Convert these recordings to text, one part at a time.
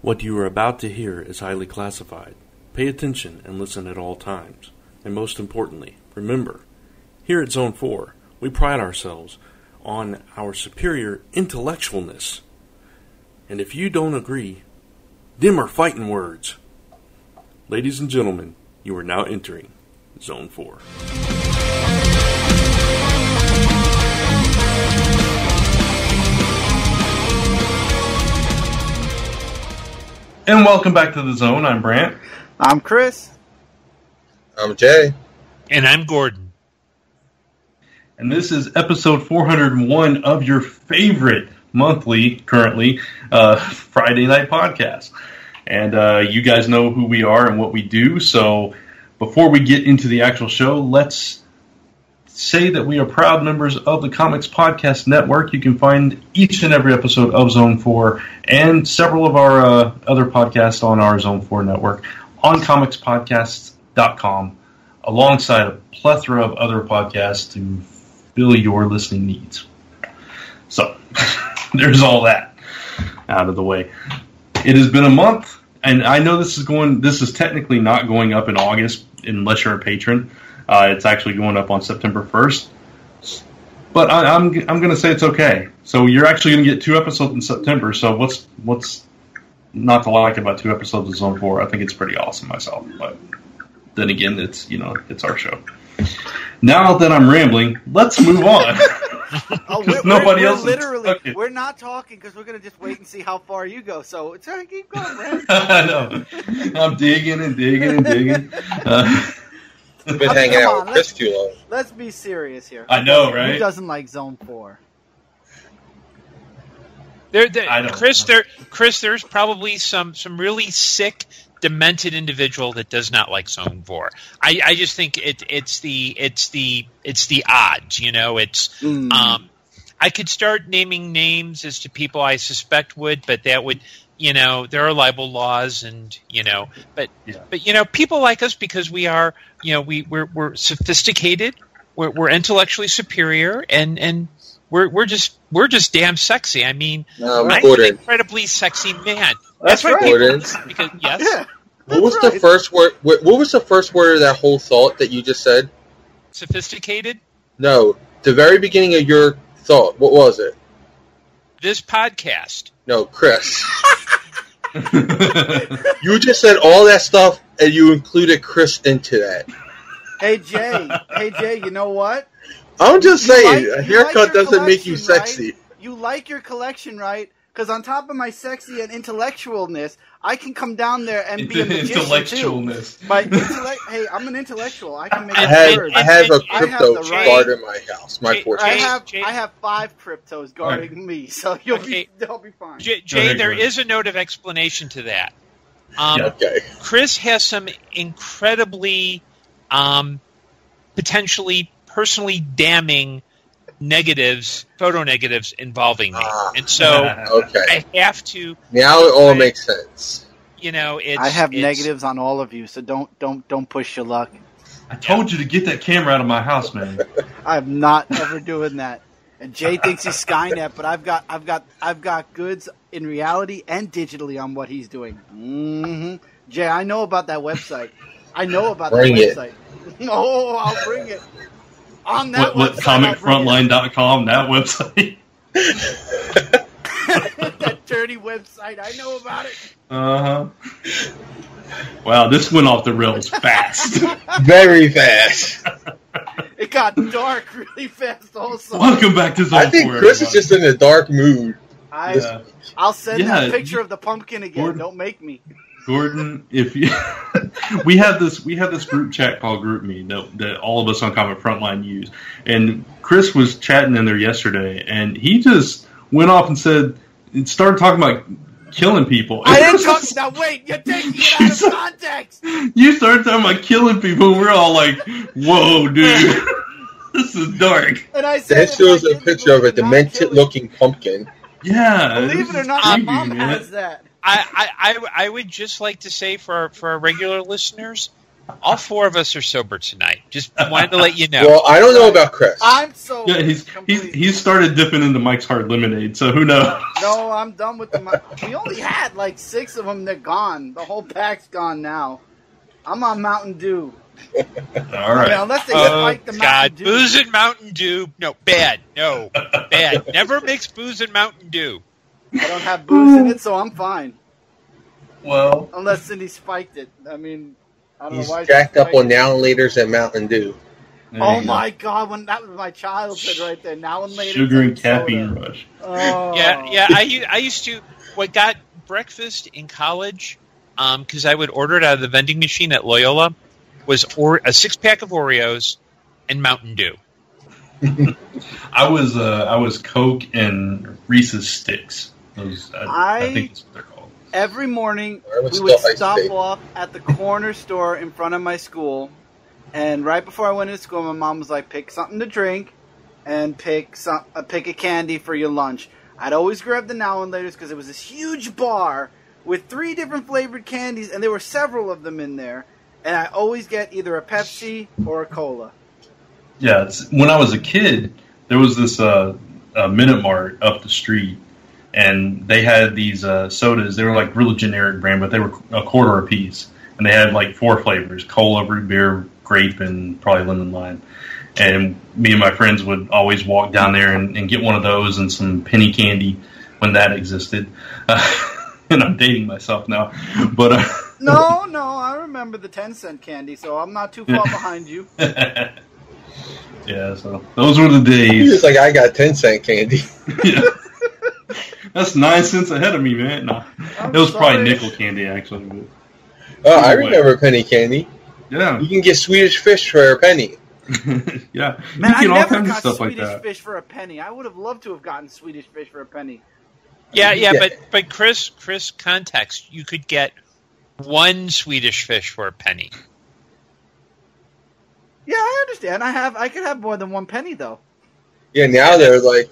What you are about to hear is highly classified. Pay attention and listen at all times. And most importantly, remember, here at Zone 4, we pride ourselves on our superior intellectualness. And if you don't agree, them are fighting words. Ladies and gentlemen, you are now entering Zone 4. And welcome back to the Zone. I'm Brant. I'm Chris. I'm Jay. And I'm Gordon. And this is episode 401 of your favorite monthly, currently, Friday night podcast. And you guys know who we are and what we do. So before we get into the actual show, let's say that we are proud members of the Comics Podcast Network. You can find each and every episode of Zone 4 and several of our other podcasts on our Zone 4 network on comicspodcasts.com, alongside a plethora of other podcasts to fill your listening needs. So, there's all that out of the way. It has been a month, and I know this is technically not going up in August unless you're a patron. It's actually going up on September 1st. But I'm going to say it's okay. So you're actually going to get 2 episodes in September. So what's not to like about 2 episodes of Zone 4? I think it's pretty awesome myself. But then again, it's our show. Now that I'm rambling, let's move on. We're not talking because we're going to just wait and see how far you go. So it's all right, keep going, man. I know. I'm digging and digging and digging. We've been hanging out with Chris too long. Let's be serious here. I know, right? Who doesn't like Zone 4? Chris, there's probably some really sick, demented individual that does not like Zone 4. I just think it's the odds, you know. I could start naming names as to people I suspect would, but that would, you know, there are libel laws, and but people like us because we are, we're sophisticated, we're intellectually superior, and we're just damn sexy. I mean, I'm an incredibly sexy man. That's why right. people listen, because yes. Yeah. What was the first word? What was the first word of that whole thought that you just said? Sophisticated? No, the very beginning of your thought. What was it? This podcast. No, Chris. You just said all that stuff, and you included Chris into that. Hey Jay, you know what? I'm just saying, a haircut doesn't make you sexy. Right? You like your collection, right? Because on top of my sexy and intellectualness, I can come down there and be a magician intellectualness. Too. Hey, I'm an intellectual. I can make I have a crypto guard in my house. My portrait. I have 5 cryptos guarding me, so they'll be fine. Jay, there is a note of explanation to that. Okay. Chris has some incredibly, potentially personally damning photo negatives involving me, and so I have to. Now it all makes sense. I have negatives on all of you, so don't push your luck. I told you to get that camera out of my house, man. I'm not ever doing that. And Jay thinks he's Skynet, but I've got goods in reality and digitally on what he's doing. Mm-hmm. Jay, I know about that website. Website. Oh, I'll bring it. On that website. ComicFrontline.com, that website. That dirty website. I know about it. Uh-huh. Wow, this went off the rails fast. Very fast. It got dark really fast also. Welcome back to Zone 4. I think Chris is just in a dark mood. I'll send that picture of the pumpkin again. Gordon, don't make me. Gordon, if you we have this group chat called GroupMe that all of us on Comic Frontline use, and Chris was chatting in there yesterday, and he just went off and started talking about killing people. I didn't talk. Now wait, you're taking it out of context. You started talking about killing people, and we're all like, "Whoa, dude, this is dark." And I said, that shows a picture of a demented-looking pumpkin. Yeah, believe it or not, my mom has that. I would just like to say for our regular listeners, All four of us are sober tonight. Just wanted to let you know. Well, I don't know about Chris. I'm so Yeah, he's started dipping into Mike's Hard Lemonade, so who knows? No, I'm done with them. We only had like 6 of them. They're gone. The whole pack's gone now. I'm on Mountain Dew. All right. I mean, unless they spike the Mountain God, Dew. booze and Mountain Dew. No, bad. No, bad. Never mix booze and Mountain Dew. I don't have booze in it, so I'm fine. Well, Unless Cindy spiked it. I mean, I don't He's know why. jacked up on now and laters and Mountain Dew. there Oh you go. my God! When that was my childhood right there. Now and later. Sugar and soda. caffeine rush. Oh. Yeah. I used to. What got breakfast in college? Because I would order it out of the vending machine at Loyola, was a 6-pack of Oreos and Mountain Dew. I was Coke and Reese's Sticks. Those I think that's what they're called. Every morning, I would we would still ice stop bake. off at the corner store in front of my school, and right before I went to school, my mom was like, "Pick something to drink, and pick a candy for your lunch." I'd always grab the Now and Laters because it was this huge bar with 3 different flavored candies, and there were several of them in there. And I always get either a Pepsi or a cola. Yeah, when I was a kid, there was this Minute Mart up the street, and they had these sodas. They were like really generic brand, but they were a quarter a piece, and they had like 4 flavors: cola, root beer, grape, and probably lemon lime. And me and my friends would always walk down there and get one of those and some penny candy when that existed. And I'm dating myself now, but No, I remember the 10-cent candy, so I'm not too far behind you. yeah, so those were the He days. was like, I got 10-cent candy. Yeah. That's 9 cents ahead of me, man. No, I'm it was probably sorry. nickel candy actually. But Oh, I remember penny candy. yeah, You can get Swedish fish for a penny. yeah. Man, I you get all never kinds of got stuff like Swedish that. fish for a penny. I would have loved to have gotten Swedish fish for a penny. Yeah, Yeah. but Chris, context, you could get 1 Swedish fish for a penny. Yeah, I understand. I could have more than 1 penny though. Yeah, now they're like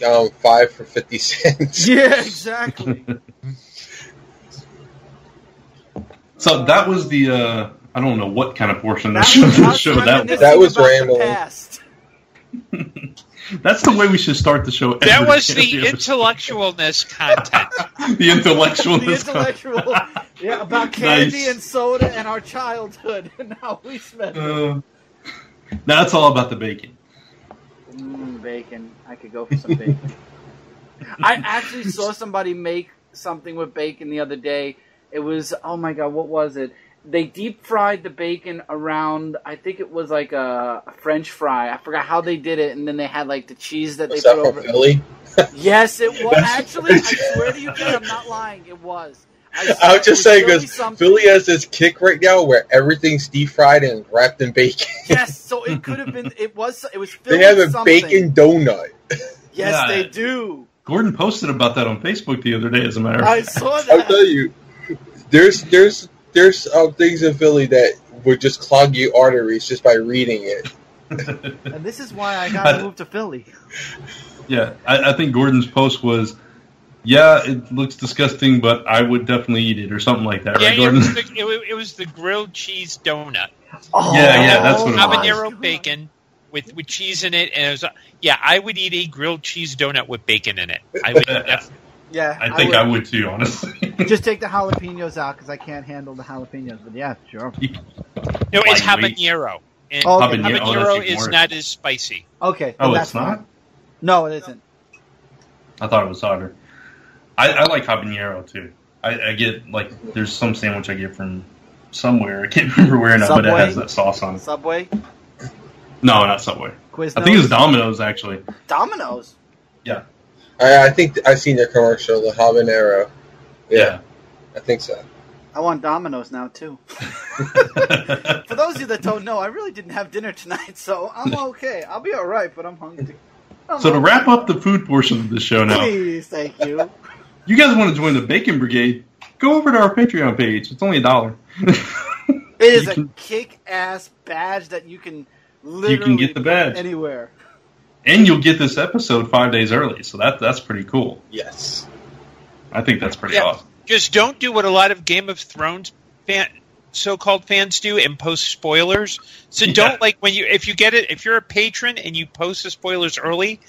5 for 50 cents. Yeah, exactly. So that was the I don't know what kind of portion of That the was show us that was. That was reminiscing about the rambling. past. That's the way we should start the show. That every was the episode. intellectualness content. The intellectual. The intellectual, yeah, about candy Nice. and soda and our childhood and how we spent it. Now it's all about the bacon. Bacon. I could go for some bacon. I actually saw somebody make something with bacon the other day. It was, oh my God, what was it? They deep fried the bacon around, I think it was like a French fry. I forgot how they did it, and then they had like the cheese that Was they that put from over. Philly? Yes, it was. Actually, I swear to you, kid, I'm not lying. It was. I was just saying because Philly has this kick right now where everything's deep fried and wrapped in bacon. Yes, so it could have been. It was filled They have with a something. bacon donut. Yes, Yeah. they do. Gordon posted about that on Facebook the other day, as a matter of I fact. saw I'll that. tell you, there's things in Philly that would just clog your arteries just by reading it. And this is why I got to move to Philly. Yeah, I think Gordon's post was, yeah, it looks disgusting, but I would definitely eat it, or something like that, Yeah, right, it Gordon? was the grilled cheese donut. Oh, Yeah, that's what it was. Habanero bacon with cheese in it, and it was I would eat a grilled cheese donut with bacon in it. I would definitely. Yeah, I think I would too, honestly. Just take the jalapenos out because I can't handle the jalapenos. But yeah, sure. No, it's Lightweight. habanero. And Oh, okay. Habanero, habanero that's even is worse. not as spicy. Okay. Oh, then it's that's fine. not? No, it isn't. I thought it was hotter. I like habanero too. I get, like, there's some sandwich I get from somewhere. I can't remember where now, but it Subway? has that sauce on it. Subway, No, not Subway. Quiznos, I think it's Domino's, actually. Domino's. Yeah. I think I've seen their commercial, the habanero. Yeah, I think so. I want Domino's now too. For those of you that don't know, I really didn't have dinner tonight, so I'm okay. I'll be all right, but I'm hungry. So to wrap up the food portion of the show now, Please, thank you. you guys want to join the Bacon Brigade, go over to our Patreon page. It's only $1. It is You a can- kick-ass badge that you can literally get the put badge. anywhere. And you'll get this episode 5 days early, so that's pretty cool. Yes. I think that's pretty Yeah. awesome. Just don't do what a lot of Game of Thrones so-called fans do and post spoilers. So don't if you're a patron and you post the spoilers early,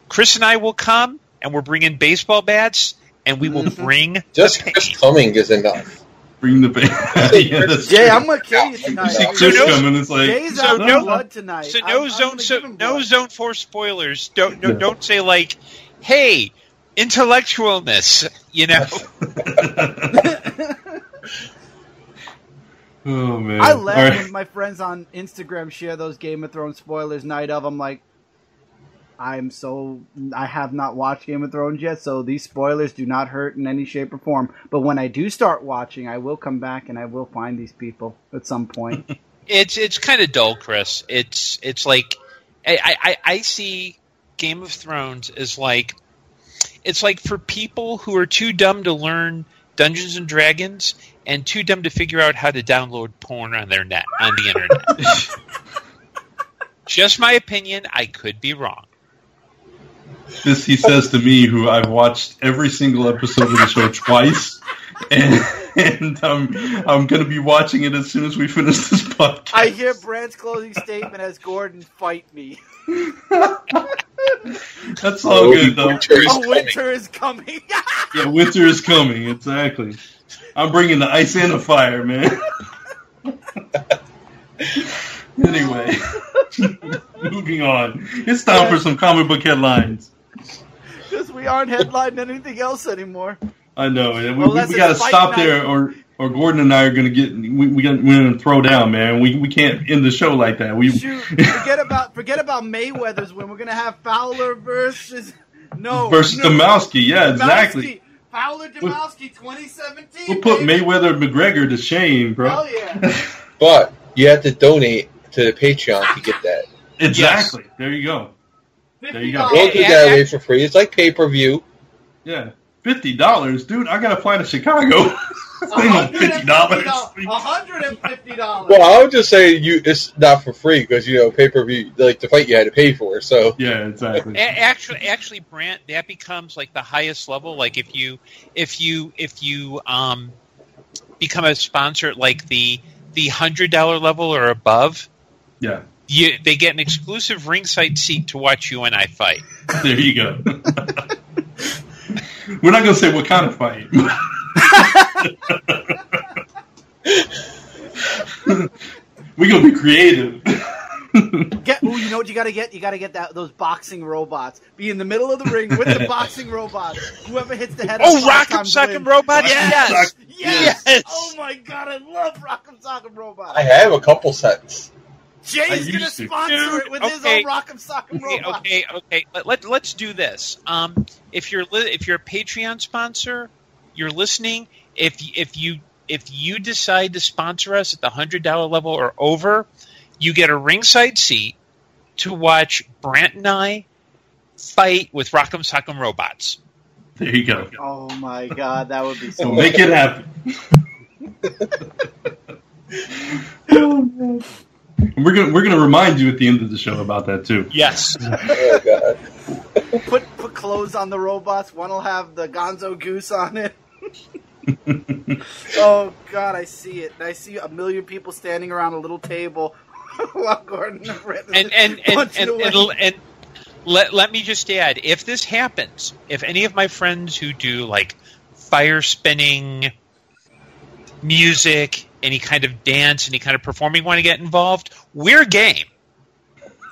Chris and I will come and we're bringing baseball bats and we will bring just Chris coming is enough. Bring the bait. Jay, I'm gonna kill you tonight. See Chris coming, it's like Jay's out no blood tonight. So no zone 4 spoilers. Don't say like, hey, intellectualness. You know. Oh man! I laugh when my friends on Instagram share those Game of Thrones spoilers night of. I'm like, I have not watched Game of Thrones yet, so these spoilers do not hurt in any shape or form. But when I do start watching, I will come back and I will find these people at some point. It's kind of dull, Chris. It's like I see Game of Thrones as like it's like for people who are too dumb to learn Dungeons and Dragons and too dumb to figure out how to download porn on the internet. Just my opinion. I could be wrong. This he says to me, who I've watched every single episode of the show twice, and I'm going to be watching it as soon as we finish this podcast. I hear Brand's closing statement as Gordon fight me. That's all good though. Winter is coming. Yeah, winter is coming. Exactly. I'm bringing the ice and the fire, man. Anyway, moving on. It's time for some comic book headlines. Because we aren't headlining anything else anymore. I know. We got to stop there, or Gordon and I are going to get we're going to throw down, man. We can't end the show like that. Shoot, forget about Mayweather's win. We're going to have Fowler versus Domowski. Yeah, exactly. Fowler Domowski 2017. We'll put Mayweather and McGregor to shame, bro. Hell yeah. But you have to donate to the Patreon to get that. Exactly. Yes. There you go. There you go. We'll do that away for free. It's like pay-per-view. Yeah. $50, dude. I gotta fly to Chicago. $50. $150. Well, I would just say it's not for free because pay-per-view, like the fight you had to pay for. So yeah, exactly. Actually, Brant, that becomes like the highest level. Like if you become a sponsor, like the $100 level or above. Yeah. They get an exclusive ringside seat to watch you and I fight. There you go. We're not going to say what kind of fight. We're going to be creative. You know what you got to get? You got to get those boxing robots. Be in the middle of the ring with the boxing robots. Whoever hits the head of Rock'em Sock'em Robots? Yes! Oh my god, I love Rock'em Sock'em Robots. I have a couple sets. Jay's going to sponsor it with his own Rock'em Sock'em Robots. Okay. Let's do this. If you're a Patreon sponsor, you're listening. If you decide to sponsor us at the $100 level or over, you get a ringside seat to watch Brant and I fight with Rock'em Sock'em Robots. There you go. Oh my god, that would be so We'll make it happen. We're gonna remind you at the end of the show about that too. Yes. Oh god. Put clothes on the robots. One will have the Gonzo Goose on it. Oh god, I see it. I see a million people standing around a little table while Gordon and let me just add, if this happens, if any of my friends who do like fire spinning, music, any kind of dance, any kind of performing want to get involved, we're game.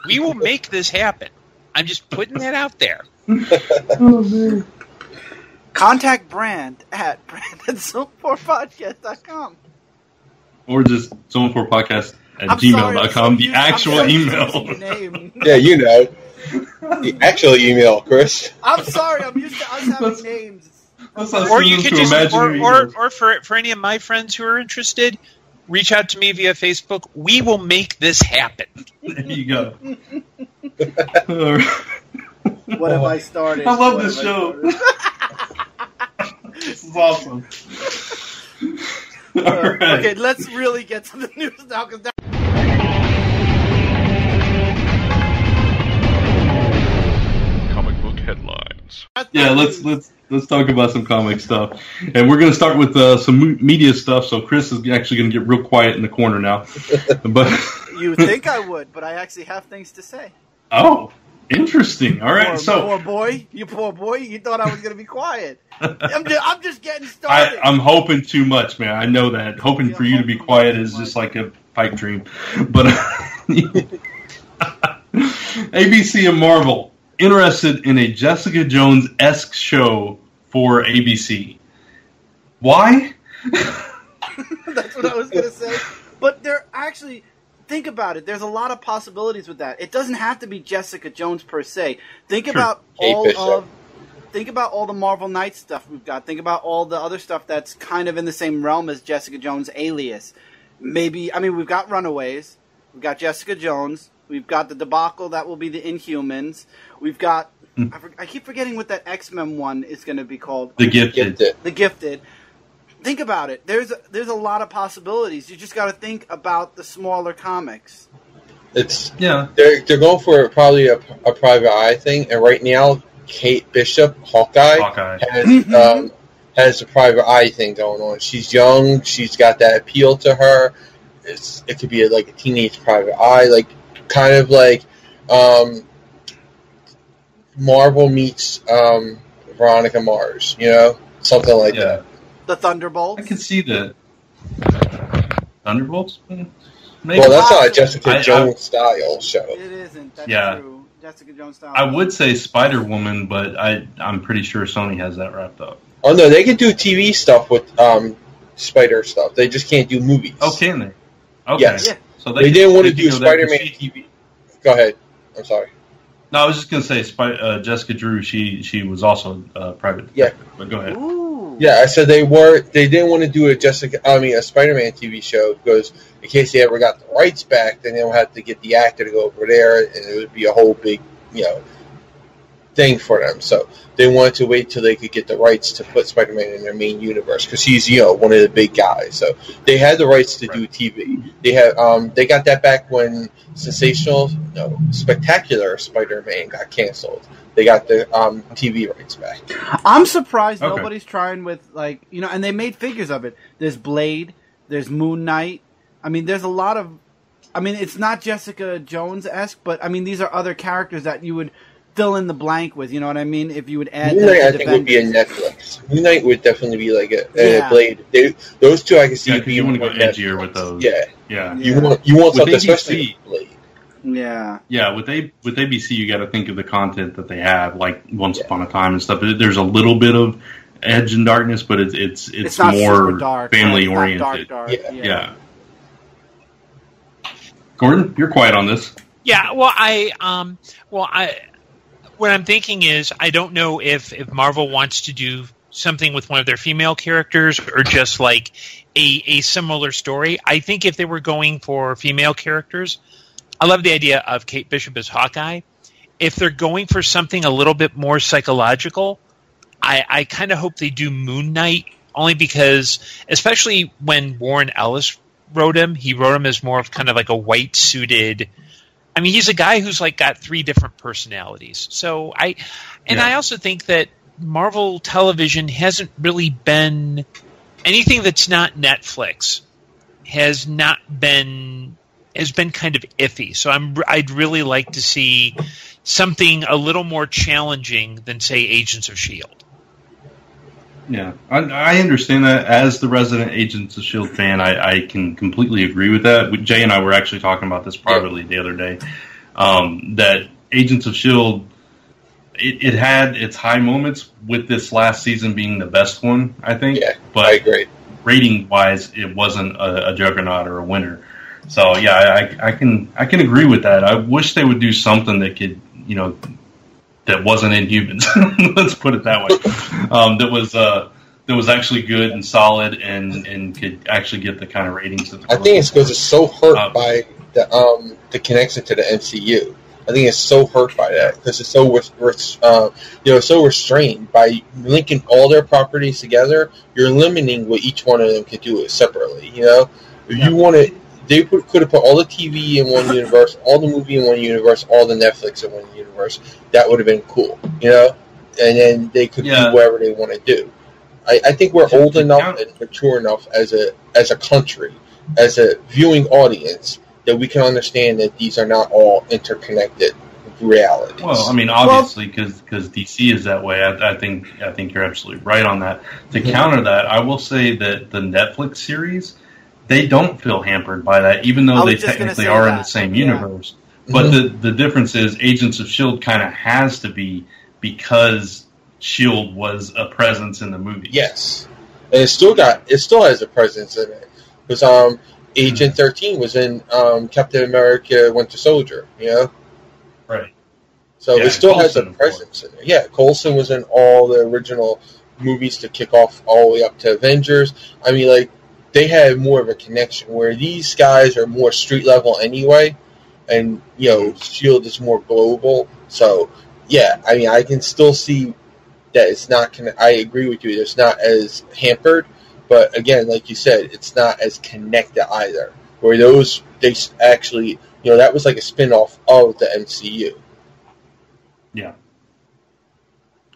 We will make this happen. I'm just putting that out there. Oh man. Contact Brand at brand@zone4podcast.com. Or just zone4podcast@gmail.com, the actual email. Yeah, the actual email, Chris. I'm sorry, I'm used to us having names. Or you could just, or for any of my friends who are interested, reach out to me via Facebook. We will make this happen. There you go. What have I started? I love this show. This is awesome. All right. Okay, let's really get to the news now. Comic book headlines. Yeah, let's Let's talk about some comic stuff. And we're going to start with some media stuff, so Chris is actually going to get real quiet in the corner now. But You think I would, but I actually have things to say. Oh, interesting. All right, Poor boy. You thought I was going to be quiet. I'm just getting started. I'm hoping too much, man. I know that. Hoping for you to be quiet is just like a pipe dream. But ABC and Marvel interested in a Jessica Jones-esque show for ABC. Why? That's what I was going to say. But they're actually... Think about it. There's a lot of possibilities with that. It doesn't have to be Jessica Jones per se. Think about all the Marvel Knights stuff we've got. Think about all the other stuff that's kind of in the same realm as Jessica Jones Alias. Maybe, we've got Runaways. We've got Jessica Jones. We've got the debacle that will be the Inhumans. We've got... I keep forgetting what that X-Men one is going to be called. The Gifted. The Gifted. Think about it. There's a lot of possibilities. You just got to think about the smaller comics. They're going for probably a private eye thing, and right now Kate Bishop, Hawkeye. Has a private eye thing going on. She's young. She's got that appeal to her. It could be like a teenage private eye, like kind of like Marvel meets Veronica Mars. Something like that. The Thunderbolts? I can see that. Thunderbolts? Maybe. Well, that's not a Jessica Jones style show. It isn't. That's true. Jessica Jones style. I would say Spider-Woman, but I'm pretty sure Sony has that wrapped up. Oh, no, they can do TV stuff with Spider stuff. They just can't do movies. Oh, can they? Okay. Yes. Yeah. So they didn't want to do Spider-Man TV. Go ahead. I'm sorry. No, I was just going to say Jessica Drew, she was also private. Yeah. But go ahead. Ooh. Yeah, I said they didn't want to do a Spider-Man TV show because in case they ever got the rights back, then they'll have to get the actor to go over there, and it would be a whole big, thing for them. So they wanted to wait till they could get the rights to put Spider-Man in their main universe because he's, one of the big guys. So they had the rights to do TV. They got that back when Spectacular Spider-Man got canceled. They got the TV rights back. I'm surprised nobody's trying with, and they made figures of it. There's Blade. There's Moon Knight. There's a lot of... it's not Jessica Jones-esque, but, these are other characters that you would fill in the blank with, you know what I mean? If you would add... Moon Knight, I think, would be a Netflix. Moon Knight would definitely be like a Blade. Those two I can see being... you want to go edgier with those. Yeah. You want something, especially Blade. Yeah. Yeah, with ABC, you got to think of the content that they have, like Once Upon a Time and stuff. There's a little bit of edge and darkness, but it's more family oriented. Dark. Yeah. Gordon, you're quiet on this. Yeah. Well, what I'm thinking is, I don't know if Marvel wants to do something with one of their female characters or just like a similar story. I think if they were going for female characters, I love the idea of Kate Bishop as Hawkeye. If they're going for something a little bit more psychological, I kind of hope they do Moon Knight, only because, especially when Warren Ellis wrote him, he wrote him as more of kind of like a white-suited... he's a guy who's like got 3 different personalities. So I also think that Marvel Television hasn't really been... Anything that's not Netflix has been kind of iffy. So I'd really like to see something a little more challenging than, say, Agents of S.H.I.E.L.D. Yeah, I understand that. As the resident Agents of S.H.I.E.L.D. fan, I can completely agree with that. Jay and I were actually talking about this privately the other day, that Agents of S.H.I.E.L.D., it had its high moments, with this last season being the best one, I think. Yeah, but I agree. Rating-wise, it wasn't a juggernaut or a winner. So, yeah, I can agree with that. I wish they would do something that could, that wasn't Inhumans. Let's put it that way. That was actually good and solid and could actually get the kind of ratings that I think it's because it's so hurt by the connection to the MCU. I think it's so hurt by that because it's so so restrained by linking all their properties together. You're limiting what each one of them could do separately. If you wanted, they could have put all the TV in one universe, all the movie in one universe, all the Netflix in one universe. That would have been cool. and then they could do whatever they want to do. I think we're old enough and mature enough as a country, as a viewing audience, that we can understand that these are not all interconnected realities. Well, I mean, obviously, because DC is that way. I think you're absolutely right on that. To counter that, I will say that the Netflix series, they don't feel hampered by that, even though they technically are in the same universe. But the difference is Agents of S.H.I.E.L.D. kind of has to be because S.H.I.E.L.D. was a presence in the movie. Yes. And it still has a presence in it. Because Agent 13 was in Captain America Winter Soldier, you know? Right. So it still has a presence in it. Yeah, Coulson was in all the original movies to kick off all the way up to Avengers. I mean, like, they had more of a connection, where these guys are more street level anyway, and, you know, S.H.I.E.L.D. is more global. So, yeah, I mean, I can still see that it's not I agree with you, it's not as hampered, but again, like you said, it's not as connected either. Where they actually, you know, that was like a spin-off of the MCU. Yeah.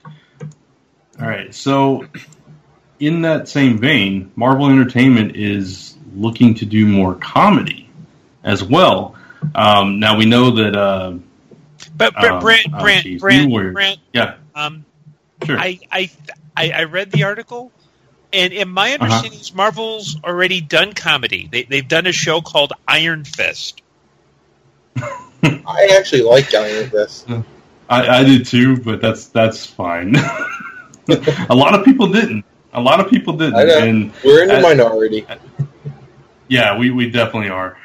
All right, so in that same vein, Marvel Entertainment is looking to do more comedy as well. Now we know that. But Brent, yeah. Sure. I read the article, and in my understanding, Marvel's already done comedy. They've done a show called Iron Fist. I actually like Iron Fist. I did too, but that's fine. A lot of people didn't. I know. And we're in the minority. Yeah, we definitely are.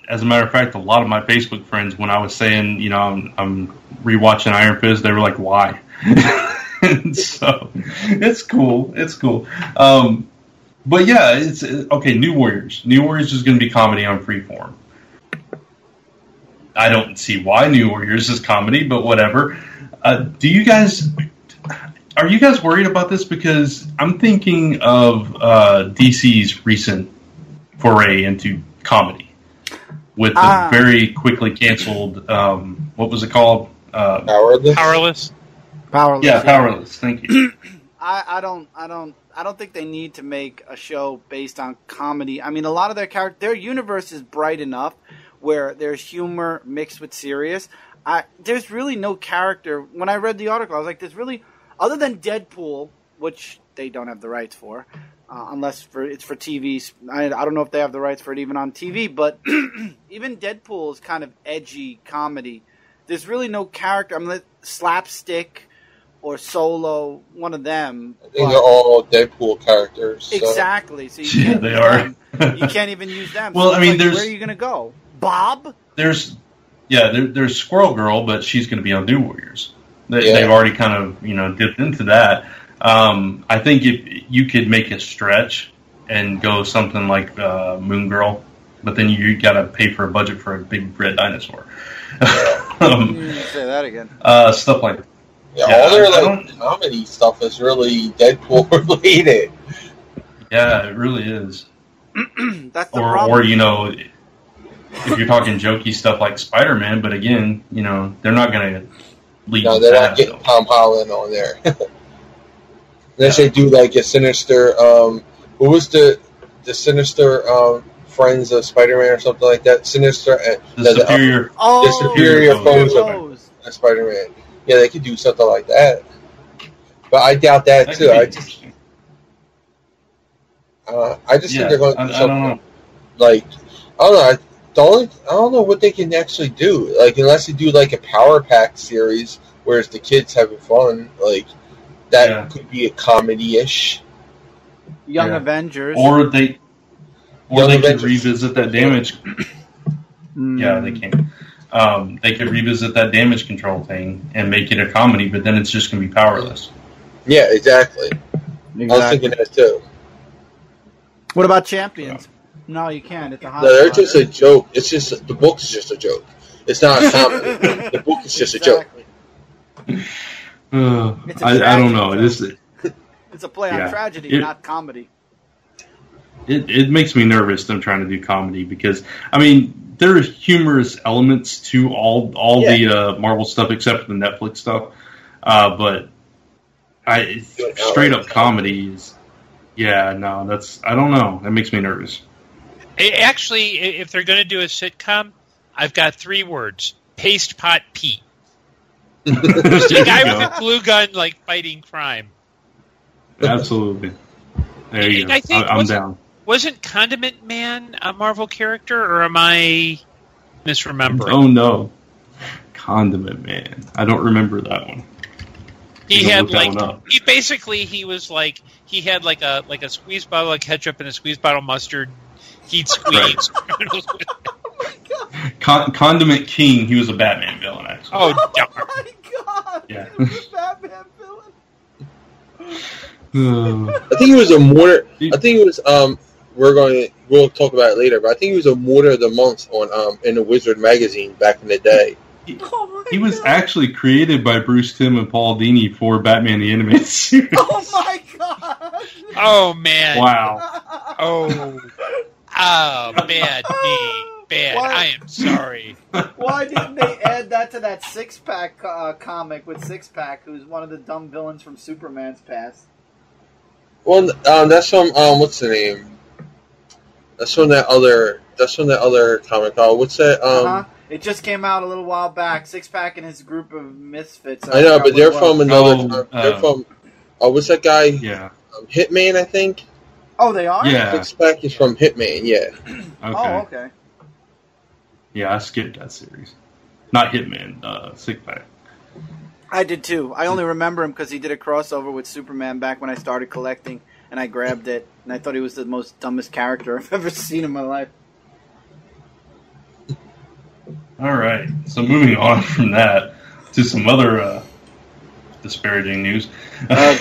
As a matter of fact, a lot of my Facebook friends, when I was saying, you know, I'm rewatching Iron Fist, they were like, "Why?" So it's cool. But yeah, it's okay. New Warriors. New Warriors is going to be comedy on Freeform. I don't see why New Warriors is comedy, but whatever. Are you guys worried about this? Because I'm thinking of DC's recent foray into comedy with the very quickly canceled. What was it called? Powerless. Yeah, Powerless. Thank you. I don't think they need to make a show based on comedy. I mean, a lot of their universe is bright enough where there's humor mixed with serious. There's really no character. When I read the article, I was like, there's really, other than Deadpool, which they don't have the rights for, unless it's for TV. I don't know if they have the rights for it even on TV, but even Deadpool is kind of edgy comedy. There's really no character. I mean, Slapstick or Solo, one of them. I think they're all Deadpool characters. So. Exactly. So they are. You can't even use them. Well, so I mean, where are you going to go? Bob? There's Squirrel Girl, but she's going to be on New Warriors. They've already kind of dipped into that. I think if you could make a stretch and go something like Moon Girl, but then you got to pay for a budget for a big red dinosaur. Say that again. Stuff like that. Yeah, all their comedy stuff is really Deadpool related. Yeah, it really is. That's the problem. Or if you're talking jokey stuff like Spider-Man, but again, they're not going to lead. No, they're not getting Tom Holland on there. Unless they do like a Sinister. Who was the Sinister Friends of Spider-Man or something like that? Sinister. The Superior. The Superior Foes of Spider-Man. Yeah, they could do something like that. But I doubt that too. I just think they're going to do something like, I don't know. I don't know what they can actually do. Like, unless they do like a Power Pack series, where it's the kids having fun, like that could be a comedy-ish. Young Avengers, or they could revisit that damage. Yeah, they can. They could revisit that damage control thing and make it a comedy, but then it's just going to be powerless. Yeah, exactly. I was thinking that too. What about Champions? No, you can't. It's a no, they're just a joke. It's just the book is just a joke. It's not a comedy. The book is just a joke. I don't know. It's a play on tragedy, not comedy. It makes me nervous them trying to do comedy because, I mean, there are humorous elements to all the Marvel stuff except for the Netflix stuff. But straight up comedy is, I don't know. That makes me nervous. Actually, if they're going to do a sitcom, I've got 3 words: Paste Pot Pete. Just a guy with a glue gun, like fighting crime. Absolutely. There you go. I'm down. Wasn't Condiment Man a Marvel character, or am I misremembering? Oh no, Condiment Man. I don't remember that one. He had he was like he had like a squeeze bottle of ketchup and a squeeze bottle of mustard. He'd squeeze. Condiment King. He was a Batman villain, actually. Oh my god! Yeah. He was a Batman villain. I think it was a mortar. I think it was we'll talk about it later, but I think he was a mortar of the month on in the Wizard magazine back in the day. He was actually created by Bruce Timm and Paul Dini for Batman the Animated Series. Oh my god! Oh man! Wow! Oh, bad me. Bad. Why? I am sorry. Why didn't they add that to that Six-Pack comic with Six-Pack, who's one of the dumb villains from Superman's past? Well, that's from what's the name? That's from that other comic. What's that? It just came out a little while back. Six-Pack and his group of misfits. I know, but they're from another. They're from. What's that guy? Yeah. Hitman, I think. Oh, they are? Yeah. Six-Pack is from Hitman. Yeah. Okay. Oh, okay. Yeah, I skipped that series. Not Hitman. Six-Pack. I did too. I only remember him because he did a crossover with Superman back when I started collecting, and I grabbed it, and I thought he was the most dumbest character I've ever seen in my life. All right. So moving on from that to some other disparaging news.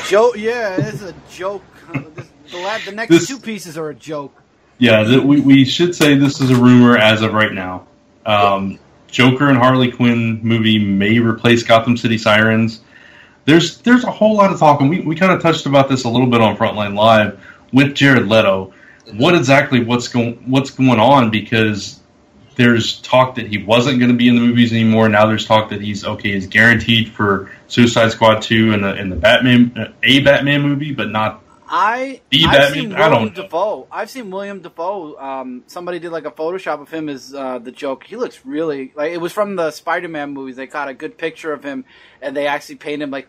Joke. Yeah, it's a joke. The next 2 pieces are a joke. Yeah, we should say this is a rumor as of right now. Joker and Harley Quinn movie may replace Gotham City Sirens. There's a whole lot of talk, and we kind of touched about this a little bit on Frontline Live with Jared Leto. What's going on? Because there's talk that he wasn't going to be in the movies anymore. Now there's talk that he's guaranteed for Suicide Squad 2 and the Batman movie, but not. I've seen William Dafoe. I've seen William Dafoe. Somebody did like a Photoshop of him as the Joker. He looks really like it was from the Spider-Man movies. They got a good picture of him, and they actually painted him like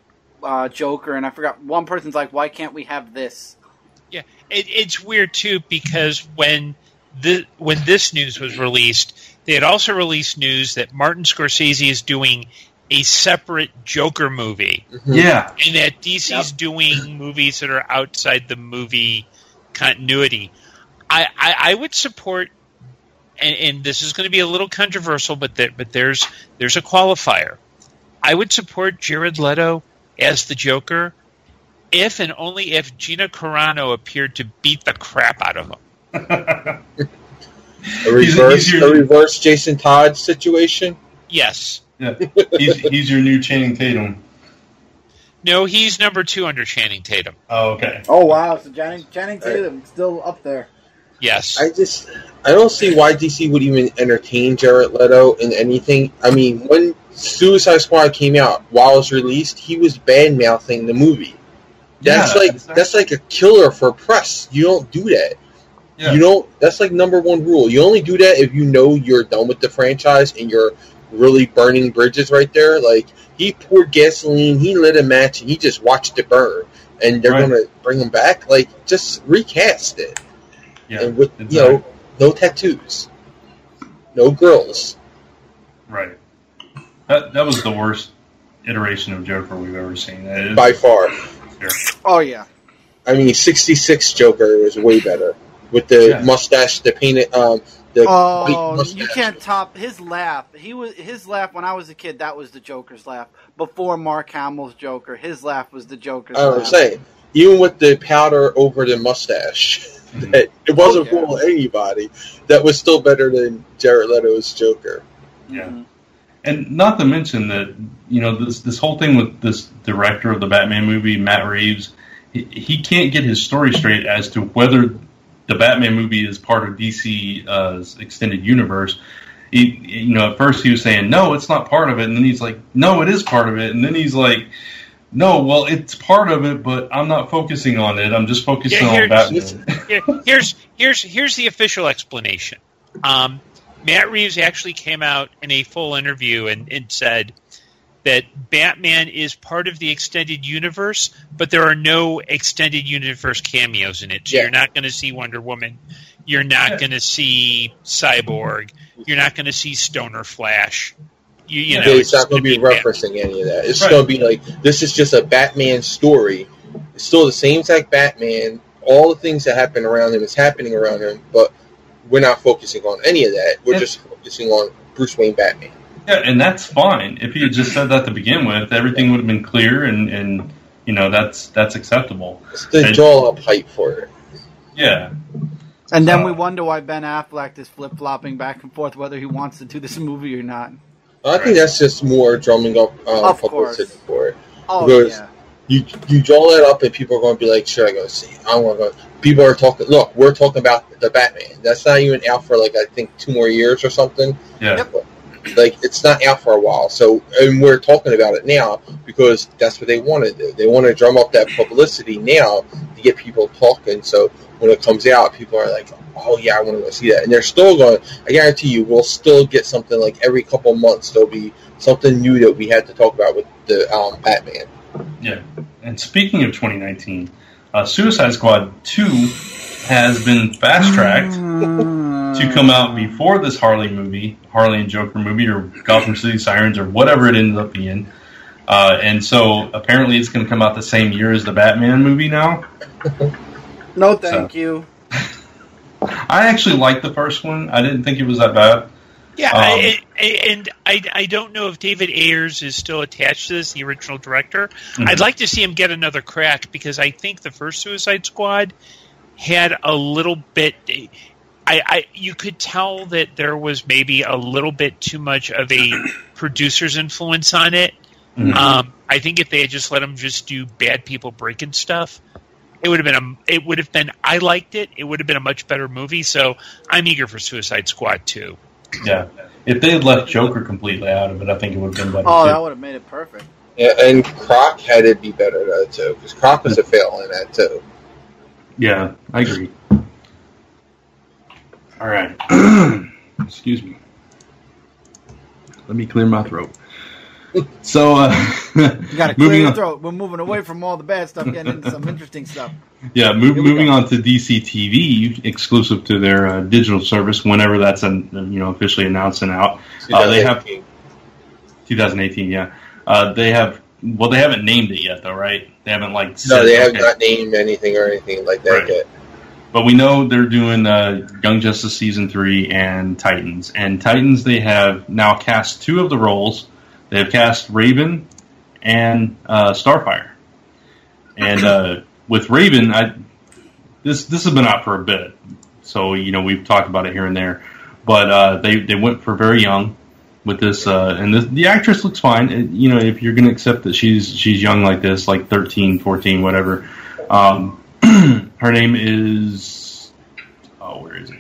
Joker. And I forgot one person's like, "Why can't we have this?" Yeah, it's weird too because when this news was released, they had also released news that Martin Scorsese is doing a separate Joker movie. Yeah. And that DC's doing movies that are outside the movie continuity. I would support, and this is going to be a little controversial, but there's a qualifier. I would support Jared Leto as the Joker if and only if Gina Carano appeared to beat the crap out of him. A reverse Jason Todd situation? Yes. Yeah, he's your new Channing Tatum. No, he's number 2 under Channing Tatum. Oh, okay. Oh, wow. So Channing Tatum still up there. Yes. I don't see why DC would even entertain Jared Leto in anything. I mean, when Suicide Squad came out, while it was released, he was bad-mouthing the movie. That's like a killer for press. You don't do that. Yeah. You don't. That's like number 1 rule. You only do that if you know you're done with the franchise and you're really burning bridges right there. Like, he poured gasoline, he lit a match, and he just watched it burn. And they're going to bring him back? Like, just recast it. Yeah, and with, no tattoos. No girls. Right. That was the worst iteration of Joker we've ever seen. By far. Sure. Oh, yeah. I mean, 66 Joker was way better. With the mustache, the painted... you can't top his laugh. His laugh when I was a kid. That was the Joker's laugh. Before Mark Hamill's Joker, his laugh was the Joker's laugh. I'm saying, even with the powder over the mustache, it wasn't fooling anybody. That was still better than Jared Leto's Joker. Yeah, and not to mention that this whole thing with this director of the Batman movie, Matt Reeves, he can't get his story straight as to whether the Batman movie is part of DC's extended universe. At first he was saying, no, it's not part of it. And then he's like, no, it is part of it. And then he's like, No, well, it's part of it, but I'm not focusing on it. I'm just focusing on Batman. Here's the official explanation. Matt Reeves actually came out in a full interview and said that Batman is part of the extended universe, but there are no extended universe cameos in it. So you're not going to see Wonder Woman. You're not going to see Cyborg. You're not going to see Stoner Flash. You know, it's not going to be referencing any of that. It's going to be like, this is just a Batman story. It's still the same exact Batman. All the things that happen around him is happening around him, but we're not focusing on any of that. We're just focusing on Bruce Wayne Batman. Yeah, and that's fine. If he had just said that to begin with, everything would have been clear, and you know, that's acceptable. It's the draw up hype for it. Yeah. And then we wonder why Ben Affleck is flip-flopping back and forth whether he wants to do this movie or not. I think that's just more drumming up publicity for it. Oh, because yeah. You draw that up and people are going to be like, sure, I go see it. I want to go. People are talking, look, we're talking about the Batman. That's not even out for, like, I think 2 more years or something. Yeah. Yep. Like, it's not out for a while. So, and we're talking about it now because that's what they want to do. They want to drum up that publicity now to get people talking. So when it comes out, people are like, oh, yeah, I want to go see that. And they're still going, I guarantee you, we'll still get something like every couple of months. There'll be something new that we had to talk about with the Batman. Yeah. And speaking of 2019, Suicide Squad 2 has been fast-tracked to come out before this Harley and Joker movie, or Gotham City Sirens, or whatever it ended up being. And so apparently it's going to come out the same year as the Batman movie now. No, thank you. I actually liked the first one. I didn't think it was that bad. Yeah, I don't know if David Ayers is still attached to this, the original director. Mm-hmm. I'd like to see him get another crack, because I think the first Suicide Squad had a little bit... you could tell that there was maybe a little bit too much of a producer's influence on it. Mm-hmm. I think if they had just let him just do bad people breaking stuff, it would have been. I liked it. It would have been a much better movie. So I'm eager for Suicide Squad 2. Yeah, if they had left Joker completely out of it, I think it would have been better. Oh, that would have made it perfect. Yeah, and Croc had to be better at that too, because Croc was a fail in that too. Yeah, I agree. All right. Excuse me. Let me clear my throat. So, you got to clear your throat. We're moving away from all the bad stuff, getting into some interesting stuff. Yeah, moving on to DC TV, exclusive to their digital service. Whenever that's officially announced and out, they have 2018. Yeah, they have. Well, they haven't named it yet, though, right? They haven't they have not named anything or anything like that yet. But we know they're doing Young Justice Season 3 and Titans. And Titans, they have now cast 2 of the roles. They have cast Raven and Starfire. And with Raven, this has been out for a bit. So, we've talked about it here and there. But they went for very young with this. And the actress looks fine. If you're going to accept that she's young like this, like 13, 14, whatever. Her name is... Oh, where is it?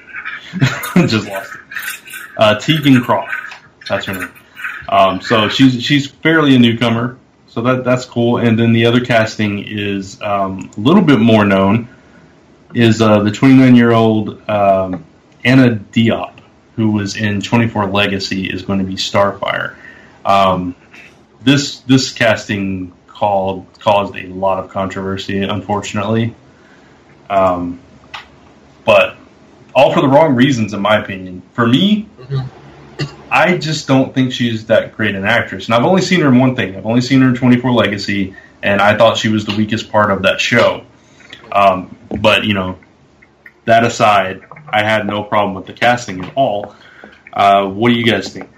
Just lost it. Tegan Croft. That's her name. So she's fairly a newcomer. So that's cool. And then the other casting is a little bit more known. Is the 29-year-old Anna Diop, who was in 24 Legacy, is going to be Starfire. This casting caused a lot of controversy, unfortunately. But all for the wrong reasons, in my opinion. For me, I just don't think she's that great an actress. And I've only seen her in one thing. I've only seen her in 24 Legacy, and I thought she was the weakest part of that show. But, that aside, I had no problem with the casting at all. What do you guys think?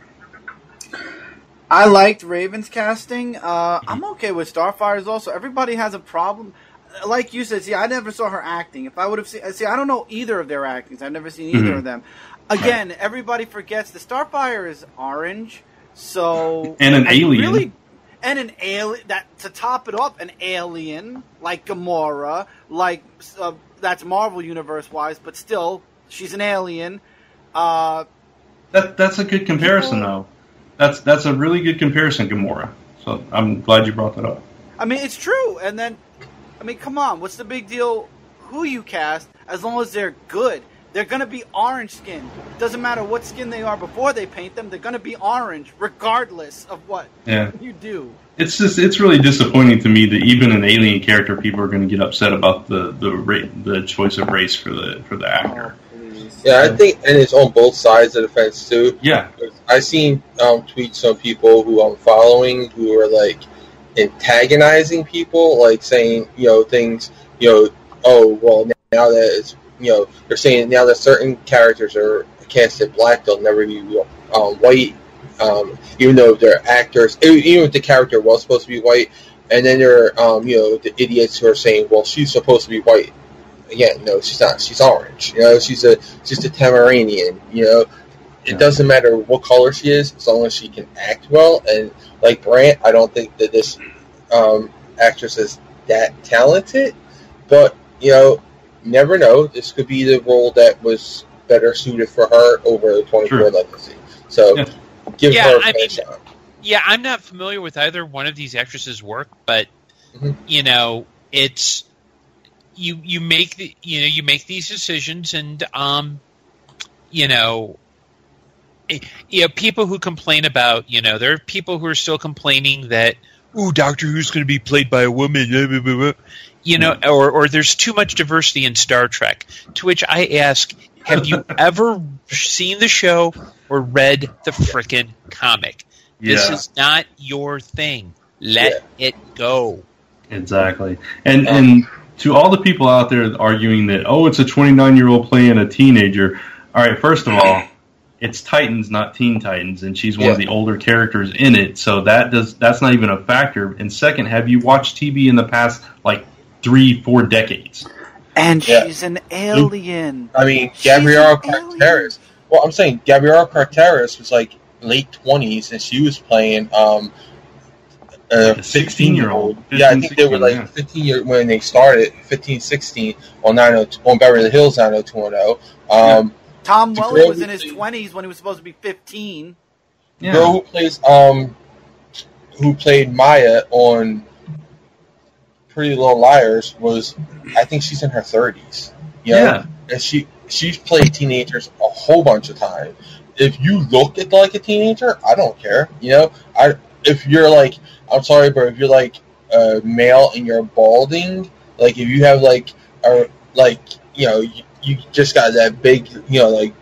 I liked Raven's casting. I'm okay with Starfire's also. Everybody has a problem. Like you said, I never saw her acting. If I would have seen... I don't know either of their actings. I've never seen either of them. Again, everybody forgets the Starfire is orange, so... And an alien. And an alien... To top it up, an alien, like Gamora, that's Marvel Universe-wise, but still, she's an alien. That's a good comparison, though. That's a really good comparison, Gamora. So I'm glad you brought that up. I mean, it's true. And then, I mean, come on. What's the big deal who you cast as long as they're good? They're going to be orange skin. Doesn't matter what skin they are before they paint them. They're going to be orange regardless of what you do. It's really disappointing to me that even an alien character, people are going to get upset about the choice of race for the actor. Yeah, I think, and it's on both sides of the fence too. Yeah, I've seen tweets from people who I'm following who are like antagonizing people, like saying things, oh well, now that it's they're saying now that certain characters are casted black, they'll never be white, even though they're actors, even if the character was supposed to be white. And then there are the idiots who are saying, well, she's supposed to be white. Again, no, she's not. She's orange. She's a Tamaranian. It doesn't matter what color she is, as long as she can act well. And like Brant, I don't think that this actress is that talented, but never know. This could be the role that was better suited for her over 24 Legacy. So give her a shot. Yeah, I'm not familiar with either one of these actresses' work, but it's you make these decisions, and people who complain about there are people who are still complaining that Doctor Who's going to be played by a woman, blah, blah, blah, or there's too much diversity in Star Trek. To which I ask, have you ever seen the show or read the frickin' comic? Yeah. This is not your thing. Let it go. Exactly. And to all the people out there arguing that, it's a 29-year-old playing a teenager. All right, first of all, it's Titans, not Teen Titans, and she's one of the older characters in it, so that's not even a factor. And second, have you watched TV in the past, 3-4 decades? And she's an alien. I mean, Gabrielle Carteris. Well, I'm saying Gabrielle Carteris was late 20s, and she was playing a 16-year-old. Yeah, I think they were 15 years when they started, 15, 16 on Beverly Hills 90210. Tom Welling was in his 20s when he was supposed to be 15. The girl who played Maya on Pretty Little Liars I think she's in her 30s. And she's played teenagers a whole bunch of times. If you look at a teenager, I don't care. If you're I'm sorry, but if you're a male and you're balding, if you have you just got that big,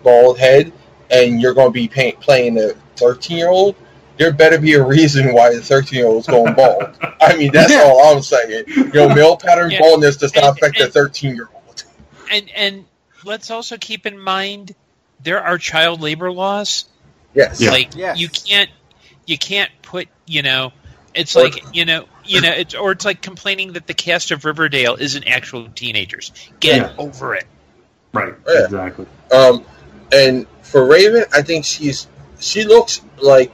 bald head, and you're going to be playing a 13-year-old, there better be a reason why the 13-year-old is going bald. I mean, that's all I'm saying. Male pattern baldness does not affect a 13-year-old. And let's also keep in mind there are child labor laws. Yes. You can't put, it's it's like complaining that the cast of Riverdale isn't actual teenagers. Get over it. Right, exactly. And for Raven, I think she looks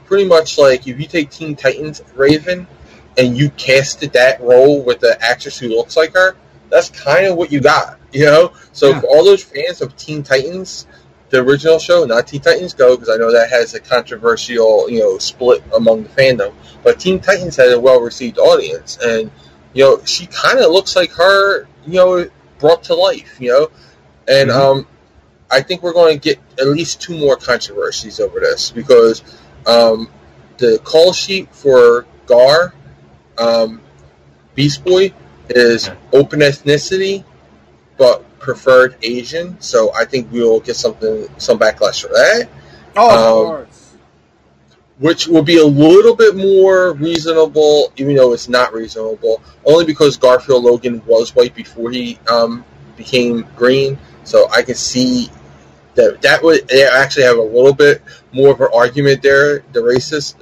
pretty much if you take Teen Titans Raven and you casted that role with the actress who looks like her, that's kind of what you got, So for all those fans of Teen Titans, the original show, not Teen Titans Go, because I know that has a controversial, split among the fandom, but Teen Titans had a well-received audience, and, she kind of looks like her, brought to life, And I think we're going to get at least 2 more controversies over this, because the call sheet for Gar, Beast Boy, is open ethnicity, but preferred Asian. So I think we'll get some backlash for that. Oh, of course. Which will be a little bit more reasonable, even though it's not reasonable, only because Garfield Logan was white before he became green. So I can see that would they actually have a little bit more of an argument there, the racists,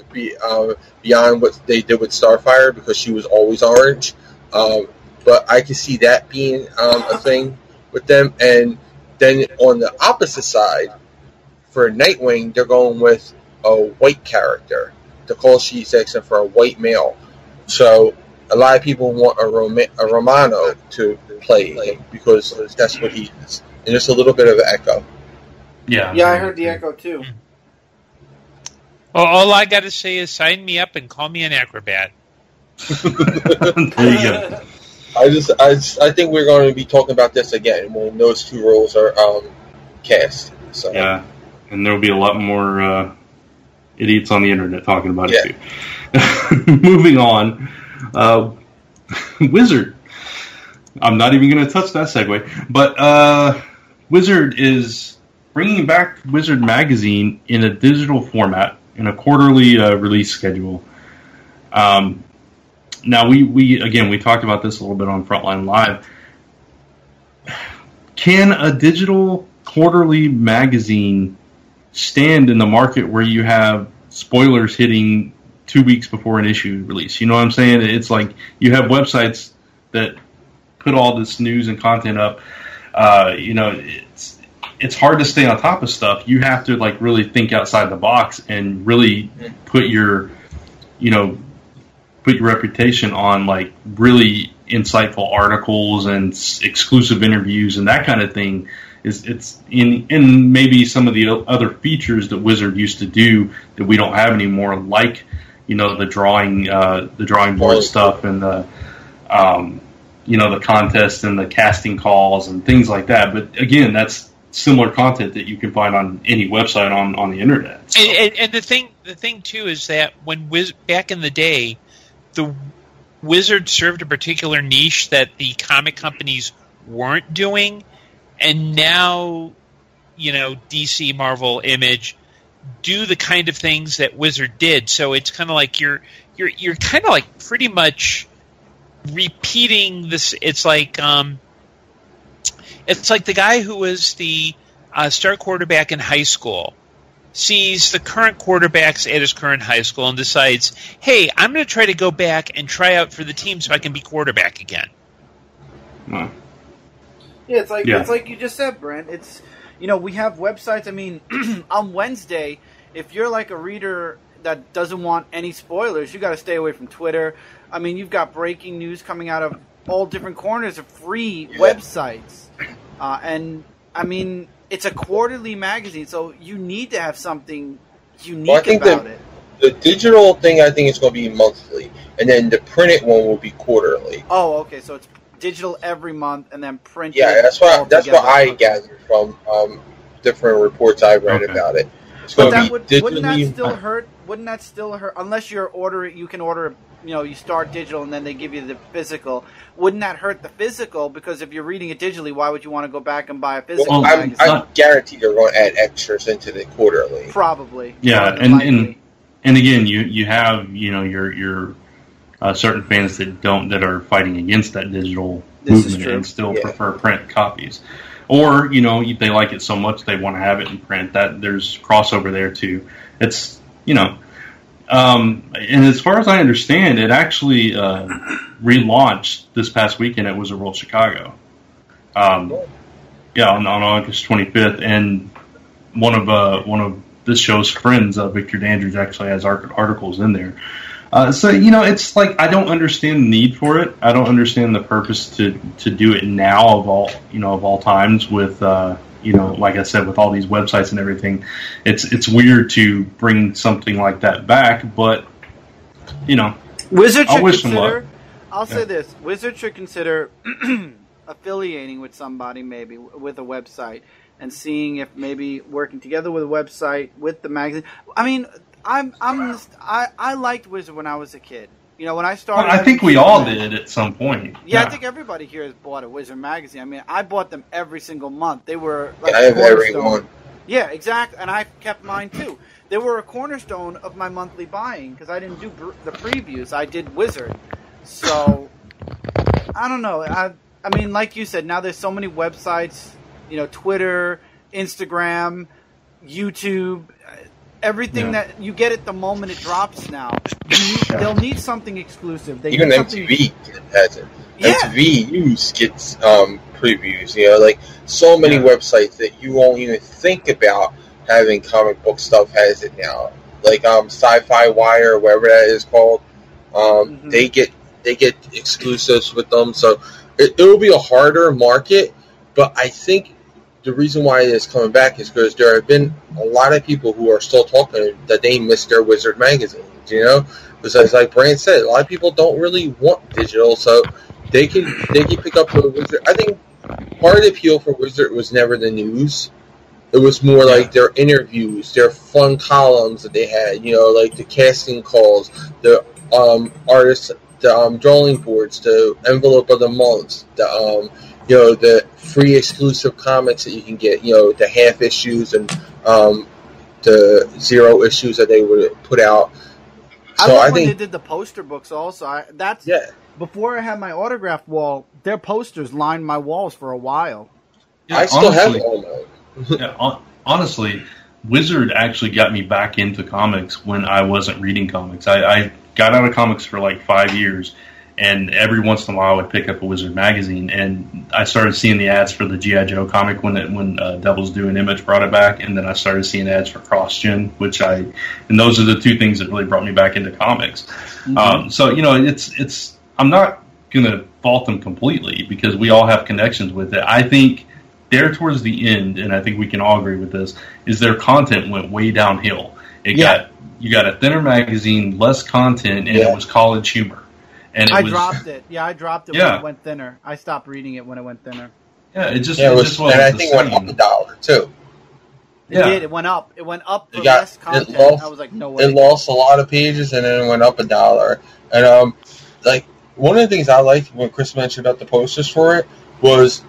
beyond what they did with Starfire, because she was always orange. But I can see that being a thing with them. And then on the opposite side, for Nightwing, they're going with a white character. The call sheet section for a white male. So a lot of people want a Romano to play him because that's what he is. And there's a little bit of an echo. Yeah, I heard the echo too. Well, all I got to say is sign me up and call me an acrobat. There you go. I think we're going to be talking about this again when those two roles are cast. So yeah, and there will be a lot more idiots on the internet talking about it too. Moving on, Wizard. I'm not even going to touch that segue, but Wizard is bringing back Wizard magazine in a digital format in a quarterly release schedule. Now, we talked about this a little bit on Frontline Live. Can a digital quarterly magazine stand in the market where you have spoilers hitting 2 weeks before an issue release? You know what I'm saying? It's like you have websites that put all this news and content up. It's hard to stay on top of stuff. You have to like really think outside the box and really put your reputation on like really insightful articles and exclusive interviews and that kind of thing. It's in maybe some of the other features that Wizard used to do that we don't have anymore, like the drawing board stuff and the the contest and the casting calls and things like that. But again, that's similar content that you can find on any website on the internet. So. And the thing too is that when back in the day, the Wizard served a particular niche that the comic companies weren't doing, and now DC, Marvel, Image do the kind of things that Wizard did. So it's kind of like you're kind of like pretty much repeating this. It's like the guy who was the star quarterback in high school sees the current quarterbacks at his current high school and decides, hey, I'm going to try to go back and try out for the team so I can be quarterback again. Wow. Yeah, it's like you just said, Brent. It's we have websites. I mean, on Wednesday, if you're like a reader that doesn't want any spoilers, you got to stay away from Twitter. I mean, you've got breaking news coming out of all different corners of free websites, and I mean, it's a quarterly magazine, so you need to have something unique about it. The digital thing, I think, is going to be monthly, and then the printed one will be quarterly. Oh, okay, so it's digital every month, and then printed. Yeah, that's what I gathered from different reports I've read about it. It's going to be wouldn't that still hurt? Unless you're ordering, you can order. You start digital and then they give you the physical. Wouldn't that hurt the physical? Because if you're reading it digitally, why would you want to go back and buy a physical magazine? I guarantee they're going to add extras into the quarterly. Probably. Yeah, and again, you have your certain fans that are fighting against that digital movement and still prefer print copies, or they like it so much they want to have it in print. That there's crossover there too. It's and as far as I understand, it actually relaunched this past weekend at Wizard World Chicago. On August 25th, and one of this show's friends, Victor Dandridge, actually has articles in there. So it's like I don't understand the need for it. I don't understand the purpose to do it now of all times with. Like I said, with all these websites and everything, it's weird to bring something like that back. But Wizard should wish them luck. I'll say this: Wizard should consider affiliating with somebody, maybe with a website, and seeing if maybe working together with a website with the magazine. I mean, I liked Wizard when I was a kid. When I started... I think we all did at some point. Yeah, I think everybody here has bought a Wizard magazine. I mean, I bought them every single month. They were like I have every one. Yeah, exactly. And I kept mine, too. They were a cornerstone of my monthly buying because I didn't do the previews. I did Wizard. So, I don't know. I mean, like you said, now there's so many websites, Twitter, Instagram, YouTube... Everything that you get at the moment it drops now. They'll need something exclusive. Even MTV has it. MTV News gets previews. Like so many websites that you won't even think about having comic book stuff has it now. Like Sci-Fi Wire, or whatever that is called. They get exclusives with them, so it will be a harder market. But I think the reason why it's coming back is because there have been a lot of people who are still talking that they miss their Wizard magazines. cards, you know? Because like Brand said, a lot of people don't really want digital, so they can pick up the Wizard. I think part of the appeal for Wizard was never the news. It was more like their interviews, their fun columns that they had, you know, like the casting calls, the artists, the drawing boards, the envelope of the month, the you know, the free exclusive comics that you can get, you know, the half issues and the 0 issues that they would put out. So I think they did the poster books also. Before I had my autograph wall, their posters lined my walls for a while. Yeah, I still have all mine. Yeah, honestly, Wizard actually got me back into comics when I wasn't reading comics. I got out of comics for like 5 years, and every once in a while I would pick up a Wizard magazine, and I started seeing the ads for the G.I. Joe comic when Devil's Due and Image brought it back, and then I started seeing ads for CrossGen, and those are the two things that really brought me back into comics. Mm-hmm. So, you know, it's I'm not going to fault them completely because we all have connections with it. I think there towards the end, and I think we can all agree with this, is their content went way downhill. You got a thinner magazine, less content, and it was college humor. And I dropped it. Yeah, I dropped it when it went thinner. I stopped reading it when it went thinner. Yeah, it just wasn't. And I think it went up $1 too. It did. It went up. It went up for less content. I was like, no way. It lost a lot of pages, and then it went up $1. And like one of the things I liked when Chris mentioned about the posters for it was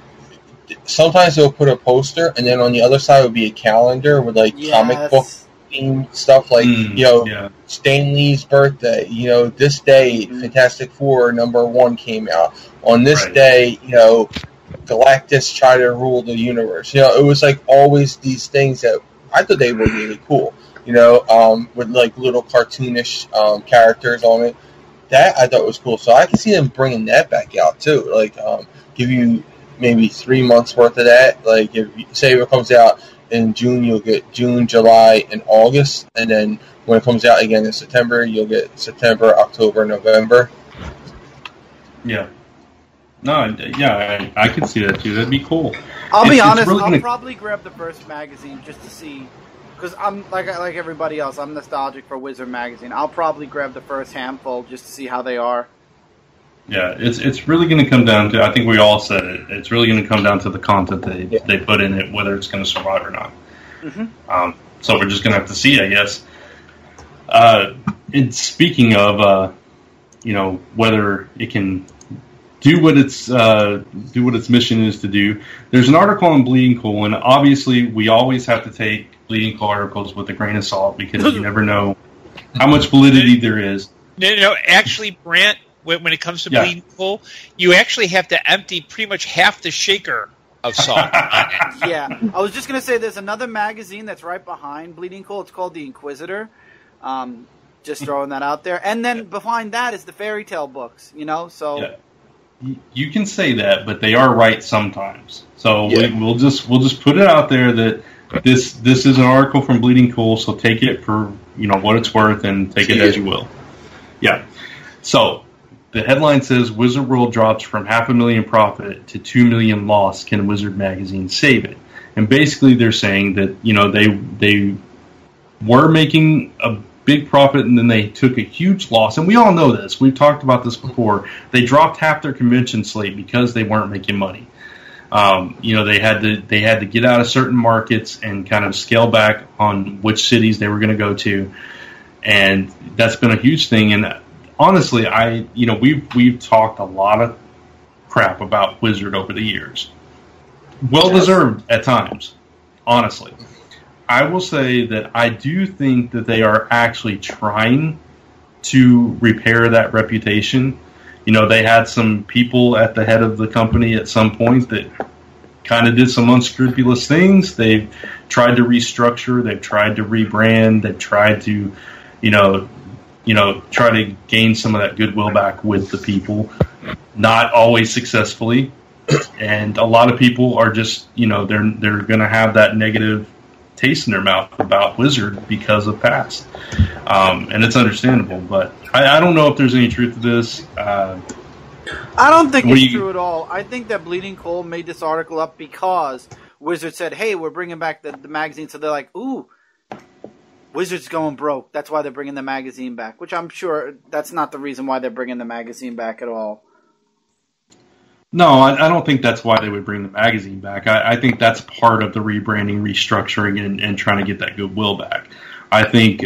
sometimes they'll put a poster, and then on the other side would be a calendar with like comic book themed stuff, like Stan Lee's birthday. You know, this day Fantastic Four #1 came out. On this day, you know, Galactus tried to rule the universe. You know, it was like always these things that I thought they were really cool. You know, with like little cartoonish characters on it. That I thought was cool. So I can see them bringing that back out too. Like, give you maybe 3 months worth of that. Like, if it comes out in June, you'll get June, July, and August, and then when it comes out again in September, you'll get September, October, November. Yeah. No, yeah, I could see that too. That'd be cool. I'll be honest. I'll probably grab the first magazine just to see, because I'm like everybody else. I'm nostalgic for Wizard magazine. I'll probably grab the first handful just to see how they are. Yeah, it's really going to come down to, I think we all said it, it's really going to come down to the content they put in it, whether it's going to survive or not. Mm-hmm. So we're just going to have to see, I guess. And speaking of, you know, whether it can do what its mission is to do, there's an article on Bleeding Cool, and obviously we always have to take Bleeding Cool articles with a grain of salt because you never know how much validity there is. No, actually, Brant, when it comes to Bleeding Cool, you actually have to empty pretty much half the shaker of salt on it. Yeah, I was just going to say there's another magazine that's right behind Bleeding Cool. It's called The Inquisitor. Just throwing that out there. And then behind that is the fairy tale books, you know? So yeah. You can say that, but they are right sometimes. So we'll just put it out there that this is an article from Bleeding Cool, so take it for, you know, what it's worth and take it as you will. Yeah. So the headline says Wizard World drops from $500,000 profit to $2 million loss. Can Wizard Magazine save it? And basically they're saying that, you know, they were making a big profit and then they took a huge loss. And we all know this. We've talked about this before. They dropped half their convention slate because they weren't making money. You know, they had to get out of certain markets and kind of scale back on which cities they were going to go to. And that's been a huge thing. And honestly, we've talked a lot of crap about Wizard over the years. Well deserved at times, honestly. I will say that I do think that they are actually trying to repair that reputation. You know, they had some people at the head of the company at some point that kind of did some unscrupulous things. They've tried to restructure. They've tried to rebrand. They've tried to, try to gain some of that goodwill back with the people. Not always successfully. And a lot of people are just, they're going to have that negative taste in their mouth about Wizard because of past. And it's understandable, but I don't know if there's any truth to this. I don't think it's true at all. I think that Bleeding Cool made this article up because Wizard said, hey, we're bringing back the magazine. So they're like, ooh, Wizards going broke. That's why they're bringing the magazine back, which I'm sure that's not the reason why they're bringing the magazine back at all. No, I don't think that's why they would bring the magazine back. I think that's part of the rebranding, restructuring, and trying to get that goodwill back. I think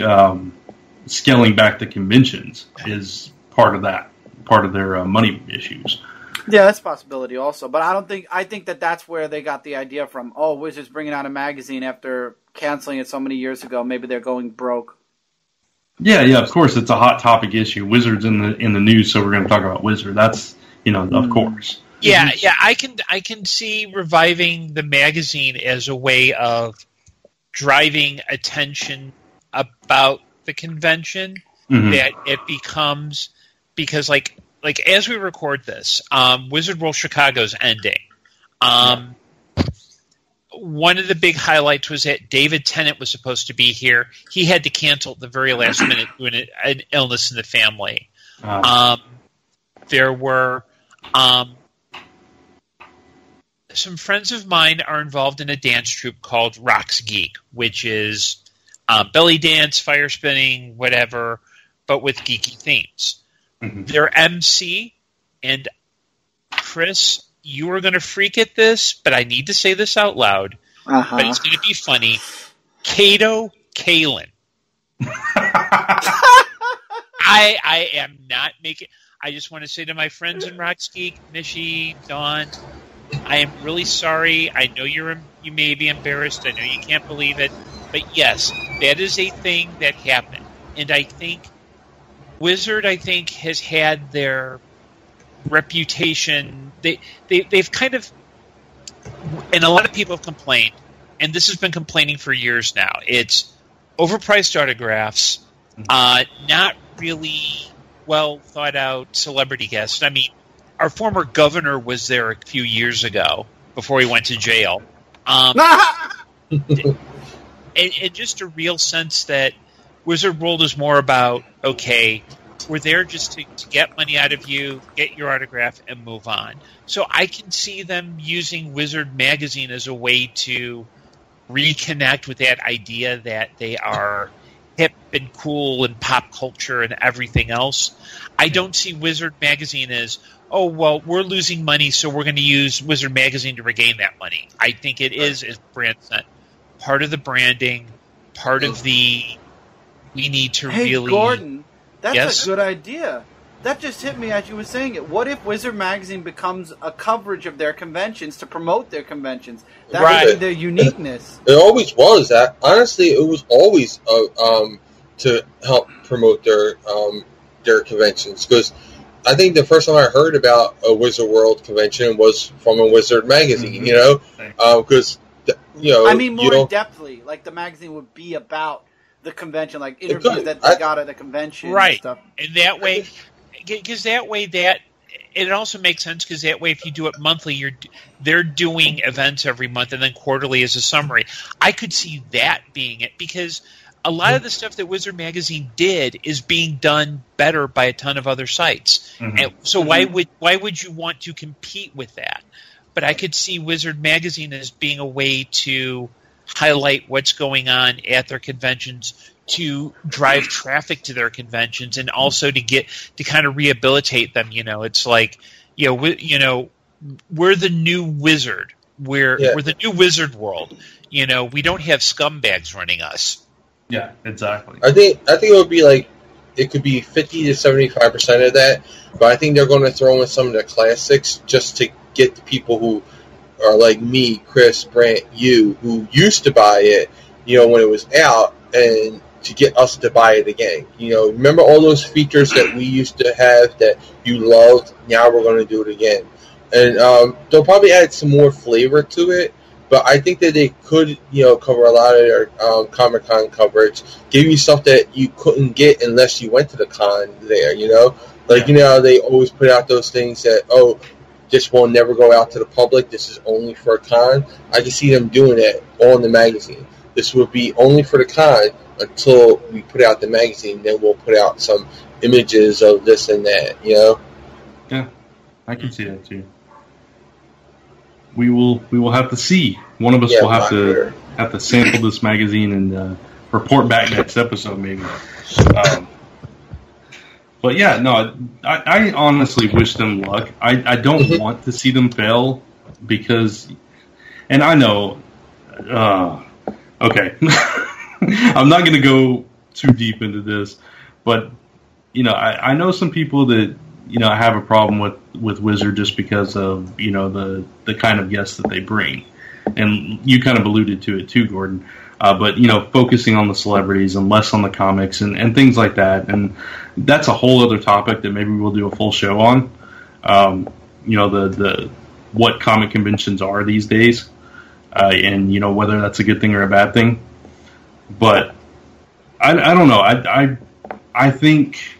scaling back the conventions is part of that, part of their money issues. Yeah, that's a possibility also. But I think that that's where they got the idea from. Oh, Wizards bringing out a magazine after canceling it so many years ago. Maybe they're going broke. Yeah, of course, it's a hot topic issue. Wizards in the news, so we're going to talk about Wizard. That's, of course. Yeah, I can see reviving the magazine as a way of driving attention about the convention. That it becomes, because like as we record this, Wizard World Chicago's ending. One of the big highlights was that David Tennant was supposed to be here. He had to cancel at the very last minute due to an illness in the family. There were some friends of mine are involved in a dance troupe called Rocks Geek, which is belly dance, fire spinning, whatever, but with geeky themes. Their MC, and Chris, you are going to freak at this, but I need to say this out loud, but it's going to be funny. Kato Kalin. I am not making... I just want to say to my friends in Rocks Geek, Mishi, Dawn, I am really sorry. I know you may be embarrassed. I know you can't believe it. But yes, that is a thing that happened. And I think Wizard, has had their reputation. They've kind of, and a lot of people have complained, and this has been complaining for years now. It's overpriced autographs, not really well thought out celebrity guests. I mean, our former governor was there a few years ago before he went to jail. And just a real sense that Wizard World is more about, okay, we're there just to get money out of you, get your autograph, and move on. So I can see them using Wizard Magazine as a way to reconnect with that idea that they are hip and cool and pop culture and everything else. I don't see Wizard Magazine as, oh, well, we're losing money, so we're going to use Wizard Magazine to regain that money. I think it is, as Brand said, part of the branding, part of the we need to really... Hey, Gordon, that's a good idea. That just hit me as you were saying it. What if Wizard Magazine becomes a coverage of their conventions to promote their conventions? That would be their uniqueness. It always was that. Honestly, it was always to help promote their conventions. Because I think the first time I heard about a Wizard World convention was from a Wizard Magazine, because, I mean, more in-depthly. Like, the magazine would be about the convention, like interviews that they got at the convention. Right. And stuff. And that way... Because that way, it also makes sense. Because that way, if you do it monthly, they're doing events every month, and then quarterly as a summary. I could see that being it, because a lot of the stuff that Wizard Magazine did is being done better by a ton of other sites. And so why would you want to compete with that? But I could see Wizard Magazine as being a way to highlight what's going on at their conventions, to drive traffic to their conventions, and also to kind of rehabilitate them. It's like, we're the new Wizard. We're the new Wizard World. We don't have scumbags running us. Yeah, exactly. I think it would be like, it could be 50 to 75% of that, but I think they're going to throw in some of the classics just to get the people who are like me, Chris, Brant, you, who used to buy it, when it was out, and to get us to buy it again. Remember all those features that we used to have that you loved? Now we're going to do it again. And they'll probably add some more flavor to it, but I think that they could, cover a lot of their Comic-Con coverage, give you stuff that you couldn't get unless you went to the con there, Like, how they always put out those things that, this will never go out to the public, this is only for a con. I can see them doing that on the magazine. This would be only for the con until we put out the magazine, then we'll put out some images of this and that, Yeah, I can see that too. We will have to see. One of us will have to sample this magazine and report back next episode, maybe. But yeah, no, I honestly wish them luck. I don't want to see them fail because, and I know, okay, I'm not going to go too deep into this, but I know some people that have a problem with Wizard just because of the kind of guests that they bring, and you kind of alluded to it too, Gordon. But focusing on the celebrities and less on the comics and things like that, and that's a whole other topic that maybe we'll do a full show on. The what comic conventions are these days, and whether that's a good thing or a bad thing. But I don't know. I think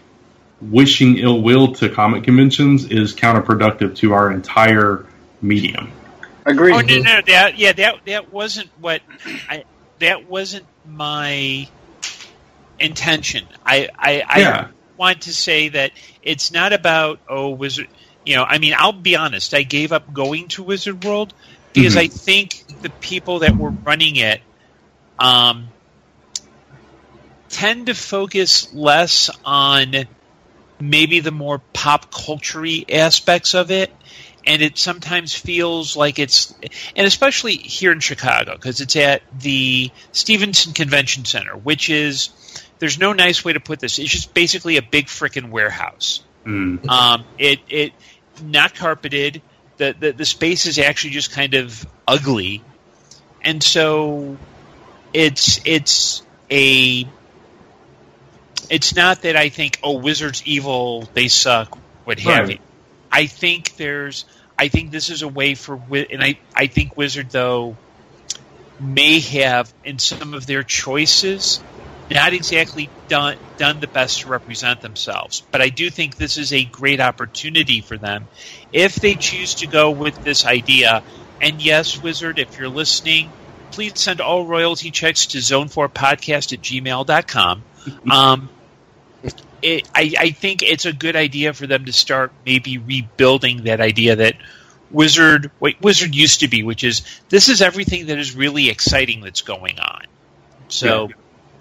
wishing ill will to comic conventions is counterproductive to our entire medium. Agreed. Oh no, that wasn't what that wasn't my intention. I want to say that it's not about Wizard. I'll be honest. I gave up going to Wizard World because I think the people that were running it tend to focus less on maybe the more pop culture-y aspects of it. And it sometimes feels like and especially here in Chicago, because it's at the Stevenson Convention Center, which is, there's no nice way to put this. It's just basically a big frickin' warehouse. It not carpeted. The space is actually just kind of ugly, and so it's not that I think Wizards evil, they suck, what have you. I think this is a way for, and I think Wizard, though, may have, in some of their choices, not exactly done the best to represent themselves. But I do think this is a great opportunity for them if they choose to go with this idea. And yes, Wizard, if you're listening, please send all royalty checks to zone4podcast@gmail.com. I think it's a good idea for them to start maybe rebuilding that idea that Wizard used to be, which is, this is everything that is really exciting that's going on. So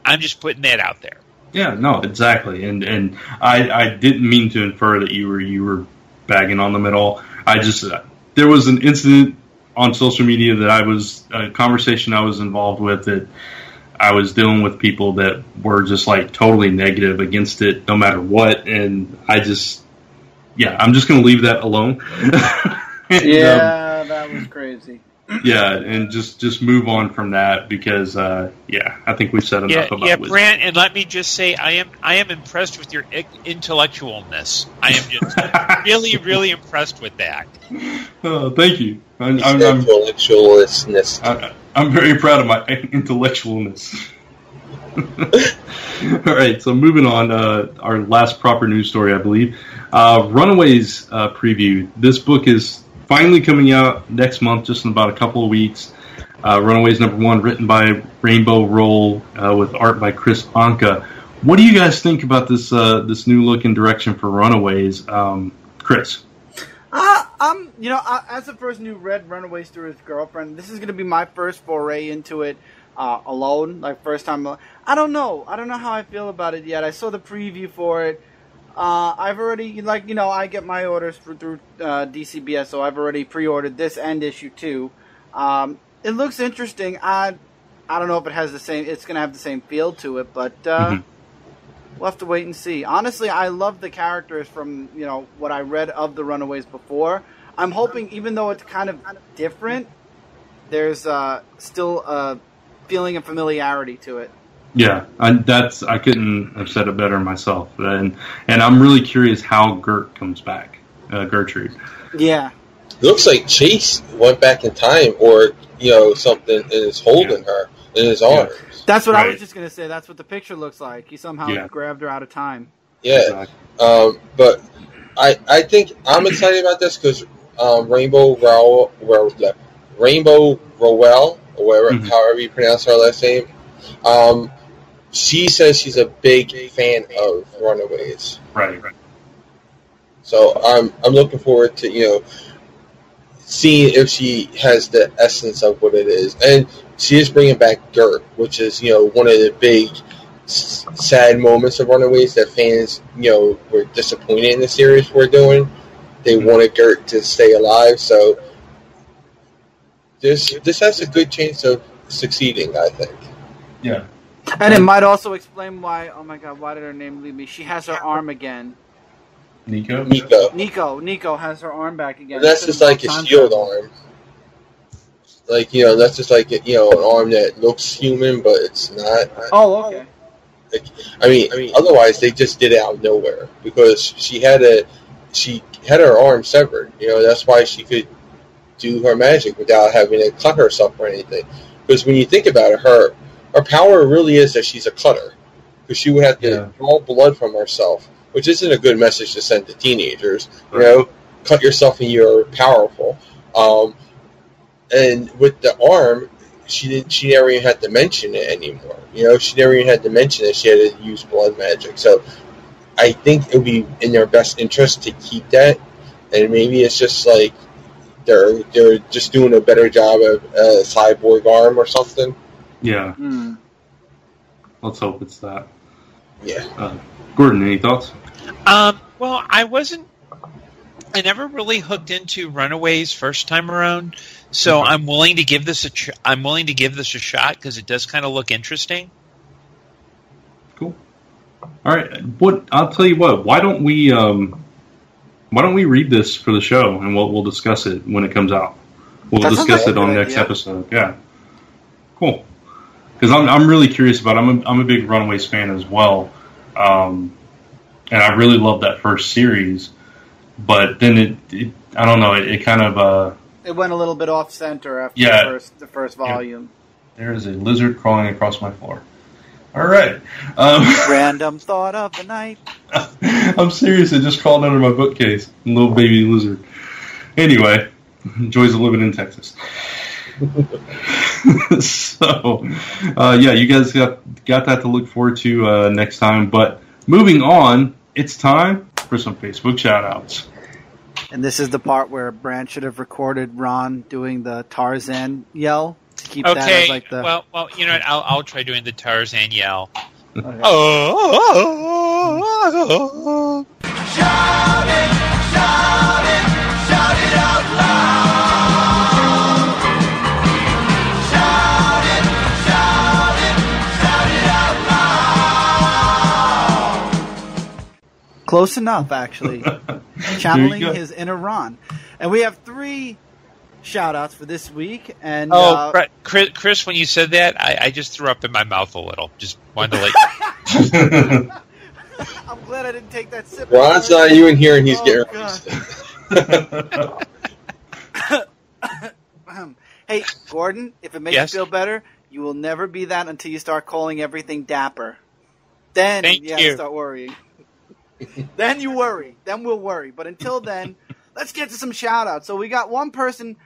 I'm just putting that out there. Yeah, no, exactly. And I didn't mean to infer that you were bagging on them at all. I just, there was an incident on social media that a conversation I was involved with, that I was dealing with people that were just like totally negative against it no matter what, and I'm just going to leave that alone. That was crazy. Yeah, and just move on from that because I think we've said enough about Wizard. Brant, and let me just say I am impressed with your intellectualness. I am just really, really impressed with that. Thank you. Intellectualness. I'm very proud of my intellectualness. All right, so moving on, our last proper news story, I believe. Runaways preview. This book is finally coming out next month, just in about a couple of weeks. Runaways #1, written by Rainbow Roll, with art by Chris Anka. What do you guys think about this new look and direction for Runaways, Chris? As the person who read Runaways through his girlfriend, this is going to be my first foray into it alone, like first time. I don't know how I feel about it yet. I saw the preview for it. I've already, I get my orders through DCBS, so I've already pre-ordered this and issue 2. It looks interesting. I don't know if it's going to have the same feel to it, but we'll have to wait and see. Honestly, I love the characters from, what I read of the Runaways before. I'm hoping, even though it's kind of different, there's still a feeling of familiarity to it. Yeah, I couldn't have said it better myself. And I'm really curious how Gert comes back, Gertrude. Yeah. It looks like Chase went back in time, or, something is holding her in his arms. That's what I was just going to say. That's what the picture looks like. He somehow grabbed her out of time. Yeah. Exactly. But I think I'm excited about this because Rainbow Rowell, or however you pronounce her last name, she says she's a big fan of Runaways. Right. So I'm looking forward to seeing if she has the essence of what it is. And she is bringing back Dirt, which is, one of the big sad moments of Runaways that fans, were disappointed in the series we're doing. They wanted Dirt to stay alive, so this has a good chance of succeeding, I think. Yeah. And it might also explain why, oh my god, why did her name leave me? She has her arm again. Nico has her arm back again. But that's just like a shield arm. Like, that's just like, an arm that looks human, but it's not. Oh, okay. I mean, otherwise they just did it out of nowhere because she had her arm severed. That's why she could do her magic without having to cut herself or anything. Because when you think about it, her power really is that she's a cutter. Because she would have to draw blood from herself, which isn't a good message to send to teenagers. Right. Cut yourself and you're powerful. And with the arm, she never even had to mention it anymore. She never even had to mention that she had to use blood magic. So I think it would be in their best interest to keep that. And maybe it's just like they're just doing a better job of a cyborg arm or something. Yeah. Let's hope it's that. Yeah. Gordon, any thoughts? Well, I never really hooked into Runaways first time around, so okay. I'm willing to give this a shot because it does kind of look interesting. Cool. All right. I'll tell you what. Why don't we read this for the show and we'll discuss it when it comes out. We'll discuss it on next episode. Yeah. Cool. Because I'm really curious about it. I'm a big Runaways fan as well, and I really loved that first series. But then it I don't know. It kind of it went a little bit off center after the first volume. There is a lizard crawling across my floor. All right. Random thought of the night. I'm serious. It just crawled under my bookcase. Little baby lizard. Anyway, joys of living in Texas. So, you guys got that to look forward to next time. But moving on, it's time for some Facebook shoutouts. And this is the part where Brand should have recorded Ron doing the Tarzan yell to keep that as like the. Well, you know what? I'll try doing the Tarzan yell. Okay. Oh. Shout it, shout it, shout it out loud. Shout it, shout it, shout it out loud. Close enough, actually. Channeling his inner Ron. And we have 3 shout-outs for this week. And Chris, when you said that, I just threw up in my mouth a little. Just wanted to let I'm glad I didn't take that sip. Ron's not even here and he's getting Hey, Gordon, if it makes you feel better, you will never be that until you start calling everything dapper. Then you have to start worrying. Then you worry. Then we'll worry. But until then, let's get to some shout-outs. So we got one person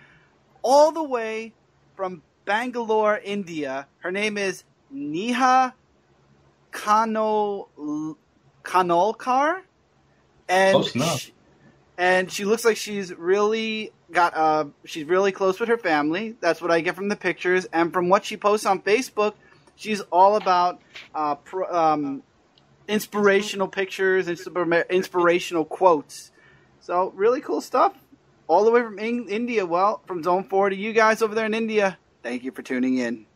all the way from Bangalore, India. Her name is Neha Kanolkar. And she looks like she's really she's really close with her family. That's what I get from the pictures. And from what she posts on Facebook, she's all about inspirational pictures and inspirational quotes. So really cool stuff. All the way from India. Well, from Zone 4 to you guys over there in India, thank you for tuning in.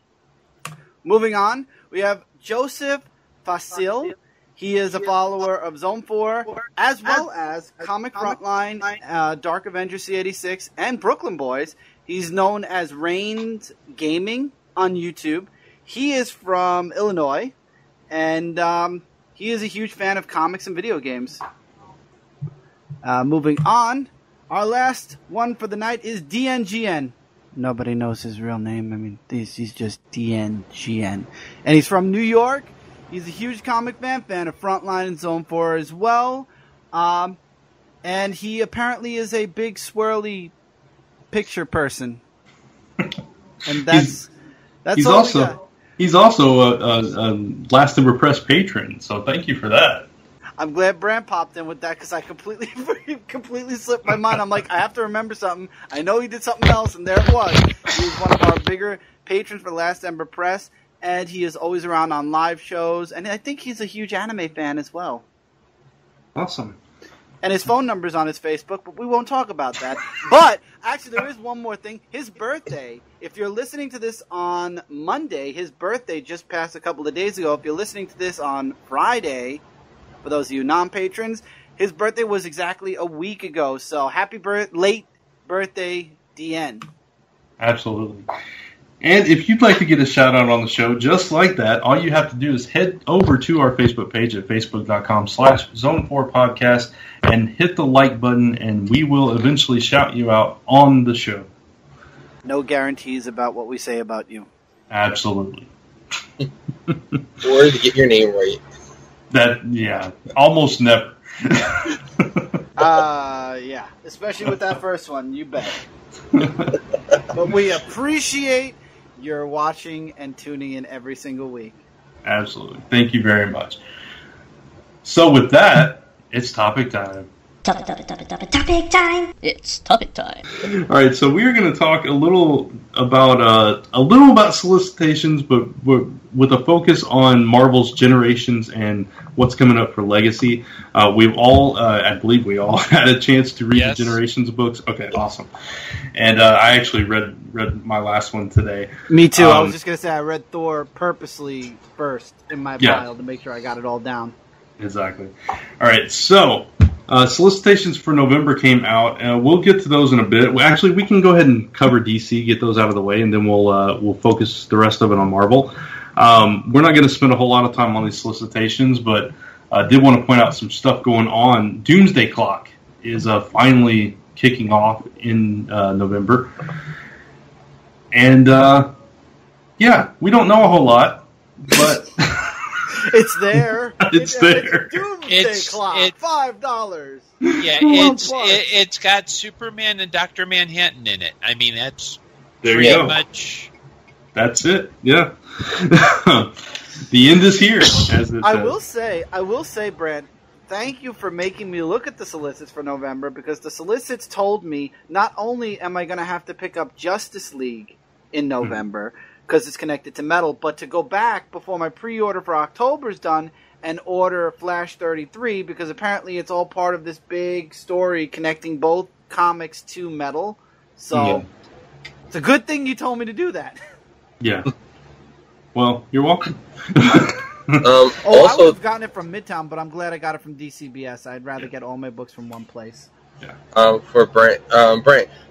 Moving on, we have Joseph Fasil. He is a follower of Zone 4, as well as Comic Frontline, Dark Avenger C86, and Brooklyn Boys. He's known as Reigns Gaming on YouTube. He is from Illinois, and he is a huge fan of comics and video games. Moving on, our last one for the night is DNGN. Nobody knows his real name. I mean, he's just DNGN. And he's from New York. He's a huge comic fan of Frontline and Zone 4 as well. And he apparently is a big swirly picture person. And that's he's all also, he's also a Last Ever Press patron, so thank you for that. I'm glad Brand popped in with that because I completely slipped my mind. I'm like, I have to remember something. I know he did something else, and there it was. He was one of our bigger patrons for Last Ember Press, and he is always around on live shows, and I think he's a huge anime fan as well. Awesome. And his phone number's on his Facebook, but we won't talk about that. But, actually, there is one more thing. His birthday, if you're listening to this on Monday, his birthday just passed a couple of days ago. If you're listening to this on Friday, for those of you non-patrons, his birthday was exactly a week ago. So, late birthday, DN. Absolutely. And if you'd like to get a shout-out on the show just like that, all you have to do is head over to our Facebook page at facebook.com/Zone4Podcast and hit the like button, and we will eventually shout you out on the show. No guarantees about what we say about you. Absolutely. Or to get your name right. Almost never. Yeah, especially with that first one, you bet. But we appreciate your watching and tuning in every single week. Absolutely. Thank you very much. So with that, it's topic time. Topic time. It's topic time. All right, so we are going to talk a little about solicitations, but with a focus on Marvel's Generations and what's coming up for Legacy. We've all, I believe we all had a chance to read the Generations books. Okay, awesome. And I actually read my last one today. Me too. I was just going to say I read Thor purposely first in my pile to make sure I got it all down. Exactly. All right, so solicitations for November came out. We'll get to those in a bit. Actually, we can go ahead and cover DC, get those out of the way, and then we'll focus the rest of it on Marvel. We're not going to spend a whole lot of time on these solicitations, but I did want to point out some stuff going on. Doomsday Clock is finally kicking off in November. And, we don't know a whole lot, but... It's there. It's there. Doomsday Clock, $5. Yeah, it's got Superman and Dr. Manhattan in it. I mean, that's pretty much... That's it, yeah. The end is here, as it I will say, Brad, thank you for making me look at the solicits for November, because the solicits told me not only am I going to have to pick up Justice League in November, because it's connected to Metal, but to go back before my pre-order for October is done and order Flash 33, because apparently it's all part of this big story connecting both comics to Metal. So it's a good thing you told me to do that. Yeah. Well, you're welcome. I would have gotten it from Midtown, but I'm glad I got it from DCBS. I'd rather get all my books from one place. Yeah. For Brent,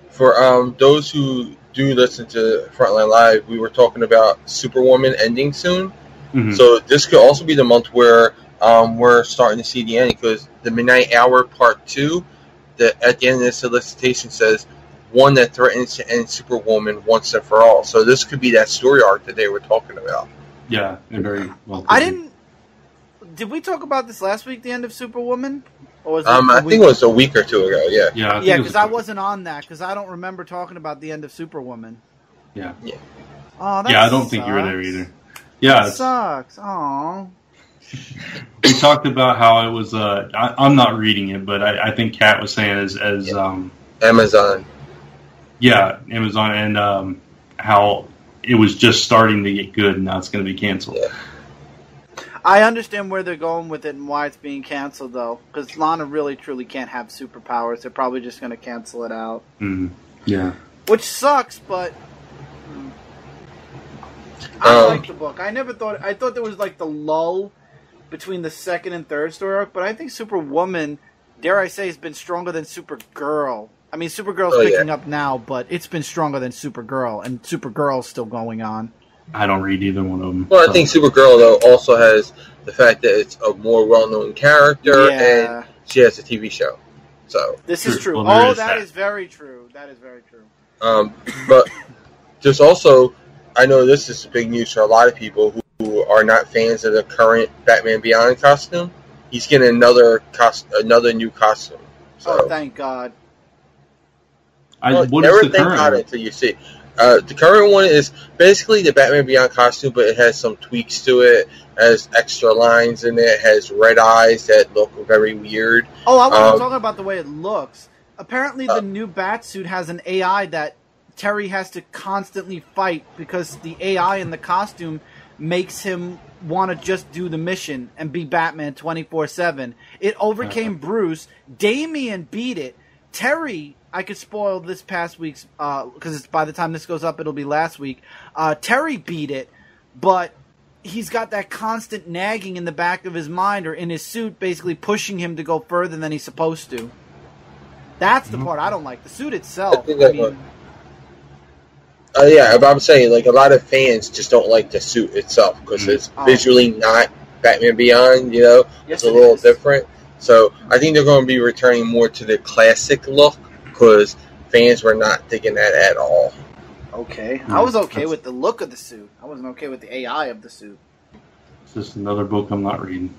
for those who do listen to Frontline Live, we were talking about Superwoman ending soon. Mm-hmm. So this could also be the month where we're starting to see the ending, because the Midnight Hour Part 2, at the end of the solicitation says, one that threatens to end Superwoman once and for all. So this could be that story arc that they were talking about. Yeah, and very well. Did we talk about this last week, the end of Superwoman? Or was I think it was a week or two ago, yeah. Yeah, because I wasn't on that, because I don't remember talking about the end of Superwoman. Yeah. Oh, that I don't think you were there either. Yeah. That sucks. Aw. We talked about how it was, I'm not reading it, but I think Kat was saying as Amazon. Yeah, Amazon, and how it was just starting to get good, and now it's going to be canceled. Yeah. I understand where they're going with it and why it's being canceled, though, because Lana really, truly can't have superpowers. They're probably just going to cancel it out. Mm-hmm. Yeah. Which sucks, but I like the book. I thought there was like the lull between the second and third story arc, but I think Superwoman, dare I say, has been stronger than Supergirl. I mean, Supergirl's picking up now, but it's been stronger than Supergirl, and Supergirl's still going on. I don't read either one of them. Well, I think Supergirl, though, also has the fact that it's a more well-known character, and she has a TV show. So this is true. Well, that is very true. That is very true. But there's also, I know this is big news for a lot of people who are not fans of the current Batman Beyond costume. He's getting another new costume. So. Oh, thank God. Never thank God until you see. The current one is basically the Batman Beyond costume, but it has some tweaks to it. Has extra lines in it. Has red eyes that look very weird. Oh, I wasn't talking about the way it looks. Apparently, the new Batsuit has an AI that Terry has to constantly fight because the AI in the costume makes him want to just do the mission and be Batman 24/7. It overcame Bruce. Damian beat it. Terry, I could spoil this past week's because by the time this goes up, it'll be last week. Terry beat it, but he's got that constant nagging in the back of his mind or in his suit, basically pushing him to go further than he's supposed to. That's the part I don't like. The suit itself. Yeah, but I'm saying, like, a lot of fans just don't like the suit itself because it's visually not Batman Beyond, you know? Yes, it's a little different. So I think they're going to be returning more to the classic look because fans were not digging that at all. Okay. I was okay with the look of the suit. I wasn't okay with the AI of the suit. It's just another book I'm not reading.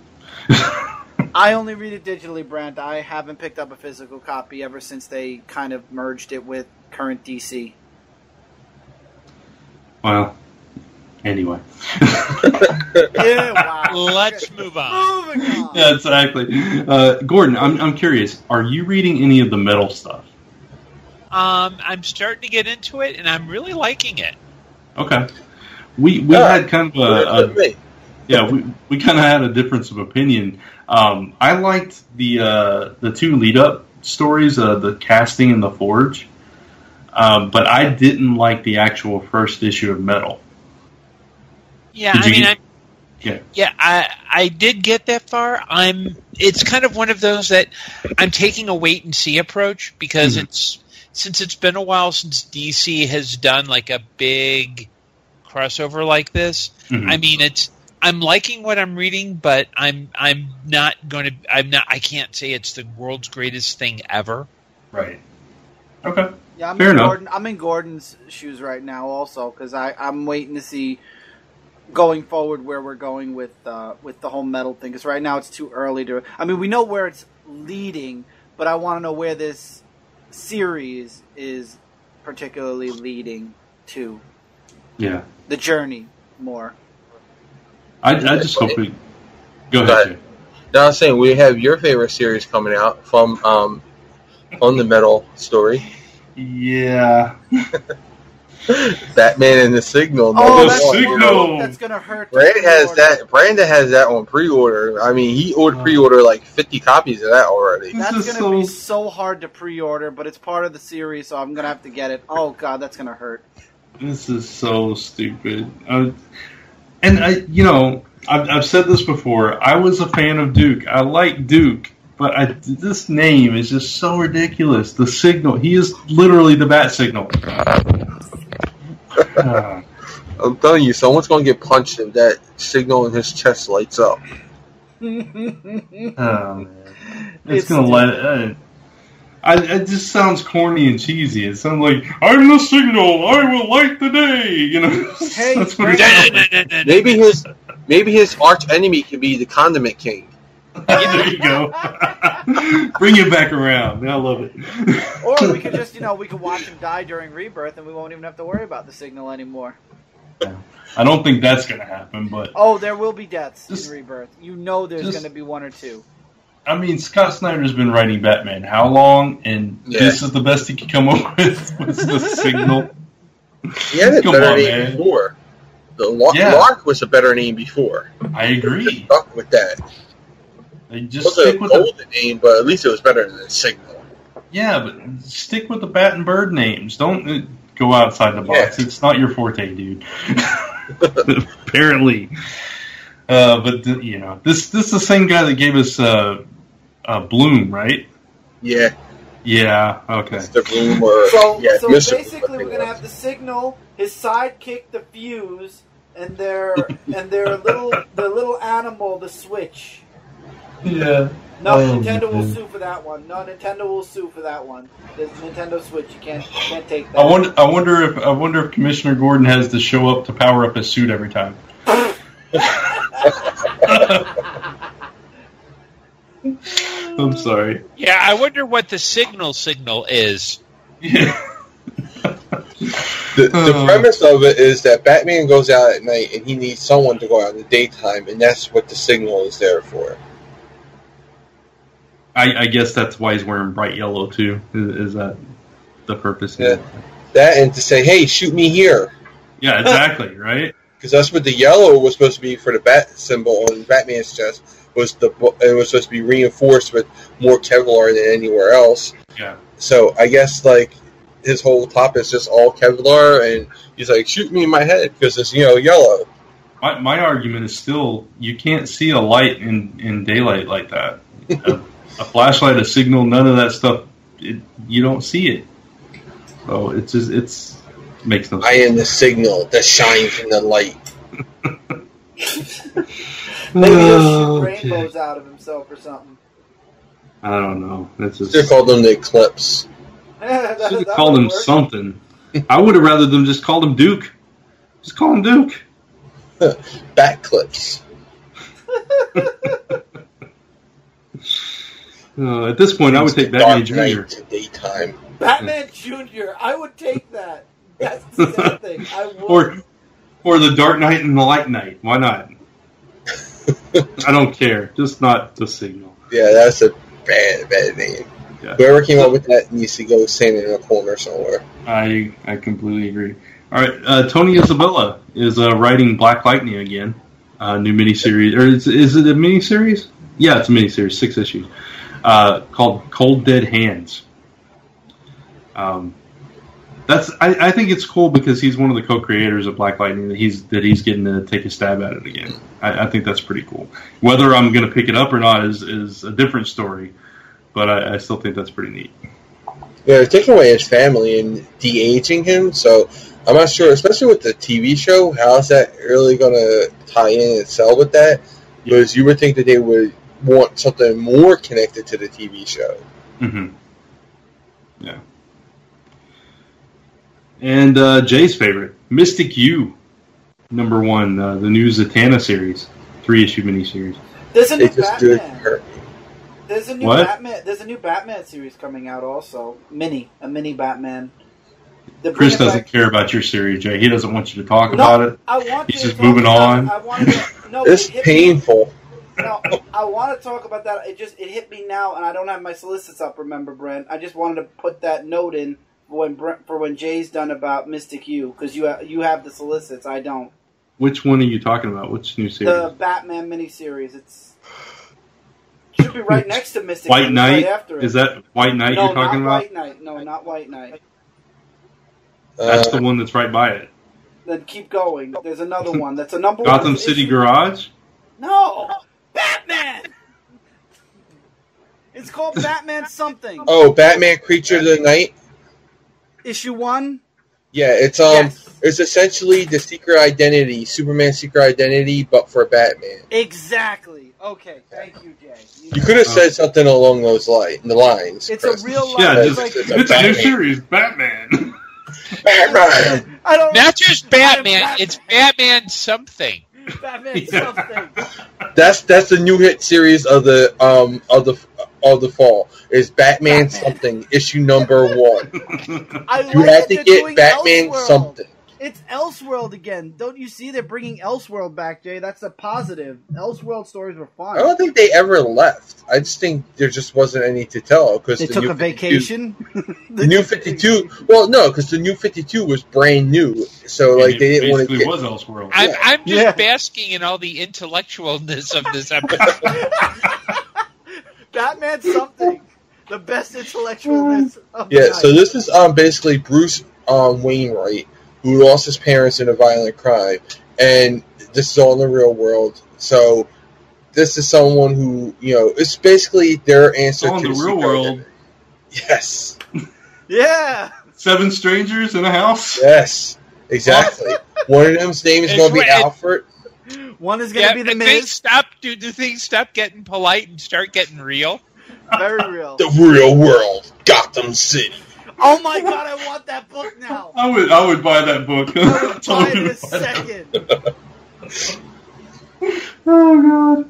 I only read it digitally, Brent. I haven't picked up a physical copy ever since they kind of merged it with current DC. Well, anyway. Yeah, wow. Let's move on. Moving on. Yeah, exactly. Gordon, I'm curious. Are you reading any of the metal stuff? I'm starting to get into it, and I'm really liking it. Okay. We had kind of we kind of had a difference of opinion. I liked the two lead up stories, the casting and the forge, but I didn't like the actual first issue of Metal. Yeah, I did get that far. It's kind of one of those that I'm taking a wait and see approach because since it's been a while since DC has done like a big crossover like this. I mean, I'm liking what I'm reading, but I can't say it's the world's greatest thing ever. Right. Okay. Yeah, Fair enough. I'm in Gordon's shoes right now also because I'm waiting to see going forward where we're going with the whole metal thing. Because right now it's too early to. I mean, we know where it's leading, but I want to know where this series is particularly leading to. Yeah. The journey more. I just hope it. Go ahead, Jay. Now I'm saying we have your favorite series coming out from the metal story. Yeah. Batman and the Signal. Oh, The Signal. That's gonna hurt. Brandon has that on pre-order. I mean, he pre-ordered like 50 copies of that already. That's gonna be so hard to pre-order, but it's part of the series, so I'm gonna have to get it. Oh god, that's gonna hurt. This is so stupid. I've said this before. I was a fan of Duke. I like Duke, but this name is just so ridiculous. The Signal. He is literally the Bat Signal. I'm telling you, someone's going to get punched and that signal in his chest lights up. Man. It's going to let... it just sounds corny and cheesy. It sounds like, I'm the Signal, I will light the day. You know, hey, that's what it Maybe his arch enemy can be the Condiment King. There you go. Bring it back around. I love it. Or we could just, we could watch him die during Rebirth, and we won't even have to worry about the Signal anymore. I don't think that's going to happen, but... Oh, there will be deaths in Rebirth. There's going to be one or two. I mean, Scott Snyder's been writing Batman how long? And this is the best he could come up with was the Signal. He had a better name before. The Lark was a better name before. I agree. Stuck with that. Just it was a golden name, but at least it was better than the Signal. Yeah, but stick with the Bat and Bird names. Don't go outside the box. Yeah. It's not your forte, dude. Apparently. But this is the same guy that gave us Bloom, right? Yeah. Yeah. Okay. Mr. Bloom so basically, we're gonna have the Signal, his sidekick, the Fuse, and their little animal, the Switch. Yeah. No, Nintendo will sue for that one. There's Nintendo Switch. You can't take that. I wonder if Commissioner Gordon has to show up to power up his suit every time. I'm sorry. Yeah, I wonder what the signal is. Yeah. The premise of it is that Batman goes out at night and he needs someone to go out in the daytime, and that's what the signal is there for. I guess that's why he's wearing bright yellow too. Is that the purpose? Yeah. That and to say, hey, shoot me here. Yeah, exactly, right? Because that's what the yellow was supposed to be for the bat symbol on Batman's chest. It was supposed to be reinforced with more Kevlar than anywhere else. Yeah. So I guess like his whole top is just all Kevlar, and he's like, shoot me in my head because it's yellow. My argument is still you can't see a light in daylight like that. A flashlight, a signal, none of that stuff. You don't see it. So it's makes no sense. I am the signal that shines in the light. Maybe he'll shoot rainbows out of himself or something. I don't know. That's just, they called them the Eclipse. Should have called him something. I would have rather them just called him Duke. Just call him Duke. Bat clips. At this point, I would take Batman Jr. Daytime. Batman Jr. I would take that. That's the sad thing. I would. Or the Dark Knight and the Light Knight. Why not? I don't care. Just not the signal. Yeah, that's a bad name. Yeah. Whoever came up with that needs to go stand in a corner somewhere. I completely agree. All right, Tony Isabella is writing Black Lightning again. New miniseries. Or is it a miniseries? Yeah, it's a miniseries, 6 issues. Called Cold Dead Hands. I think it's cool because he's one of the co-creators of Black Lightning that he's getting to take a stab at it again. I think that's pretty cool. Whether I'm going to pick it up or not is a different story, but I still think that's pretty neat. Yeah, they're taking away his family and de-aging him, so I'm not sure, especially with the TV show, how's that really going to tie in and sell with that? Because you would think that they would want something more connected to the TV show. Mm-hmm. Yeah. And Jay's favorite, Mystic U, #1, the new Zatanna series, 3-issue miniseries. There's a new Batman. There's a new what? Batman. There's a new Batman series coming out also. A mini Batman. Chris doesn't care about your series, Jay. He doesn't want you to talk about it. He's just moving on. It's painful. No, I want to talk about that. It hit me now, and I don't have my solicits up. Remember, Brent? I just wanted to put that note in for when Jay's done about Mystic U, because you have the solicits. I don't. Which one are you talking about? Which new series? The Batman miniseries. It should be right next to Mystic White U. Knight. Right after it. Is that White Knight you're talking about? White Knight. No, not White Knight. That's the one that's right by it. Then keep going. There's another one. That's a number Gotham 1 City Garage? No! Batman! It's called Batman something. Oh, Batman Creature of the Night? Issue 1? Yeah, it's It's essentially the secret identity, Superman's secret identity, but for Batman. Exactly. Okay, thank you, Jay. You could have said something along those lines. It's a real life. Yeah, it's a new series, Batman. Batman. Not just Batman. It's Batman something. Batman something. That's the new hit series of the fall. Is Batman something issue number 1? You have to get Batman Elseworld. something. It's Elseworld again. Don't you see they're bringing Elseworld back, Jay? That's a positive. Elseworld stories were fun. I don't think they ever left. I just think there just wasn't any to tell because they took a vacation. The New 52. Well, no, because the New 52 was brand new, so like they didn't want to get. Was Elseworld. I'm just basking in all the intellectualness of this episode. Batman something. The best intellectualness of the Yeah, night. so this is basically Bruce Wainwright, who lost his parents in a violent crime, and this is all in the real world. So this is someone who, it's basically their answer to the real world. Yes. Yeah. 7 strangers in a house. Yes, exactly. One of them's name is going to be Alfred. One is going to be the Miz. Do things stop getting polite and start getting real? Very real. The real world, Gotham City. Oh my god, I want that book now. I would buy that book. I would buy it in a second. Oh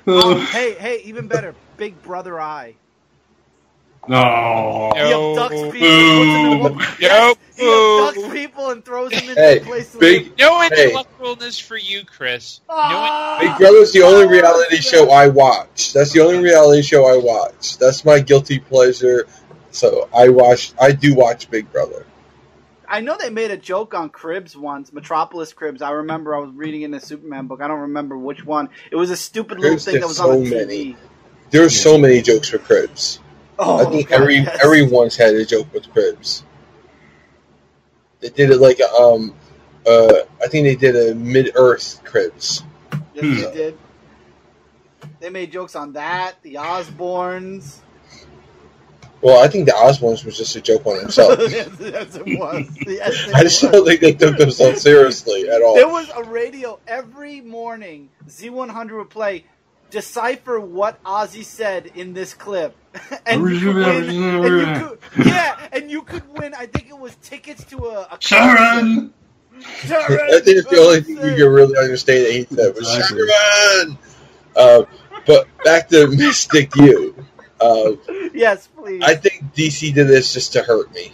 god. Hey, even better. Big Brother Eye. No. No. He abducts people and puts them in one. Yes, he abducts people and throws them into a place to live. No intellectualness for you, Chris. Big Brother's the only reality show I watch. That's the only reality show I watch. That's my guilty pleasure. So I do watch Big Brother. I know they made a joke on Cribs once, Metropolis Cribs. I remember I was reading in the Superman book. I don't remember which one. It was a stupid little thing that was on the TV. There's so many jokes for Cribs. Oh, I think everyone's had a joke with Cribs. They did it like I think they did a Mid-Earth Cribs. Yes, they did. They made jokes on that. The Osbournes. Well, I think the Osbournes was just a joke on themselves. Yes, it was. Yes, I just don't think they took themselves seriously at all. There was a radio every morning. Z100 would play. Decipher what Ozzy said in this clip, and you could win. And you could win. I think it was tickets to a Sharon. I think it's the only thing you can really understand that he said was Sharon. But back to Mystic U. Yes, please. I think DC did this just to hurt me.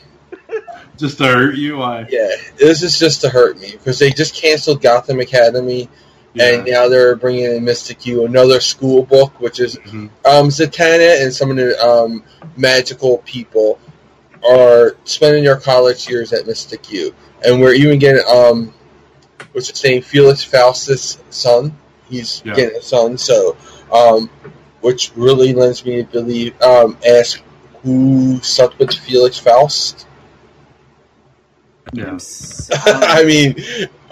Just to hurt you? Why? Yeah, this is just to hurt me because they just canceled Gotham Academy. Yeah. And now they're bringing in Mystic U, another school book, which is Zatanna and some of the magical people are spending their college years at Mystic U. And we're even getting, what's his name, Felix Faust's son. He's getting a son, so, which really lends me to believe, ask who slept with Felix Faust? Yeah. I mean,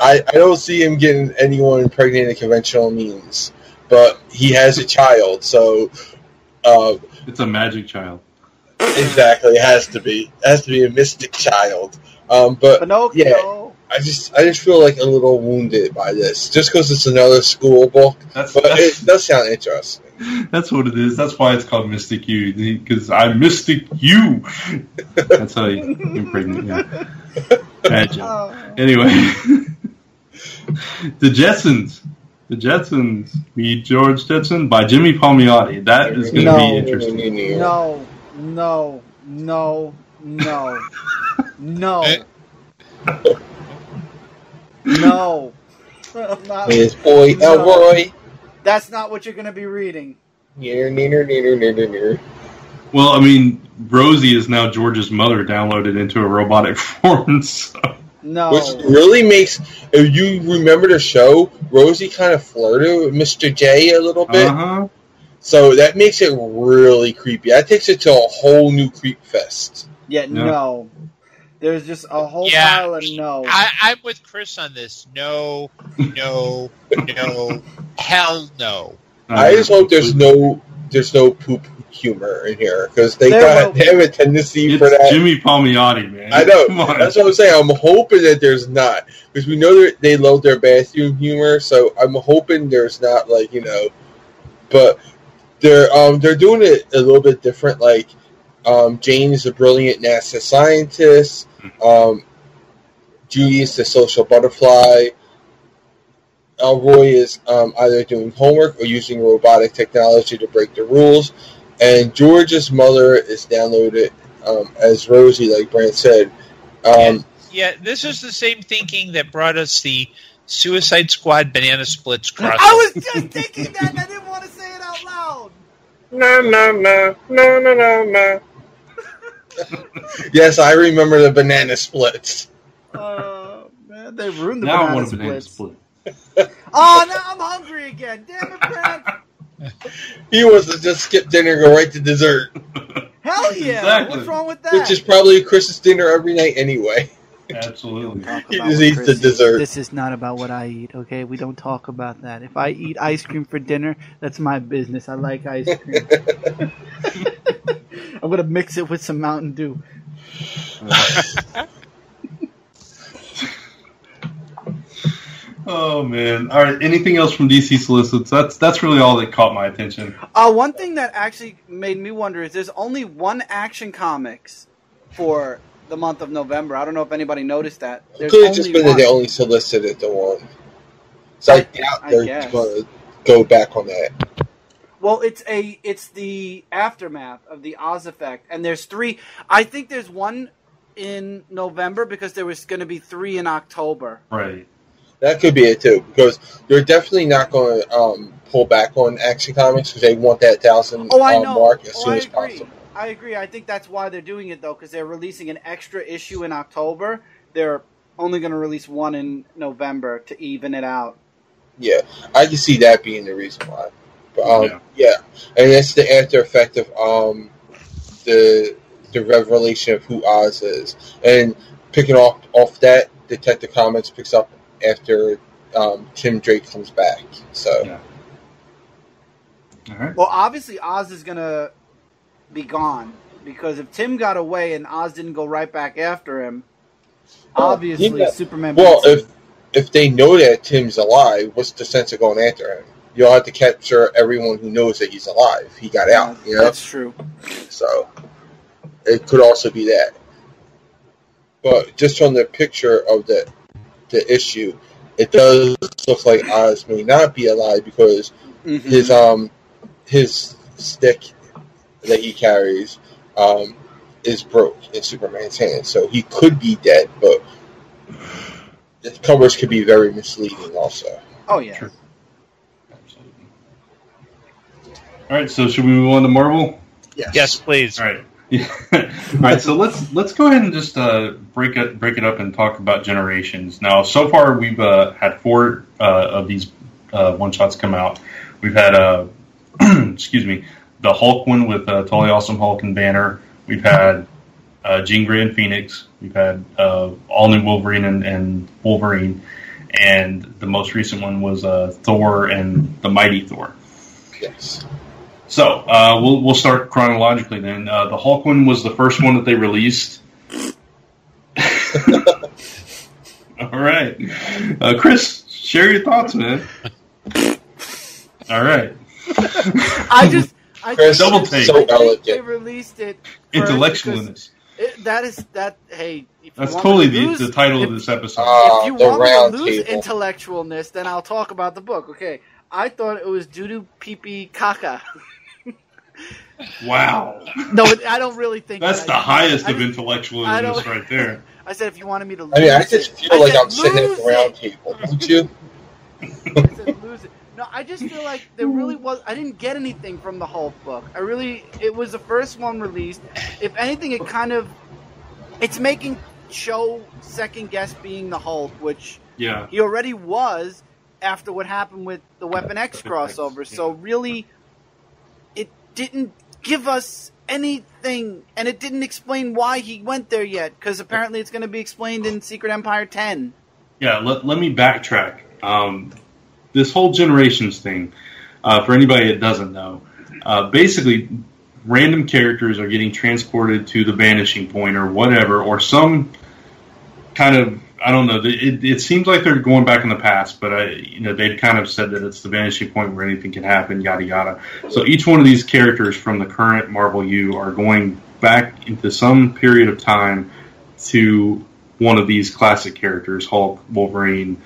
I don't see him getting anyone pregnant in conventional means, but he has a child, so it's a magic child. Exactly, it has to be. It has to be a mystic child. But Pinocchio. Yeah, I just feel like a little wounded by this, just because it's another school book. But it does sound interesting. That's what it is. That's why it's called Mystic U, because I'm Mystic U. That's how you impregnate. Yeah. Imagine. Anyway, The Jetsons. Meet George Jetson by Jimmy Palmiotti. That is going to be interesting. No. His boy Elroy. That's not what you're going to be reading. Well, I mean, Rosie is now George's mother downloaded into a robotic form. So. No. Which really makes, if you remember the show, Rosie kind of flirted with Mr. J a little bit. Uh-huh. So that makes it really creepy. That takes it to a whole new creep fest. Yeah, no. There's just a whole pile of no. I'm with Chris on this. No. Hell no. I just hope there's no poop humor in here because they have a tendency for that. Jimmy Palmiotti, man. I know. That's what I'm saying. I'm hoping that there's not because we know that they love their bathroom humor. So I'm hoping there's not but they're doing it a little bit different. Like Jane is a brilliant NASA scientist. Judy is the social butterfly. Elroy is either doing homework or using robotic technology to break the rules. And George's mother is downloaded as Rosie, like Brant said. This is the same thinking that brought us the Suicide Squad Banana Splits crossover. I was just thinking that, and I didn't want to say it out loud. No. Yes, I remember the Banana Splits. Man, they ruined the now banana I want a splits. banana split. Oh, now I'm hungry again. Damn it, Brent. He wants to just skip dinner and go right to dessert. Hell yeah. Exactly. What's wrong with that? Which is probably Chris's dinner every night anyway. Absolutely. He just eats the dessert. This is not about what I eat, okay? We don't talk about that. If I eat ice cream for dinner, that's my business. I like ice cream. I'm going to mix it with some Mountain Dew. Oh man! All right. Anything else from DC Solicits? That's really all that caught my attention. One thing that actually made me wonder is there's only one Action Comics for the month of November. I don't know if anybody noticed that. It could have just been that they only solicited the one. So I doubt they're going to go back on that. Well, it's the aftermath of the Oz effect, and there's 3. I think there's 1 in November because there was going to be 3 in October. Right. That could be it too, because they're definitely not going to pull back on Action Comics because they want that 1,000 mark as soon as possible. I agree. I think that's why they're doing it though, because they're releasing an extra issue in October. They're only going to release 1 in November to even it out. Yeah, I can see that being the reason why. But, yeah, and that's the after effect of the revelation of who Oz is, and picking off that, Detective Comics picks up after Tim Drake comes back. So, yeah. All right. Well, obviously Oz is going to be gone because if Tim got away and Oz didn't go right back after him, obviously Superman. Well, if they know that Tim's alive, what's the sense of going after him? You'll have to capture everyone who knows that he's alive. He got out. You know? That's true. So it could also be that. But just from the picture of the issue, it does look like Oz may not be alive because his stick that he carries is broke in Superman's hand. So he could be dead, but the covers could be very misleading also. Oh, yeah. Sure. Absolutely. All right, so should we move on to Marvel? Yes, please. All right. All right, so let's go ahead and just break it up and talk about Generations. Now, so far we've had 4 of these one-shots come out. We've had excuse me, the Hulk one with Totally Awesome Hulk and Banner. We've had Jean Grey and Phoenix. We've had all new Wolverine and Wolverine, and the most recent one was Thor and the Mighty Thor. Yes. So we'll start chronologically then. The Hulk one was the first one that they released. All right, Chris, share your thoughts, man. All right. Chris, double take. So elegant. They released it. Intellectualness. Hey. That's totally the title of this episode. If you want me to lose table. intellectualness, then I'll talk about the book. Okay. I thought it was doo-doo pee-pee caca. Wow. No, I don't really think that's the highest of intellectualness right there. I said if you wanted me to lose I just feel like I'm sitting at the round table. Don't you? I said lose it. No, I just feel like there really was. I didn't get anything from the Hulk book. It was the first one released. If anything, it's making Cho second guess being the Hulk, which he already was after what happened with the Weapon X crossover. So really, it didn't give us anything, and it didn't explain why he went there yet, because apparently it's going to be explained in Secret Empire 10. Yeah, let me backtrack. This whole Generations thing, for anybody that doesn't know, basically random characters are getting transported to the vanishing point or whatever, or some kind of, I don't know, it seems like they're going back in the past, but they'd kind of said that it's the vanishing point where anything can happen, yada yada. So each one of these characters from the current Marvel U are going back into some period of time to one of these classic characters, Hulk, Wolverine,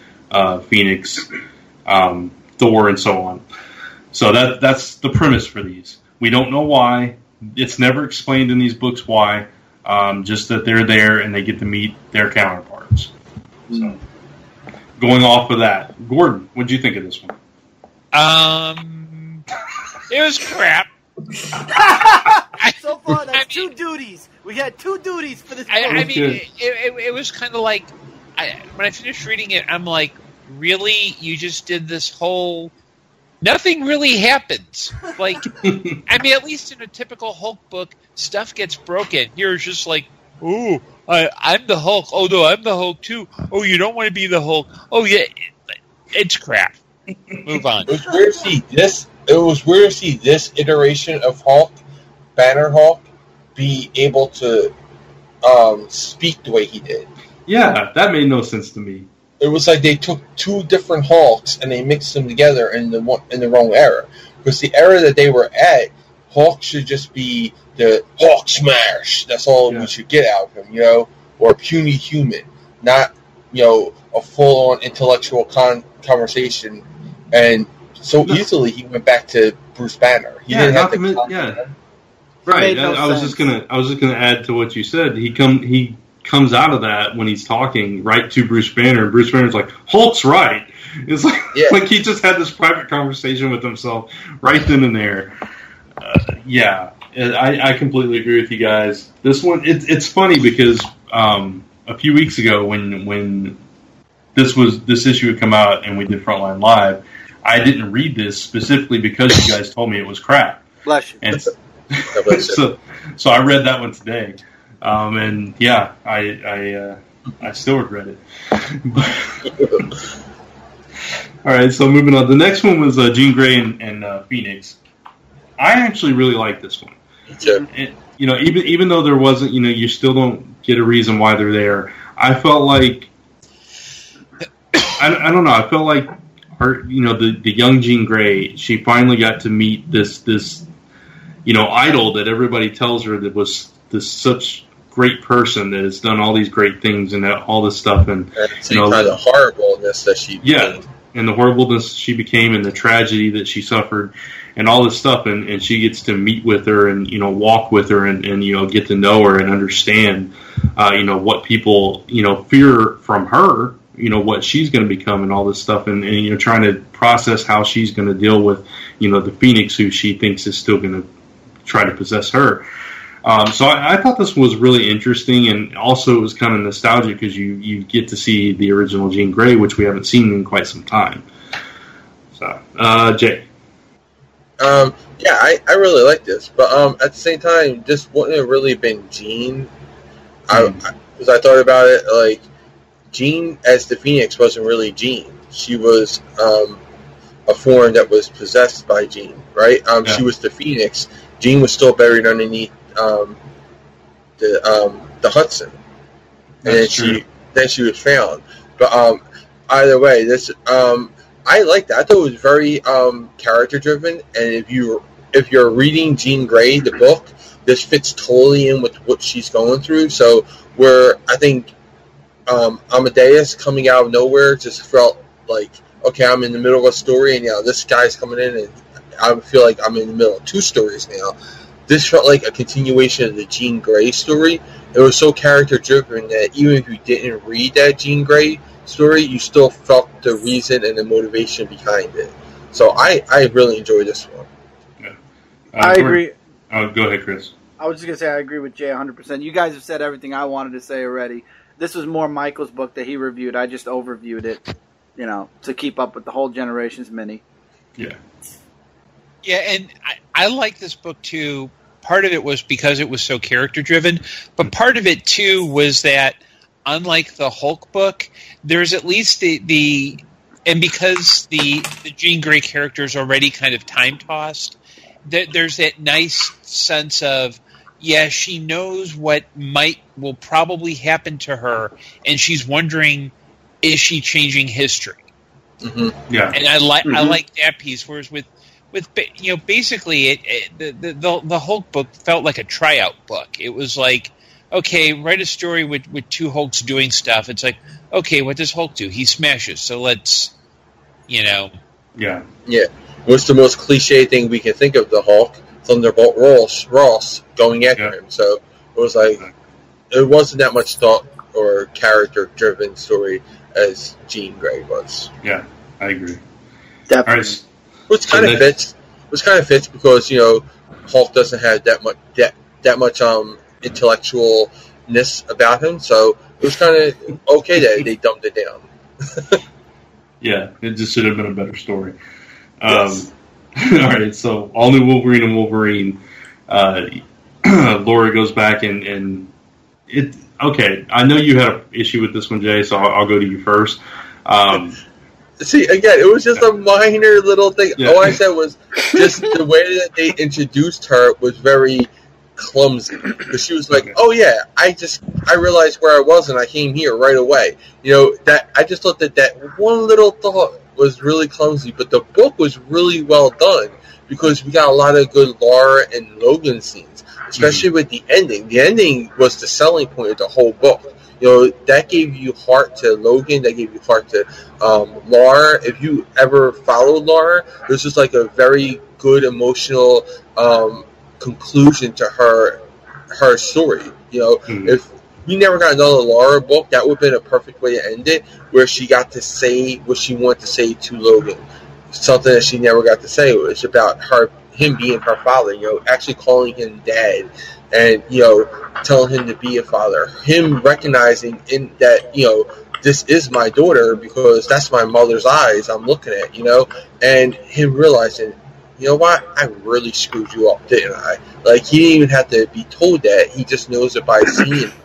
Phoenix, Thor, and so on. So that's the premise for these. We don't know why. It's never explained in these books why. Just that they're there and they get to meet their counterparts. So, going off of that, Gordon, what did you think of this one? It was crap. So far, that's 2 duties. We had 2 duties for this book. I mean, it was kind of like, when I finished reading it, I'm like, really? You just did this whole... Nothing really happens. Like, I mean, at least in a typical Hulk book, stuff gets broken. Here it's just like, oh, I'm the Hulk. Oh, no, I'm the Hulk, too. Oh, you don't want to be the Hulk. Oh, yeah, it's crap. Move on. It was weird to see this iteration of Hulk, Banner Hulk, be able to speak the way he did. Yeah, that made no sense to me. It was like they took 2 different Hulks and they mixed them together in the wrong era. Because the era that they were at, Hulk should just be the Hulk smash. That's all we should get out of him, or puny human, not a full-on intellectual conversation. And so easily he went back to Bruce Banner. He didn't have to. Right. I was just gonna add to what you said. He comes out of that when he's talking right to Bruce Banner, and Bruce Banner's like, Hulk's right. It's like, like he just had this private conversation with himself right then and there. I completely agree with you guys. This one, it's funny because a few weeks ago when this issue had come out and we did Frontline Live, I didn't read this specifically because you guys told me it was crap. Bless you. And so I read that one today, and I still regret it. All right, so moving on. The next one was Jean Grey and Phoenix. I actually really like this one. Sure. And, even though there wasn't, you still don't get a reason why they're there. I felt like I don't know. I felt like her, the young Jean Grey. She finally got to meet this idol that everybody tells her that was this such great person that has done all these great things and all this stuff, and the horribleness that she became. And the horribleness she became, and the tragedy that she suffered, and all this stuff, and she gets to meet with her and walk with her and get to know her and understand what people fear from her, what she's going to become and all this stuff, and trying to process how she's going to deal with the Phoenix who she thinks is still going to try to possess her. So I thought this was really interesting, and also it was kind of nostalgic because you get to see the original Jean Grey, which we haven't seen in quite some time. So, Jay. I really like this, but at the same time, this wouldn't have really been Jean. Because I thought about it, like Jean as the Phoenix wasn't really Jean. She was a form that was possessed by Jean, right? She was the Phoenix. Jean was still buried underneath the Hudson, and then she was found. But either way, this I liked that. I thought it was very character driven, and if you're reading Jean Grey, the book, this fits totally in with what she's going through. So where I think Amadeus coming out of nowhere just felt like, okay, I'm in the middle of a story, and this guy's coming in, and I feel like I'm in the middle of two stories now. This felt like a continuation of the Jean Grey story. It was so character-driven that even if you didn't read that Jean Grey story, you still felt the reason and the motivation behind it. So I really enjoyed this one. Yeah. I agree. Go ahead, Chris. I was just going to say I agree with Jay 100%. You guys have said everything I wanted to say already. This was more Michael's book that he reviewed. I just overviewed it, to keep up with the whole Generations mini. Yeah. Yeah, and I like this book too. Part of it was because it was so character-driven, but part of it too was that, unlike the Hulk book, there's at least and because the Jean Grey character is already kind of time-tossed, there's that nice sense of, she knows what will probably happen to her, and she's wondering, is she changing history? Mm-hmm. Yeah, and I like that piece. Whereas with basically the Hulk book felt like a tryout book. It was like, okay, write a story with two Hulks doing stuff. It's like, okay, what does Hulk do? He smashes. So let's, Yeah. Yeah. What's the most cliche thing we can think of the Hulk? Thunderbolt Ross going after him. So it was like, it wasn't that much thought or character-driven story as Jean Grey was. Yeah, I agree. Definitely. All right. Which kind of fits because Hulk doesn't have that much intellectualness about him, so it was kind of okay that they dumbed it down. Yeah, it just should have been a better story. Yes. All right, so all new Wolverine and Wolverine. Laura goes back and it. Okay, I know you had an issue with this one, Jay, so I'll go to you first. See, again, it was just a minor little thing. Yeah. All I said was just the way that they introduced her was very clumsy. Because she was like, "Oh yeah, I realized where I was and I came here right away." That I just thought that one little thought was really clumsy, but the book was really well done because we got a lot of good Laura and Logan scenes, especially with the ending. The ending was the selling point of the whole book. that gave you heart to Logan. That gave you heart to Laura. If you ever followed Laura, there's just like a very good emotional conclusion to her story. If we never got another Laura book, that would have been a perfect way to end it, where she got to say what she wanted to say to Logan, something that she never got to say. It was about him being her father, actually calling him dad, and telling him to be a father, him recognizing in that this is my daughter because that's my mother's eyes I'm looking at, and him realizing, you know what, I really screwed you up, didn't I? Like, he didn't even have to be told that, he just knows it by seeing her.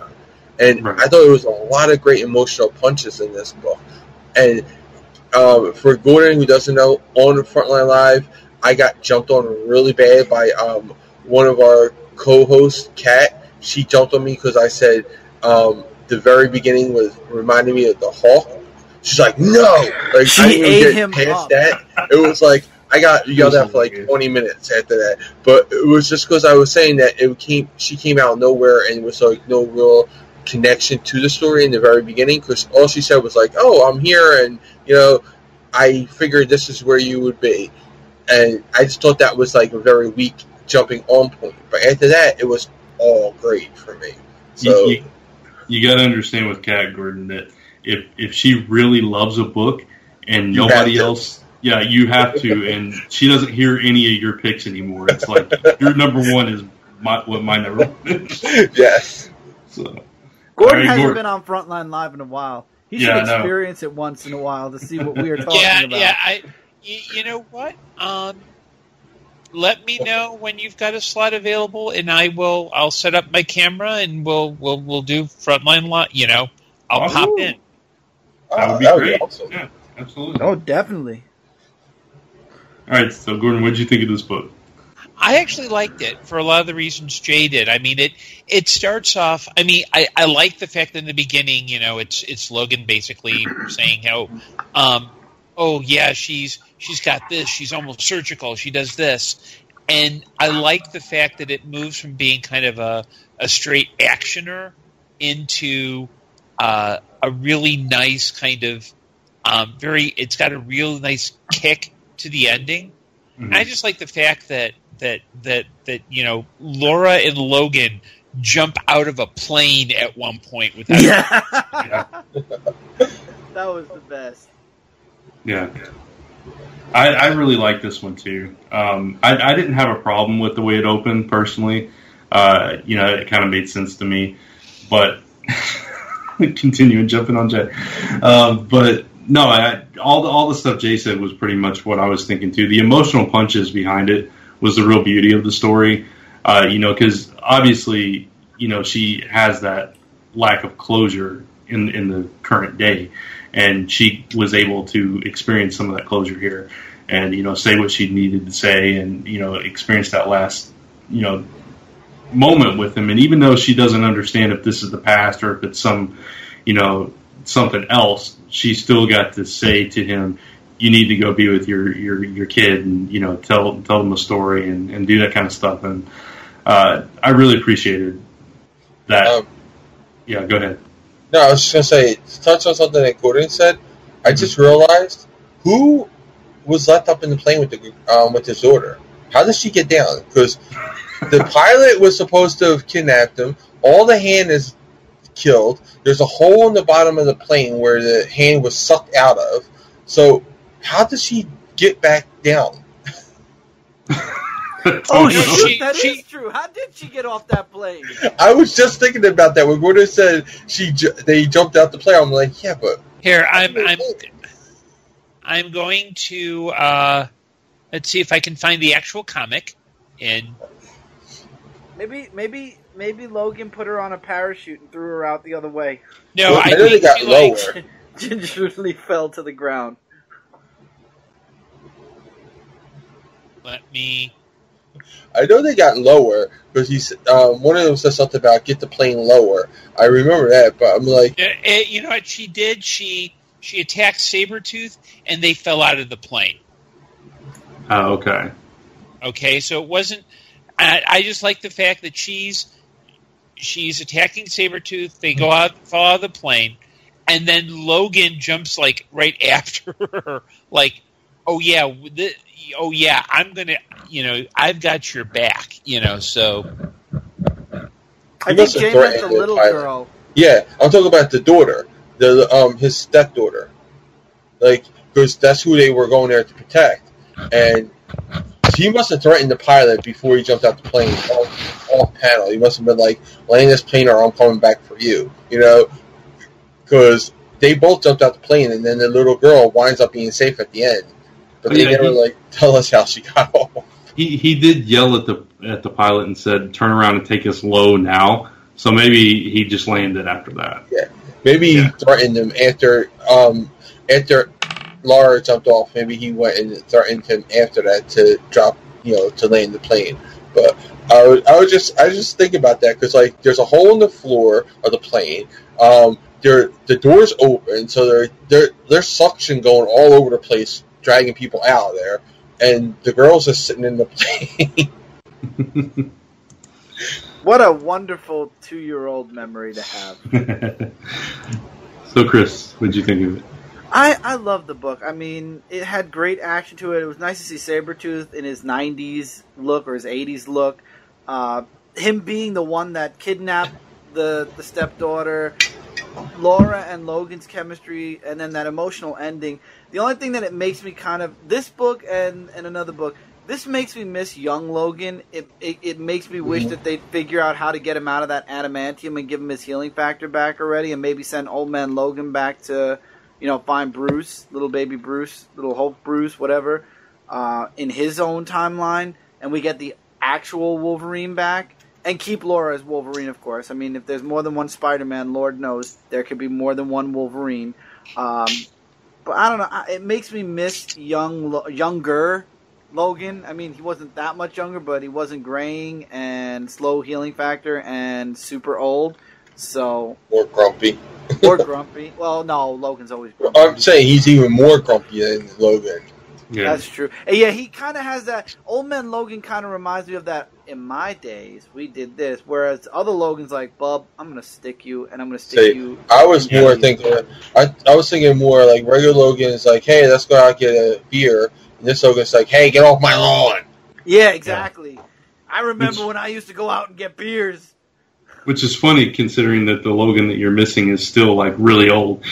And right. I thought there was a lot of great emotional punches in this book. And for Gordon, who doesn't know, on the Frontline Live, I got jumped on really bad by one of our co-hosts, Kat. She jumped on me because I said the very beginning was reminding me of the Hulk. She's like, no! Like, she I didn't ate get him past up. that. It was like, I got yelled at for like 20 minutes after that. But it was just because I was saying that she came out of nowhere and was like no real connection to the story in the very beginning, because all she said was like, oh, I'm here, and I figured this is where you would be, and I just thought that was like a very weak jumping on point. But after that, it was all great for me. So you got to understand with Kat, Gordon, that if she really loves a book and nobody else, you have to, and she doesn't hear any of your picks anymore. It's like your number one is my number one is. Yes. So. Gordon hasn't been on Frontline Live in a while. He should experience it once in a while to see what we are talking about. Yeah, you know what? Let me know when you've got a slot available, and I'll set up my camera, and we'll do Frontline Live. I'll pop in. That would be great. Awesome. Yeah, absolutely. Oh, definitely. All right, so Gordon, what did you think of this book? I actually liked it for a lot of the reasons Jay did. I mean, it starts off. I mean, I like the fact that in the beginning, it's Logan basically saying how, oh yeah, she's got this. She's almost surgical. She does this, and I like the fact that it moves from being kind of a straight actioner into a really nice kind of It's got a real nice kick to the ending. Mm-hmm. And I just like the fact that Laura and Logan jump out of a plane at one point without. Yeah. That was the best. Yeah. I really like this one too. I didn't have a problem with the way it opened personally. It kind of made sense to me, but continuing jumping on Jay. But no, all the stuff Jay said was pretty much what I was thinking too. The emotional punches behind it was the real beauty of the story. Because obviously, she has that lack of closure in the current day, and she was able to experience some of that closure here, and say what she needed to say, and experience that last moment with him. And even though she doesn't understand if this is the past or if it's some something else, she still got to say to him, you need to go be with your kid and tell them a story and do that kind of stuff. And I really appreciated that. Yeah, go ahead. No, I was just gonna say, to touch on something that Gordon said. I just realized who was left up in the plane with his daughter. How did she get down? Because the pilot was supposed to have kidnapped him. All the hand is killed. There's a hole in the bottom of the plane where the hand was sucked out of. So how did she get back down? Oh, shoot, that is true. How did she get off that plane? I was just thinking about that when Gordon said they jumped out the plane. I'm like, yeah, but here I'm going to let's see if I can find the actual comic. And maybe Logan put her on a parachute and threw her out the other way. No, I think they got lower. Gingerly fell to the ground. I know they got lower because one of them said something about get the plane lower. I remember that, but I'm like, you know what she did? She attacked Sabretooth, and they fell out of the plane. Oh, okay. Okay, so it wasn't. I just like the fact that she's she's attacking Sabretooth. They go out, fall out of the plane, and then Logan jumps like right after her, like, oh yeah, I'm gonna, I've got your back, So I think Jay meant the little girl. Yeah, I'm talking about the daughter, his stepdaughter, like, because that's who they were going there to protect, and he must have threatened the pilot before he jumped out the plane off panel. He must have been like, land this plane or I'm coming back for you, because they both jumped out the plane, and then the little girl winds up being safe at the end. But they never tell us how she got off. He did yell at the pilot and said, "Turn around and take us low now." So maybe he just landed after that. Yeah, maybe he threatened him after Laura jumped off. Maybe he went and threatened him after that to drop, to land the plane. But I was just thinking about that because there's a hole in the floor of the plane. The door's open, so there's suction going all over the place, dragging people out of there, and the girl's just sitting in the plane. What a wonderful 2-year-old memory to have. So, Chris, what'd you think of it? I love the book. I mean, it had great action to it. It was nice to see Sabretooth in his 90s look or his 80s look. Him being the one that kidnapped the stepdaughter, Laura and Logan's chemistry, and then that emotional ending. The only thing that it makes me this book and another book, this makes me miss young Logan. It makes me wish that they'd figure out how to get him out of that adamantium and give him his healing factor back already, and maybe send old man Logan back to, find Bruce, little baby Bruce, little Hope Bruce, whatever, in his own timeline, and we get the actual Wolverine back. And keep Laura as Wolverine, of course. I mean, if there's more than one Spider-Man, Lord knows there could be more than one Wolverine. But I don't know. It makes me miss younger Logan. I mean, he wasn't that much younger, but he wasn't graying and slow healing factor and super old. So Or grumpy. Well, no, Logan's always grumpy. I'm saying he's even more grumpy than Logan. Yeah. That's true. And yeah, he kind of has that. Old man Logan kind of reminds me of that. In my days, we did this. Whereas other Logan's like, Bub, I'm gonna stick you, and I'm gonna stick you. I was more thinking. I was thinking more like regular Logan is like, hey, let's go out and get a beer. And this Logan's like, hey, get off my lawn. Yeah, exactly. Yeah. I remember when I used to go out and get beers. Which is funny considering that the Logan that you're missing is still really old.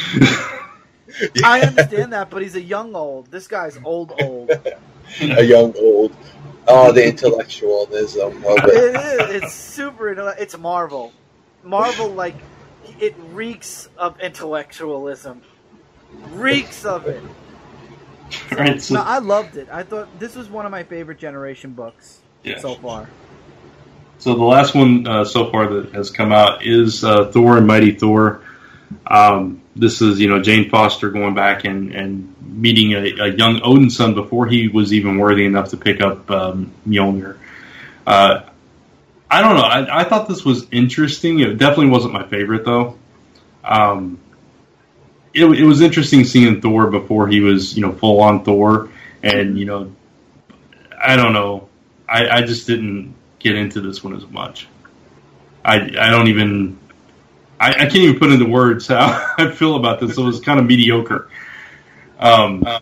I understand that, but he's a young old. This guy's old. A young old. Oh, the intellectualism of it. It is. It's super. It's Marvel. Marvel, it reeks of intellectualism. Reeks of it. Right, so, no, I loved it. I thought this was one of my favorite Generation books so far. So the last one so far that has come out is Thor and Mighty Thor. This is, Jane Foster going back and meeting a young Odin son before he was even worthy enough to pick up Mjolnir. I don't know. I thought this was interesting. It definitely wasn't my favorite, though. It was interesting seeing Thor before he was, full-on Thor. And, I don't know. I just didn't get into this one as much. I don't even... I can't even put into words how I feel about this. It was kind of mediocre. I'm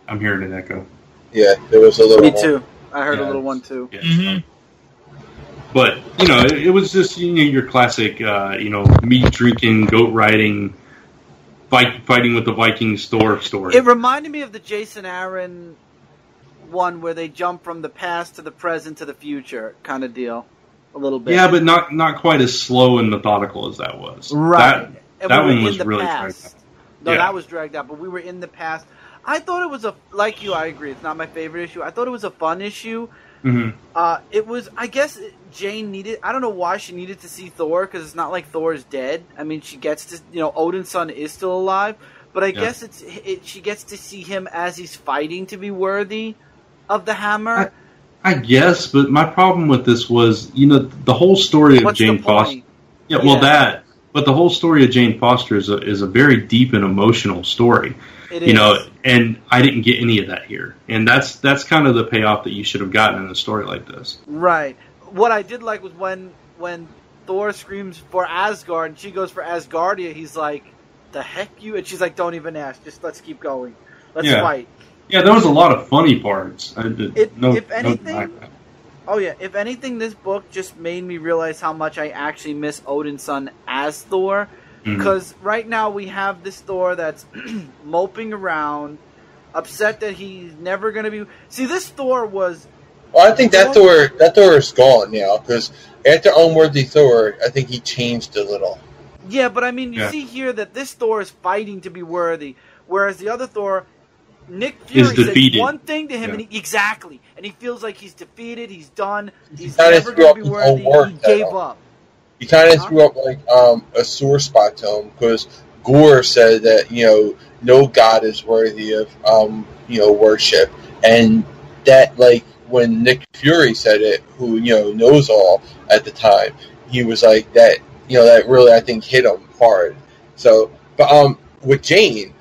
hearing an echo. Yeah, there was a little. Me too. I heard a little one too. Yeah, But it was just your classic, meat drinking, goat riding, fighting with the Vikings story. It reminded me of the Jason Aaron one where they jump from the past to the present to the future kind of deal. A little bit. Yeah, but not quite as slow and methodical as that was. Right. That one was really dragged out. No, that was dragged out, but we were in the past. I thought it was like you, I agree. It's not my favorite issue. I thought it was a fun issue. Mm-hmm. It was, I guess Jane needed, I don't know why she needed to see Thor, because it's not like Thor is dead. I mean, she gets to, Odin's son is still alive, but I guess she gets to see him as he's fighting to be worthy of the hammer. I guess, but my problem with this was, the whole story of Jane Foster. Yeah, well, that. But the whole story of Jane Foster is a very deep and emotional story. It is. And I didn't get any of that here. And that's kind of the payoff that you should have gotten in a story like this. Right. What I did like was when Thor screams for Asgard, and she goes for Asgardia, he's like, the heck you? And she's like, don't even ask. Just let's keep going. Let's fight. Yeah, there was a lot of funny parts. If anything, this book just made me realize how much I actually miss Odin's son as Thor. Because right now we have this Thor that's moping around, upset that he's never going to be... See, this Thor was... Well, I think that Thor is gone now, because after Unworthy Thor, I think he changed a little. Yeah, but I mean, you see here that this Thor is fighting to be worthy, whereas the other Thor, Nick Fury, said one thing to him, and he feels like he's defeated, he's done, he's never going to be worthy, he gave up. He kind of threw up like a sore spot to him, because Gore said that, no god is worthy of worship, and that, like, when Nick Fury said it, who knows all at the time, he was like that. That really, I think, hit him hard. So, but with Jane,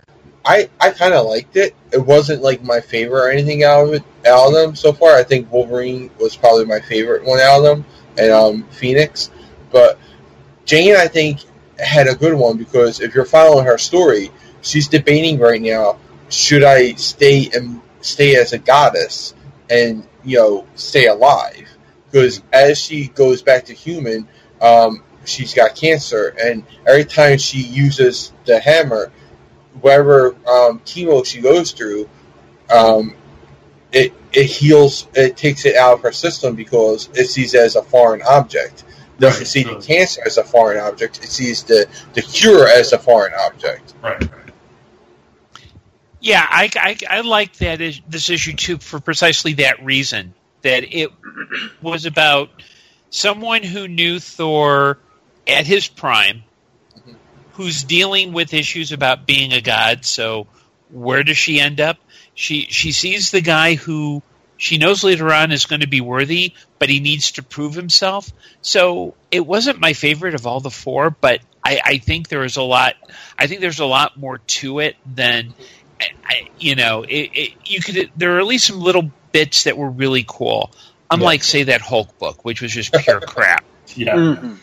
I kind of liked it. It wasn't like my favorite or anything out of them so far. I think Wolverine was probably my favorite one out of them, and Phoenix. But Jane, I think, had a good one, because if you're following her story, she's debating right now: should I stay as a goddess and stay alive? Because as she goes back to human, she's got cancer, and every time she uses the hammer, whatever chemo she goes through, it heals. It takes it out of her system, because it sees it as a foreign object. It doesn't see the cancer as a foreign object. It sees the cure as a foreign object. Right. Yeah, I like this issue too, for precisely that reason. That it was about someone who knew Thor at his prime, who's dealing with issues about being a god. So where does she end up? She sees the guy who she knows later on is going to be worthy, but he needs to prove himself. So it wasn't my favorite of all the four, but I think there is a lot. I think there's a lot more to it than you could. There are at least some little bits that were really cool. Unlike, say, that Hulk book, which was just pure crap. Yeah.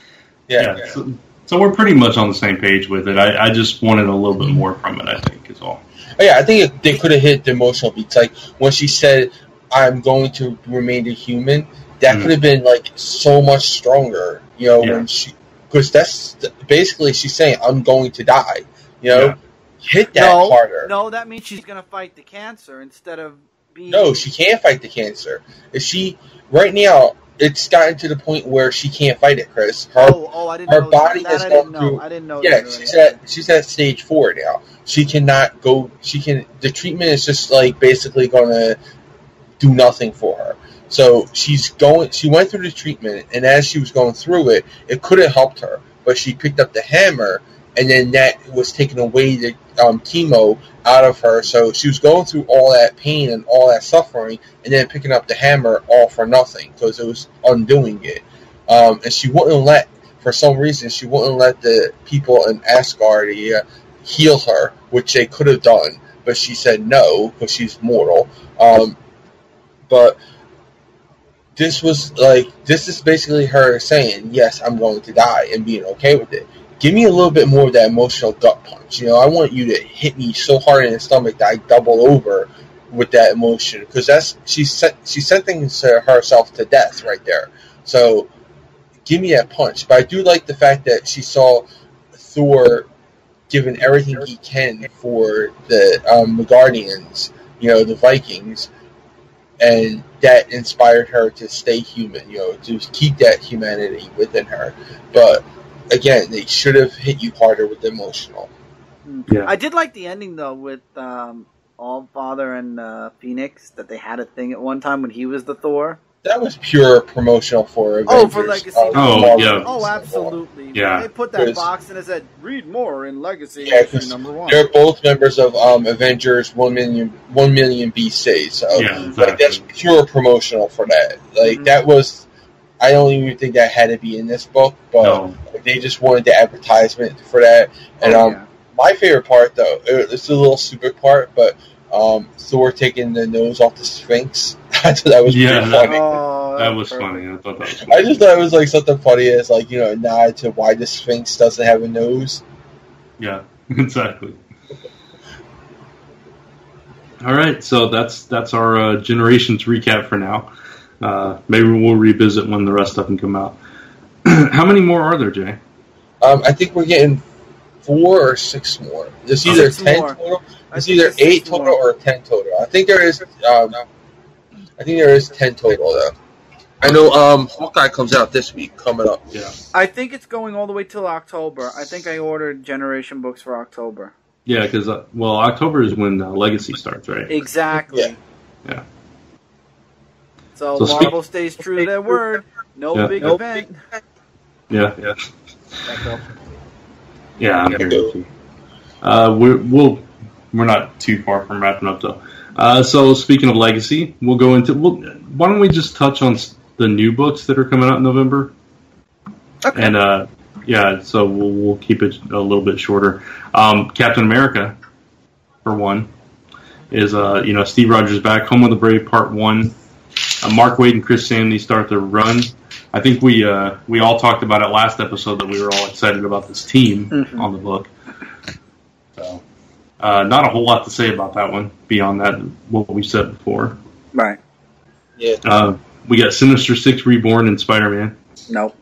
So we're pretty much on the same page with it. I just wanted a little bit more from it, I think, is all. Oh, yeah, I think they could have hit the emotional beats. Like, when she said, I'm going to remain a human, that could have been, like, so much stronger, when she... Because that's... Basically, she's saying, I'm going to die, Hit that harder. No, that means she's going to fight the cancer instead of being... No, she can't fight the cancer. If she... Right now... It's gotten to the point where she can't fight it, Chris. I didn't know. Her body has gone through. I didn't know. Yeah, she's at stage 4 now. She cannot go. The treatment is just like basically going to do nothing for her. So she went through the treatment, and as she was going through it, it could have helped her. But she picked up the hammer, and then that was taking away the chemo out of her. So she was going through all that pain and all that suffering, and then picking up the hammer all for nothing, because it was undoing it. And she wouldn't let, for some reason, the people in Asgard heal her, which they could have done, but she said no, because she's mortal. But this is basically her saying, yes, I'm going to die, and being okay with it. Give me a little bit more of that emotional gut punch. I want you to hit me so hard in the stomach that I double over with that emotion, because she's sentencing herself to death right there. So give me that punch. But I do like the fact that she saw Thor giving everything he can for the Guardians, the Vikings, and that inspired her to stay human, to keep that humanity within her. But again, they should have hit you harder with the emotional. Yeah. I did like the ending, though, with Allfather and Phoenix, that they had a thing at one time when he was the Thor. That was pure promotional for Avengers. For Legacy. Absolutely. Yeah. They put that box and it said, read more in Legacy number 1. They're both members of Avengers 1 million BC, so that's pure promotional for that. That was... I don't even think that had to be in this book, but they just wanted the advertisement for that. And my favorite part, though, it's a little stupid part, but Thor taking the nose off the Sphinx, I thought that was pretty funny. Oh, That was funny. I thought that was funny. I just thought it was like something funny as like, you know, a nod to why the Sphinx doesn't have a nose. Yeah, exactly. All right, so that's our Generations recap for now. Maybe we'll revisit when the rest of them come out. How many more are there, Jay? I think we're getting 4 or 6 more. It's either 10 total. It's either 8 total or 10 total. I think there is. I think there is 10 total though. I know Hawkeye comes out this week, coming up. Yeah. I think it's going all the way till October. I think I ordered Generation books for October. Yeah, because October is when Legacy starts, right? Exactly. Yeah. So Marvel stays true to their word. No big event. Yeah. Yeah, I'm here too. We're not too far from wrapping up though. So speaking of Legacy, we'll go into. Why don't we just touch on the new books that are coming out in November? Okay. And so we'll keep it a little bit shorter. Captain America, for one, is Steve Rogers back. Home of the Brave Part 1. Mark Waid and Chris Samney start their run. I think we all talked about it last episode that we were all excited about this team on the book. So not a whole lot to say about that one beyond that what we said before. Right. Yeah. We got Sinister Six Reborn and Spider-Man. Nope.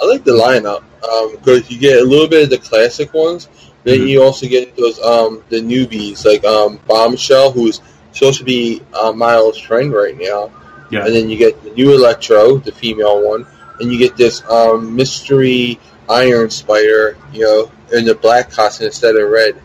I like the lineup because you get a little bit of the classic ones. Then you also get those the newbies like Bombshell, who's supposed to be Miles' friend right now. Yeah. And then you get the new Electro, the female one, and you get this mystery Iron Spider, in the black costume instead of red.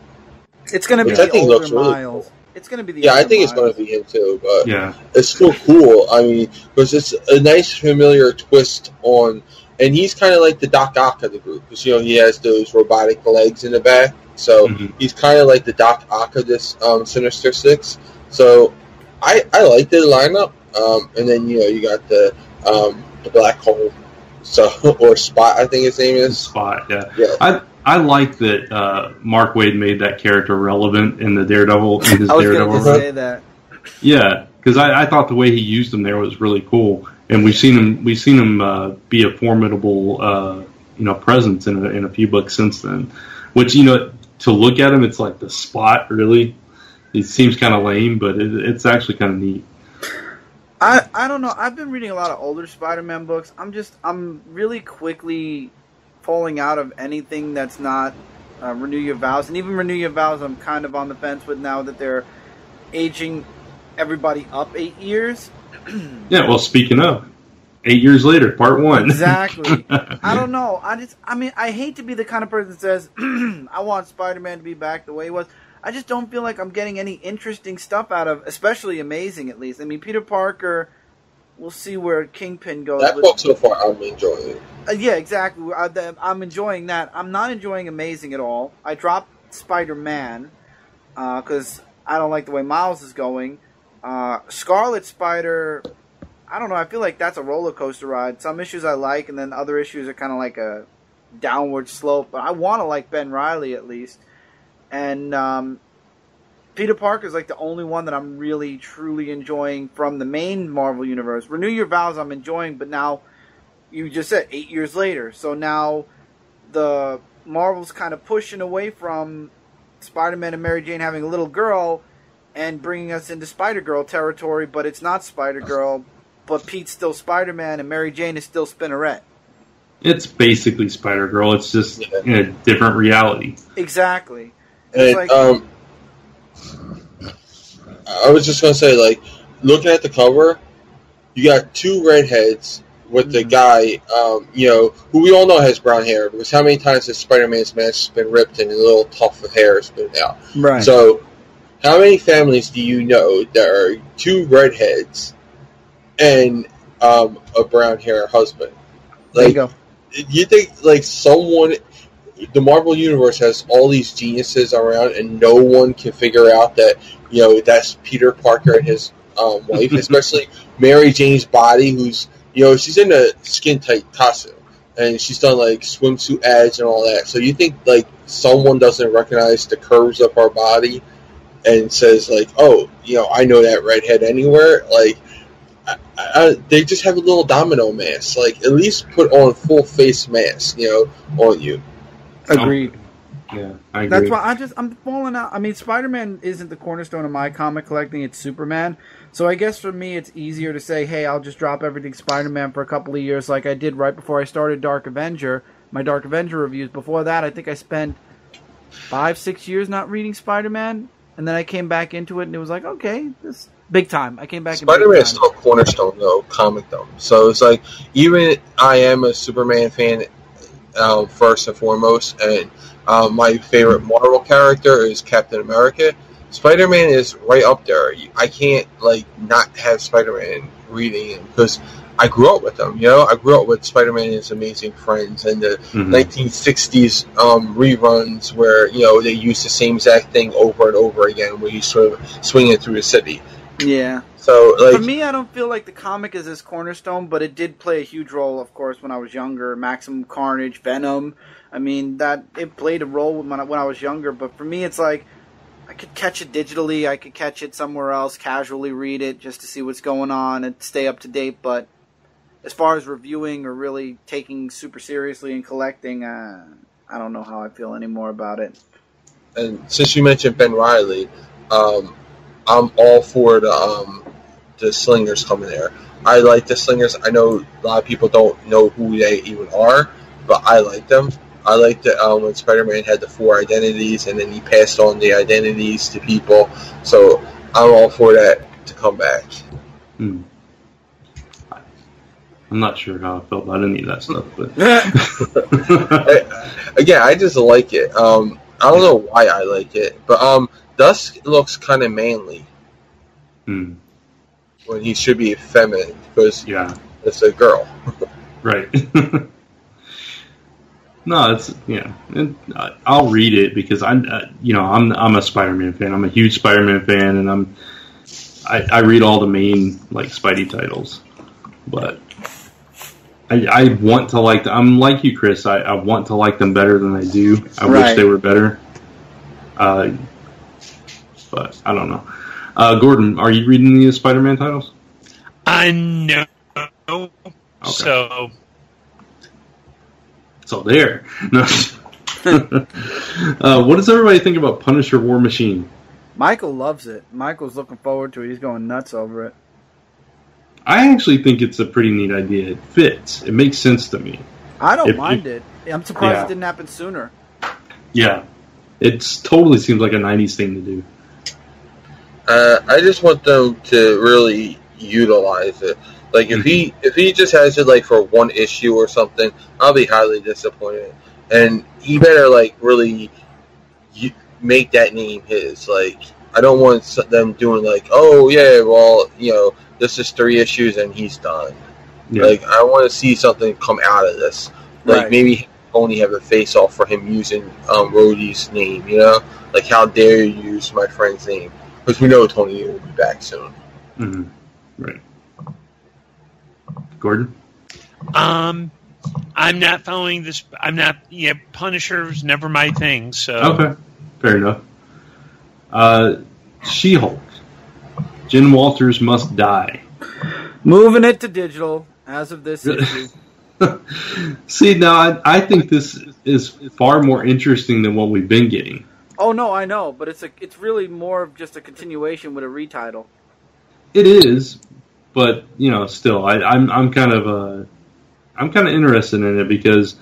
It's going to be the older Miles. Really cool. It's going to be the I think it's going to be him too, but yeah, it's still cool. I mean, because it's a nice familiar twist on, and he's kind of like the Doc Ock of the group because he has those robotic legs in the back, so he's kind of like the Doc Ock of this Sinister Six. So I like the lineup. And then you got the Black Hole, or Spot, I think his name is. Spot, yeah. I like that Mark Waid made that character relevant in the Daredevil. In his I was Daredevil going to say that. Yeah, because I thought the way he used him there was really cool, and we've seen him be a formidable presence in a few books since then. Which to look at him, it's like the Spot. Really, it seems kind of lame, but it's actually kind of neat. I don't know. I've been reading a lot of older Spider-Man books. I'm really quickly falling out of anything that's not Renew Your Vows. And even Renew Your Vows, I'm kind of on the fence with now that they're aging everybody up 8 years. Yeah, well, speaking of, 8 years later, Part 1. Exactly. I don't know. I hate to be the kind of person that says, I want Spider-Man to be back the way he was. I just don't feel like I'm getting any interesting stuff out of, especially Amazing at least. I mean, Peter Parker, we'll see where Kingpin goes. That book so far, I'm enjoying it. Yeah, exactly. I'm enjoying that. I'm not enjoying Amazing at all. I dropped Spider-Man because I don't like the way Miles is going. Scarlet Spider, I don't know. I feel like that's a roller coaster ride. Some issues I like, and then other issues are kind of like a downward slope. But I want to like Ben Reilly at least. And Peter Parker is like the only one that I'm really, truly enjoying from the main Marvel Universe. Renew Your Vows I'm enjoying, but now, you just said 8 years later. So now the Marvel's kind of pushing away from Spider-Man and Mary Jane having a little girl and bringing us into Spider-Girl territory, but it's not Spider-Girl, but Pete's still Spider-Man and Mary Jane is still Spinnerette. It's basically Spider-Girl. It's just in a different reality. Exactly. And, I was just going to say, like, looking at the cover, you got 2 redheads with the guy, who we all know has brown hair, because how many times has Spider-Man's mask been ripped and a little tuft of hair has been out? Right. So, how many families do you know that are 2 redheads and a brown hair husband? Like, there you go. You think, like, someone... The Marvel Universe has all these geniuses around, and no one can figure out that, that's Peter Parker and his wife, especially Mary Jane's body, who's, she's in a skin-tight costume, and she's done, like, swimsuit ads and all that. So you think, like, someone doesn't recognize the curves of our body and says, like, oh, I know that redhead anywhere? Like, they just have a little domino mask. Like, at least put on full face mask, on you. Agreed. Yeah, I agree. That's why I'm falling out. I mean, Spider-Man isn't the cornerstone of my comic collecting. It's Superman. So I guess for me, it's easier to say, hey, I'll just drop everything Spider-Man for a couple of years like I did right before I started Dark Avenger, my Dark Avenger reviews. Before that, I think I spent 5-6 years not reading Spider-Man, and then I came back into it, and it was like, okay, this big time. I came back. Spider-Man is still a cornerstone, though, comic though. So it's like, even I am a Superman fan first and foremost, and my favorite Marvel character is Captain America. Spider-Man is right up there. I can't not have Spider-Man reading him because I grew up with him. I grew up with Spider-Man and His Amazing Friends and the 1960s reruns where they used the same exact thing over and over again, where he's sort of swinging through the city. Yeah. So for me, I don't feel like the comic is his cornerstone, but it did play a huge role, of course, when I was younger. Maximum Carnage, Venom. I mean, that it played a role when I was younger. But for me, it's like I could catch it digitally. I could catch it somewhere else, casually read it just to see what's going on and stay up to date. But as far as reviewing or really taking super seriously and collecting, I don't know how I feel anymore about it. And since you mentioned Ben Reilly, I'm all for the Slingers coming there. I like the Slingers. I know a lot of people don't know who they even are, but I like them. I liked it when Spider-Man had the 4 identities, and then he passed on the identities to people. So I'm all for that to come back. I'm not sure how I felt about any of that stuff, but again, I just like it. I don't know why I like it, but Dusk looks kind of manly when he should be feminine because it's a girl. Right. No, I'll read it because I'm a Spider-Man fan. I'm a huge Spider-Man fan, and I read all the main Spidey titles. But I want to like them. I'm like you, Chris. I want to like them better than I do. I wish they were better. But I don't know. Gordon, are you reading the Spider-Man titles? No. Okay. So there. No. What does everybody think about Punisher War Machine? Michael loves it. Michael's looking forward to it. He's going nuts over it. I actually think it's a pretty neat idea. It fits. It makes sense to me. I don't mind it. I'm surprised it didn't happen sooner. Yeah. It totally seems like a 90s thing to do. I just want them to really utilize it. If he just has it for one issue or something, I'll be highly disappointed. And he better really make that name his. I don't want them doing this is 3 issues and he's done. Yeah. I want to see something come out of this. Maybe only have a face off for him using Rhodey's name. How dare you use my friend's name? Because we know Tony will be back soon. Mm-hmm. Right. Gordon? I'm not following this. I'm not. Yeah, Punisher's never my thing. So okay, fair enough. She-Hulk. Jen Walters must die. Moving it to digital as of this issue. See, now I think this is far more interesting than what we've been getting. Oh no, I know, but it's really more of just a continuation with a retitle. It is. But still, I'm kind of interested in it because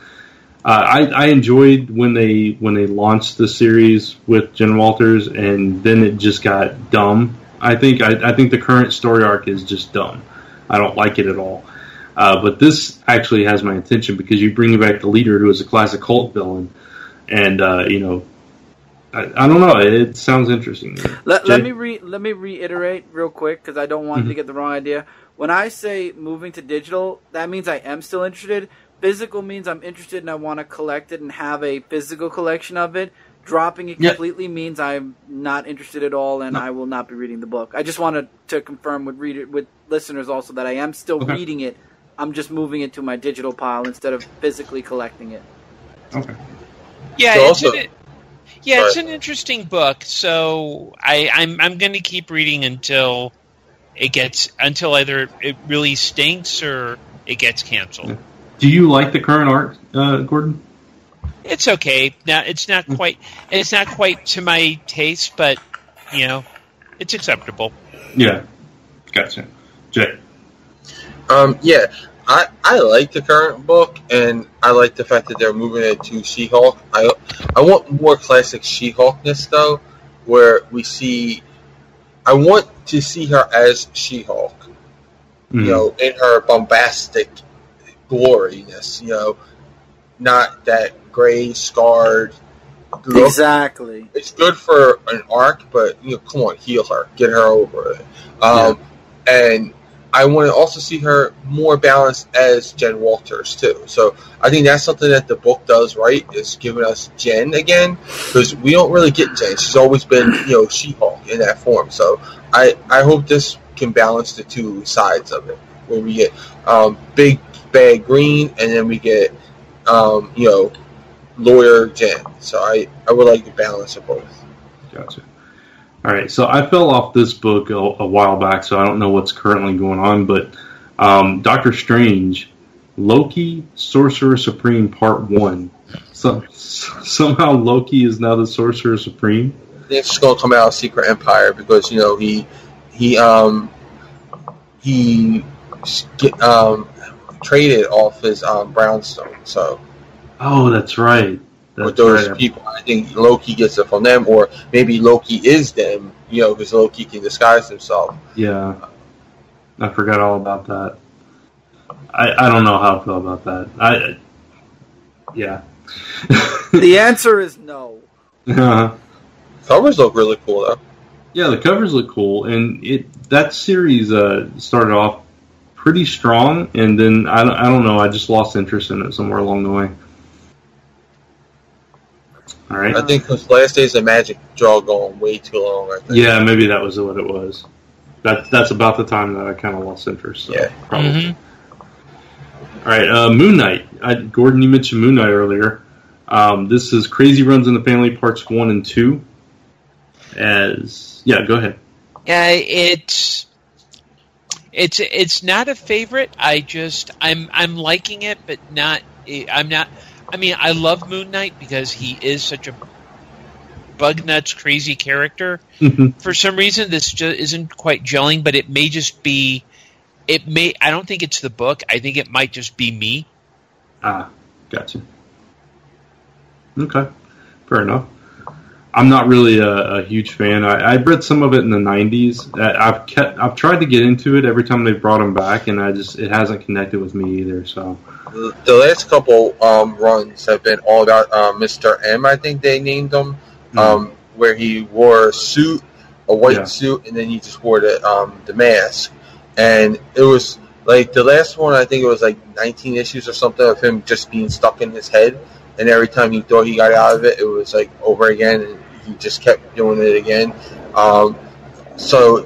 I enjoyed when they launched the series with Jen Walters, and then it just got dumb. I think the current story arc is just dumb. I don't like it at all. But this actually has my attention because you bring back the leader who is a classic cult villain, and I don't know. It sounds interesting. Let me reiterate real quick because I don't want to get the wrong idea. When I say moving to digital, that means I am still interested. Physical means I'm interested and I want to collect it and have a physical collection of it. Dropping it completely means I'm not interested at all and I will not be reading the book. I just wanted to confirm with listeners also that I am still reading it. I'm just moving it to my digital pile instead of physically collecting it. Okay. Yeah, it's an interesting book, so I'm going to keep reading until it gets until either it really stinks or it gets canceled. Do you like the current art, Gordon? It's okay. Now it's not quite to my taste, but it's acceptable. Yeah, gotcha. Jay. Yeah, I like the current book, and I like the fact that they're moving it to She-Hulk. I want more classic She-Hulkness, though, where we see... I want to see her as She-Hulk, in her bombastic gloriness, not that gray, scarred look. Exactly. It's good for an arc, but, come on, heal her. Get her over it. And I want to also see her more balanced as Jen Walters, too. So I think that's something that the book does right, is giving us Jen again, because we don't really get Jen. She's always been, She-Hulk in that form. So I hope this can balance the two sides of it, where we get big, bad Green, and then we get, lawyer Jen. So I would like the balance of both. Gotcha. All right, so I fell off this book a while back, so I don't know what's currently going on, but Doctor Strange, Loki, Sorcerer Supreme Part 1. So, somehow Loki is now the Sorcerer Supreme. I think it's just going to come out of Secret Empire because, he traded off his brownstone, so... Oh, that's right. With those people, I think Loki gets it from them, or maybe Loki is them, because Loki can disguise himself. Yeah, I forgot all about that. I don't know how I feel about that. Yeah. The answer is no. Covers look really cool, though. Yeah, the covers look cool, and that series started off pretty strong, and then I don't know, I just lost interest in it somewhere along the way. All right. I think because Last Days of Magic draw going way too long. I think. Yeah, maybe that was what it was. That's about the time that I kind of lost interest. So, yeah, probably. Mm-hmm. All right, Moon Knight. Gordon, you mentioned Moon Knight earlier. This is Crazy Runs in the Family Parts 1 and 2. Go ahead. Yeah, it's not a favorite. I'm liking it, but I'm not. I mean, I love Moon Knight because he is such a bug nuts crazy character. Mm-hmm. For some reason, this just isn't quite gelling, but it may just be. I don't think it's the book. I think it might just be me. Gotcha. Okay, fair enough. I'm not really a huge fan. I've read some of it in the 90s. I've tried to get into it every time they brought him back, and it hasn't connected with me either. So the last couple runs have been all about Mr. M. I think they named him, where he wore a white suit, and then he just wore the mask. And it was like the last one. I think it was like 19 issues or something of him just being stuck in his head. And every time he thought he got out of it, it was like over again, and he just kept doing it again. So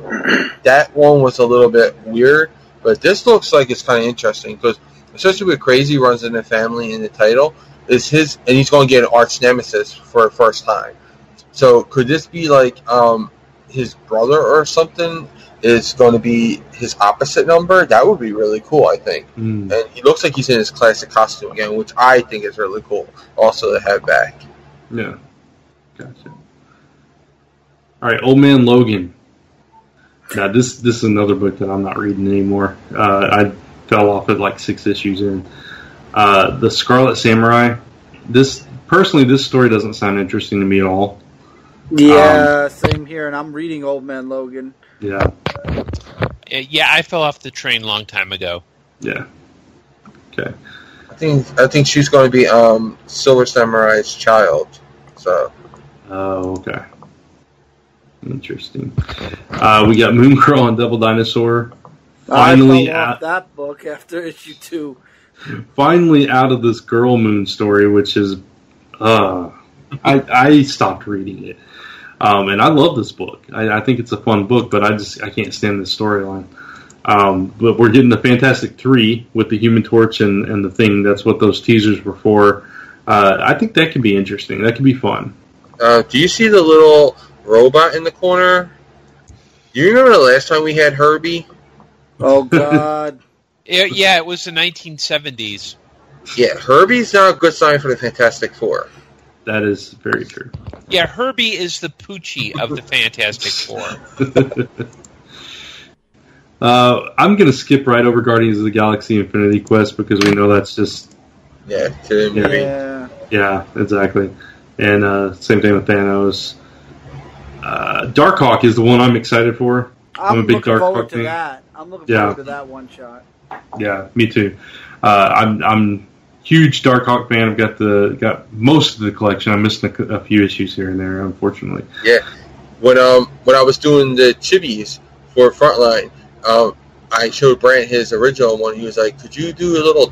that one was a little bit weird, but this looks like it's kind of interesting because, especially with Crazy Runs in the Family in the title, is his, and he's going to get an arch nemesis for the first time. So could this be like his brother or something? Is going to be his opposite number? That would be really cool, I think. And he looks like he's in his classic costume again, which I think is really cool also to have back. Yeah. Gotcha. All right, Old Man Logan. Now, this is another book that I'm not reading anymore. I fell off at like 6 issues in. The Scarlet Samurai. This story doesn't sound interesting to me at all. Yeah, same here, and I'm reading Old Man Logan. Yeah. Yeah, I fell off the train a long time ago. Yeah. Okay. I think she's going to be Silver Samurai's child. So. Oh, okay. Interesting. We got Moon Girl and Devil Dinosaur. Finally, I fell off that book after issue 2. Finally, out of this Girl Moon story, which is, I stopped reading it. And I love this book. I think it's a fun book, but I can't stand this storyline. But we're getting the Fantastic 3 with the Human Torch and the Thing. That's what those teasers were for. I think that could be interesting. That could be fun. Do you see the little robot in the corner? Do you remember the last time we had Herbie? Oh God. Yeah, it was the 1970s. Yeah, Herbie's not a good sign for the Fantastic Four. That is very true. Yeah, Herbie is the Poochie of the Fantastic Four. I'm going to skip right over Guardians of the Galaxy Infinity Quest because we know that's just... Yeah, to the movie. Yeah, exactly. And same thing with Thanos. Darkhawk is the one I'm excited for. I'm a big Darkhawk fan. I'm looking forward to that one shot. Yeah, me too. I'm huge Darkhawk fan. I've got most of the collection. I'm missing a few issues here and there, unfortunately. Yeah, when I was doing the chibis for Frontline, I showed Brant his original one. He was like, "Could you do a little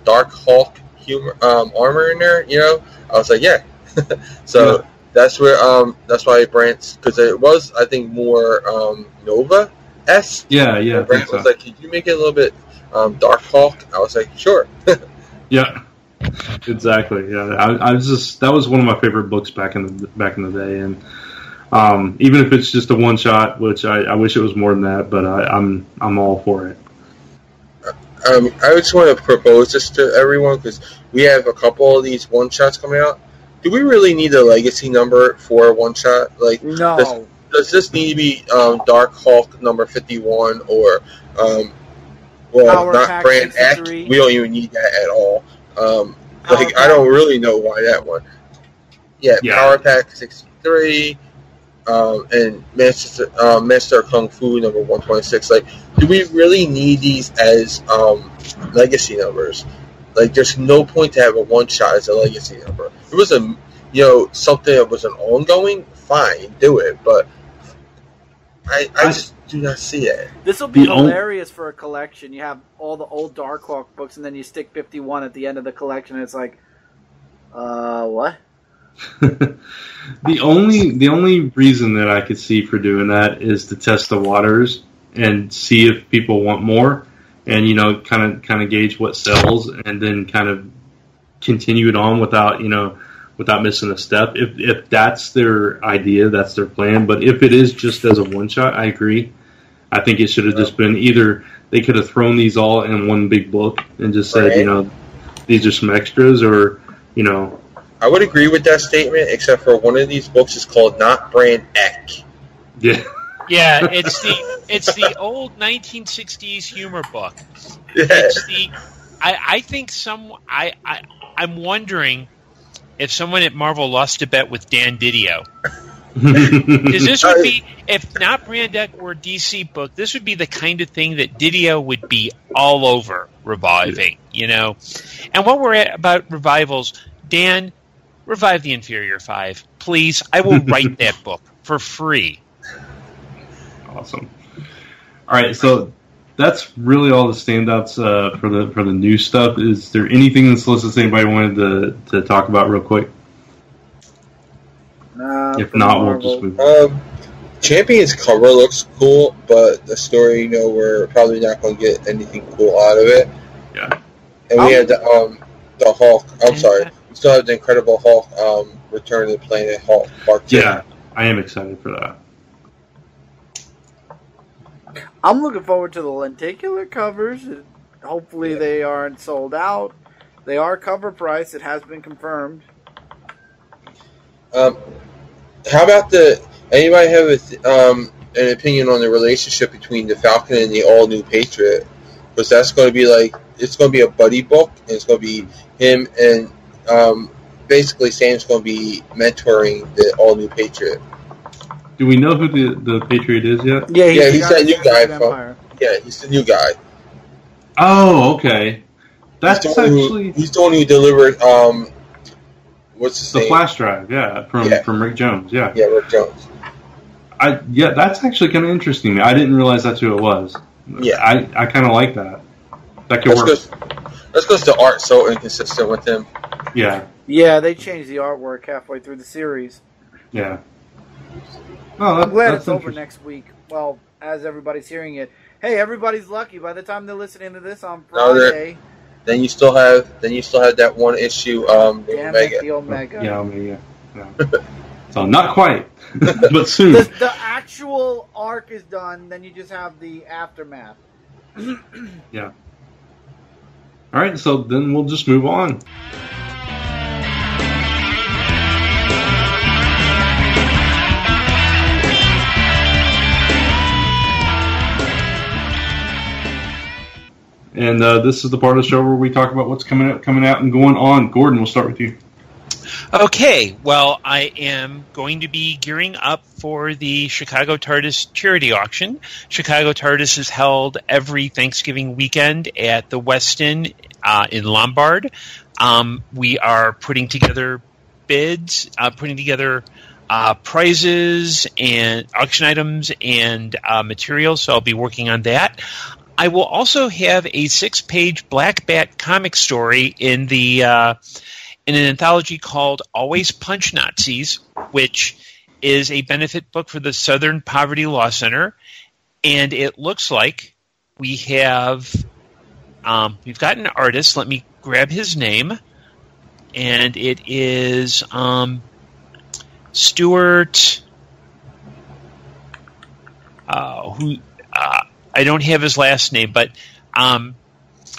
Darkhawk humor armor in there?" You know, I was like, "Yeah." So. Yeah. That's why Brant's, because it was, I think, more Nova-esque. Yeah. Brant was like, "Could you make it a little bit Darkhawk?" I was like, "Sure." Yeah, exactly. Yeah, I was just, that was one of my favorite books back in the day, and even if it's just a one shot, which I wish it was more than that, but I'm all for it. I just want to propose this to everyone because we have a couple of these one shots coming out. Do we really need a legacy number for a one shot? Like, no. Does this need to be Darkhawk number 51 or not Brand Act? We don't even need that at all. I don't really know why that one. Yeah. Power Pack 63 and Master Kung Fu number 126. Like, do we really need these as legacy numbers? Like, there's no point to have a one-shot as a legacy number. If it was something that was an ongoing, fine, do it. But I just do not see it. This will be hilarious for a collection. You have all the old Darkhawk books, and then you stick 51 at the end of the collection, and it's like, what? The only reason that I could see for doing that is to test the waters and see if people want more. And kind of gauge what sells, and then kind of continue it on without missing a step. If that's their idea, that's their plan. But if it is just as a one shot, I agree. I think it should have just been either they could have thrown these all in one big book and just said, these are some extras, or I would agree with that statement, except for one of these books is called Not Brand Ek. Yeah. Yeah, it's the old 1960s humor book. Yeah. I think I'm wondering if someone at Marvel lost a bet with Dan Didio. Because this would be, if not Brandek or DC book, this would be the kind of thing that Didio would be all over reviving, And while we're about revivals, Dan, revive the Inferior Five, please. I will write that book for free. Awesome. All right, so that's really all the standouts for the new stuff. Is there anything in the solicits anybody wanted to talk about real quick? If not, we'll just move on. Champion's cover looks cool, but the story, we're probably not going to get anything cool out of it. Yeah. And we had the Hulk. I'm sorry. We still have the Incredible Hulk Return to the Planet Hulk Part 2. Yeah, I am excited for that. I'm looking forward to the lenticular covers. Hopefully they aren't sold out. They are cover price. It has been confirmed. How about anybody have an opinion on the relationship between the Falcon and the All New Patriot? Because that's going to be it's going to be a buddy book, and it's going to be him and basically Sam's going to be mentoring the All New Patriot. Do we know who the Patriot is yet? Yeah, he's that new guy. He's the new guy. Oh, okay. That's he's the one who delivered. What's his name? The flash drive. Yeah, from Rick Jones. Yeah. Yeah, Rick Jones. That's actually kind of interesting. I didn't realize that's who it was. Yeah, I kind of like that. That could work. That's because the art's so inconsistent with him. Yeah. Yeah, they changed the artwork halfway through the series. Yeah. Oh, I'm glad it's over next week. Well, as everybody's hearing it. Hey, everybody's lucky. By the time they're listening to this on Friday. Then you still have that one issue. The Omega. Yeah, Omega. Yeah. So not quite, but soon. The actual arc is done, then you just have the aftermath. Yeah. All right, so then we'll just move on. And this is the part of the show where we talk about what's coming out, and going on. Gordon, we'll start with you. Okay, well, I am going to be gearing up for the Chicago Tardis charity auction. Chicago Tardis is held every Thanksgiving weekend at the Westin in Lombard. We are putting together bids, putting together prizes and auction items and materials, so I'll be working on that. I will also have a 6-page Black Bat comic story in an anthology called Always Punch Nazis, which is a benefit book for the Southern Poverty Law Center. And it looks like we have we've got an artist. Let me grab his name. And it is Stuart, I don't have his last name, but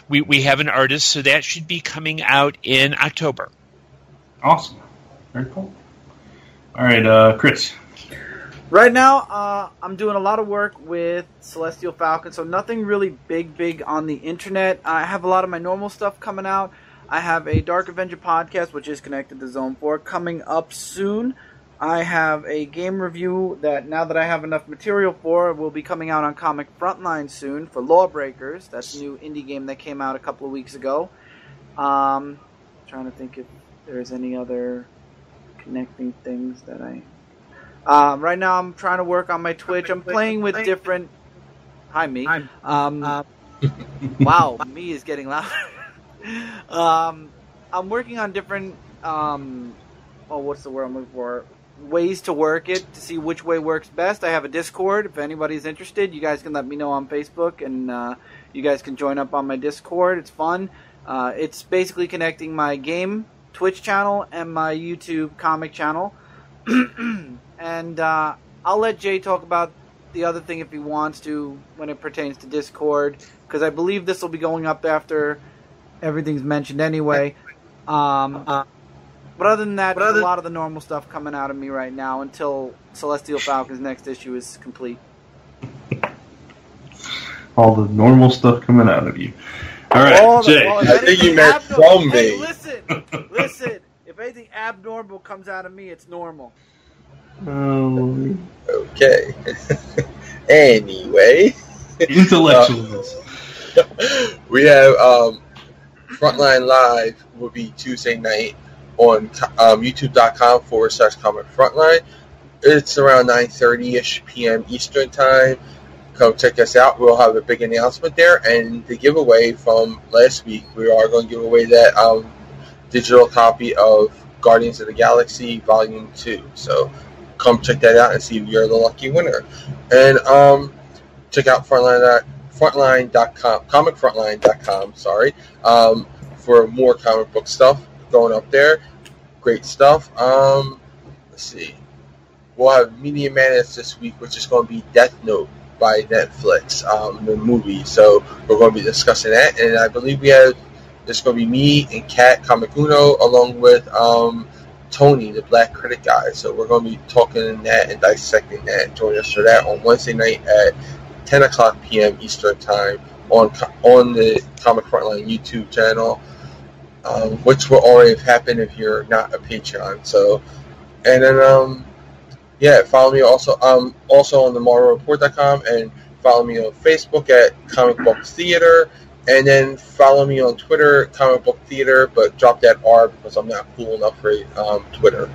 we have an artist, so that should be coming out in October. Awesome. Very cool. All right, Chris. Right now, I'm doing a lot of work with Celestial Falcon, so nothing really big on the internet. I have a lot of my normal stuff coming out. I have a Dark Avenger podcast, which is connected to Zone 4, coming up soon. I have a game review that, now that I have enough material for, will be coming out on Comic Frontline soon for Lawbreakers. That's a new indie game that came out a couple of weeks ago. Trying to think if there's any other connecting things that I... right now I'm trying to work on my Twitch. I'm playing with different... Hi, me. Wow, me is getting louder. I'm working on different... what's the word I'm looking for? Ways to work it, to see which way works best. I have a Discord. If anybody's interested, you guys can let me know on Facebook, and you guys can join up on my Discord. It's fun. It's basically connecting my game Twitch channel and my YouTube comic channel. And I'll let Jay talk about the other thing if he wants to when it pertains to Discord, because I believe this will be going up after everything's mentioned anyway. But other than that, there's a lot of the normal stuff coming out of me right now until Celestial Falcon's next issue is complete. All the normal stuff coming out of you. All right, Jay. I think you meant from me. Hey, listen. If anything abnormal comes out of me, it's normal. Oh. Okay. Anyway. Intellectualness. We have Frontline Live will be Tuesday night on youtube.com/Comic Frontline. It's around 9:30ish p.m. Eastern time. Come check us out. We'll have a big announcement there. And the giveaway from last week, we are going to give away that digital copy of Guardians of the Galaxy Volume 2. So come check that out and see if you're the lucky winner. And check out Frontline.com, comicfrontline.com, for more comic book stuff going up there. Great stuff. Let's see. We'll have Media Madness this week, which is going to be Death Note by Netflix, the movie. So we're going to be discussing that. And I believe there's going to be me and Kat Comic Uno along with Tony, the Black Critic guy. So we're going to be talking that and dissecting that. Join us for that on Wednesday night at 10 o'clock p.m. Eastern Time on the Comic Frontline YouTube channel, which will already have happened if you're not a Patreon. So, and then follow me also on the MarvelReport.com, and follow me on Facebook at Comic Book Theater, and then follow me on Twitter, Comic Book Theater, but drop that R because I'm not cool enough for Twitter.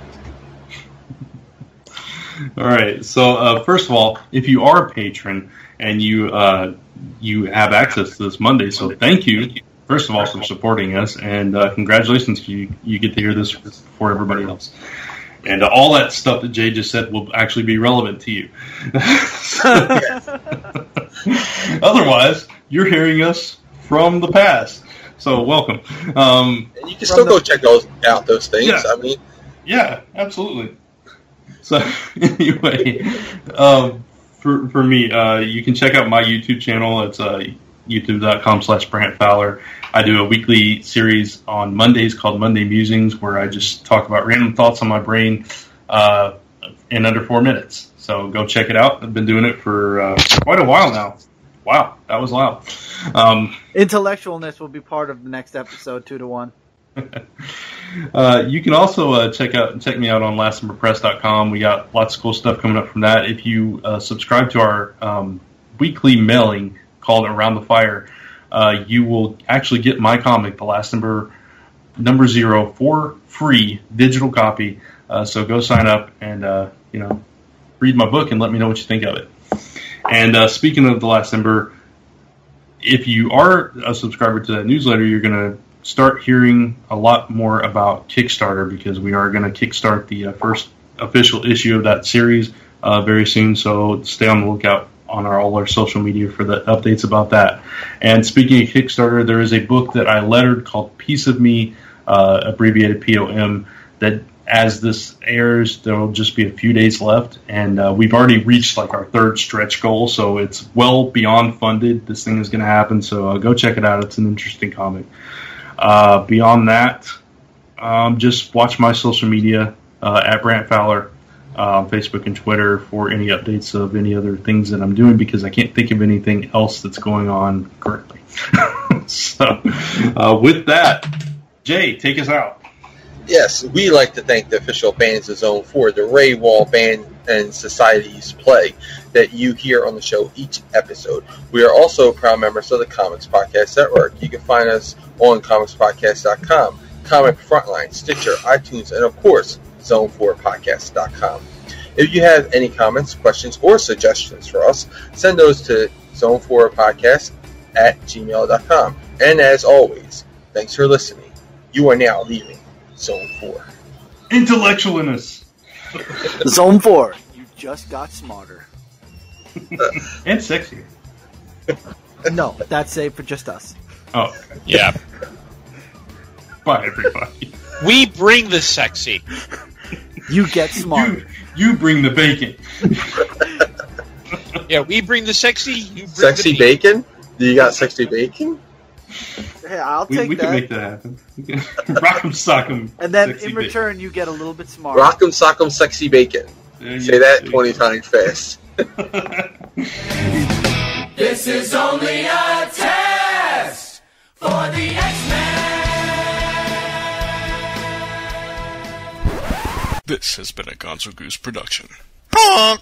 All right. So first of all, if you are a patron and you have access to this Monday, so thank you. First of all, for supporting us, and congratulations, you get to hear this before everybody else. And all that stuff that Jay just said will actually be relevant to you. Otherwise, you're hearing us from the past. So welcome. And you can still go check out those things. Yeah. I mean, yeah, absolutely. So anyway, for me, you can check out my YouTube channel. It's youtube.com/Brant Fowler. I do a weekly series on Mondays called Monday Musings, where I just talk about random thoughts on my brain in under 4 minutes. So go check it out. I've been doing it for quite a while now. Wow, that was loud. Intellectualness will be part of the next episode, 2-1. You can also check me out on lastnumberpress.com. We got lots of cool stuff coming up from that. If you subscribe to our weekly mailing called Around the Fire, you will actually get my comic, The Last Number 0, for free digital copy. So go sign up and read my book and let me know what you think of it. And speaking of The Last Number, if you are a subscriber to that newsletter, you're going to start hearing a lot more about Kickstarter, because we are going to kickstart the first official issue of that series very soon. So stay on the lookout on all our social media for the updates about that. And speaking of Kickstarter, there is a book that I lettered called Piece of Me, abbreviated POM, that as this airs, there will just be a few days left. And we've already reached like our third stretch goal, so it's well beyond funded. This thing is going to happen, so go check it out. It's an interesting comic. Beyond that, just watch my social media at Brant Fowler, Facebook and Twitter, for any updates of any other things that I'm doing, because I can't think of anything else that's going on currently. So, with that, Jay, take us out. Yes, we like to thank the official bands of Zone 4, the Ray Wall Band and Society's play that you hear on the show each episode. We are also proud members of the Comics Podcast Network. You can find us on comicspodcast.com, Comic Frontline, Stitcher, iTunes, and of course, Zone4Podcast.com. If you have any comments, questions, or suggestions for us, send those to Zone4Podcast@gmail.com. And as always, thanks for listening. You are now leaving Zone 4. Intellectualness. Zone 4, you just got smarter. And sexier. No, that's safe for just us. Oh, okay. Yeah. Bye, everybody. We bring the sexy. You get smarter. You bring the bacon. Yeah, we bring the sexy. You bring Sexy the bacon? Do you got sexy bacon? Hey, I'll take We that. can make that happen. Rock'em sock'em. And then sexy in bacon. return, you get a little bit smarter. Rock'em sock'em sexy bacon. Say that 20 times fast. This is only a test for the X-Men. This has been a Gonzo Goose production. Honk!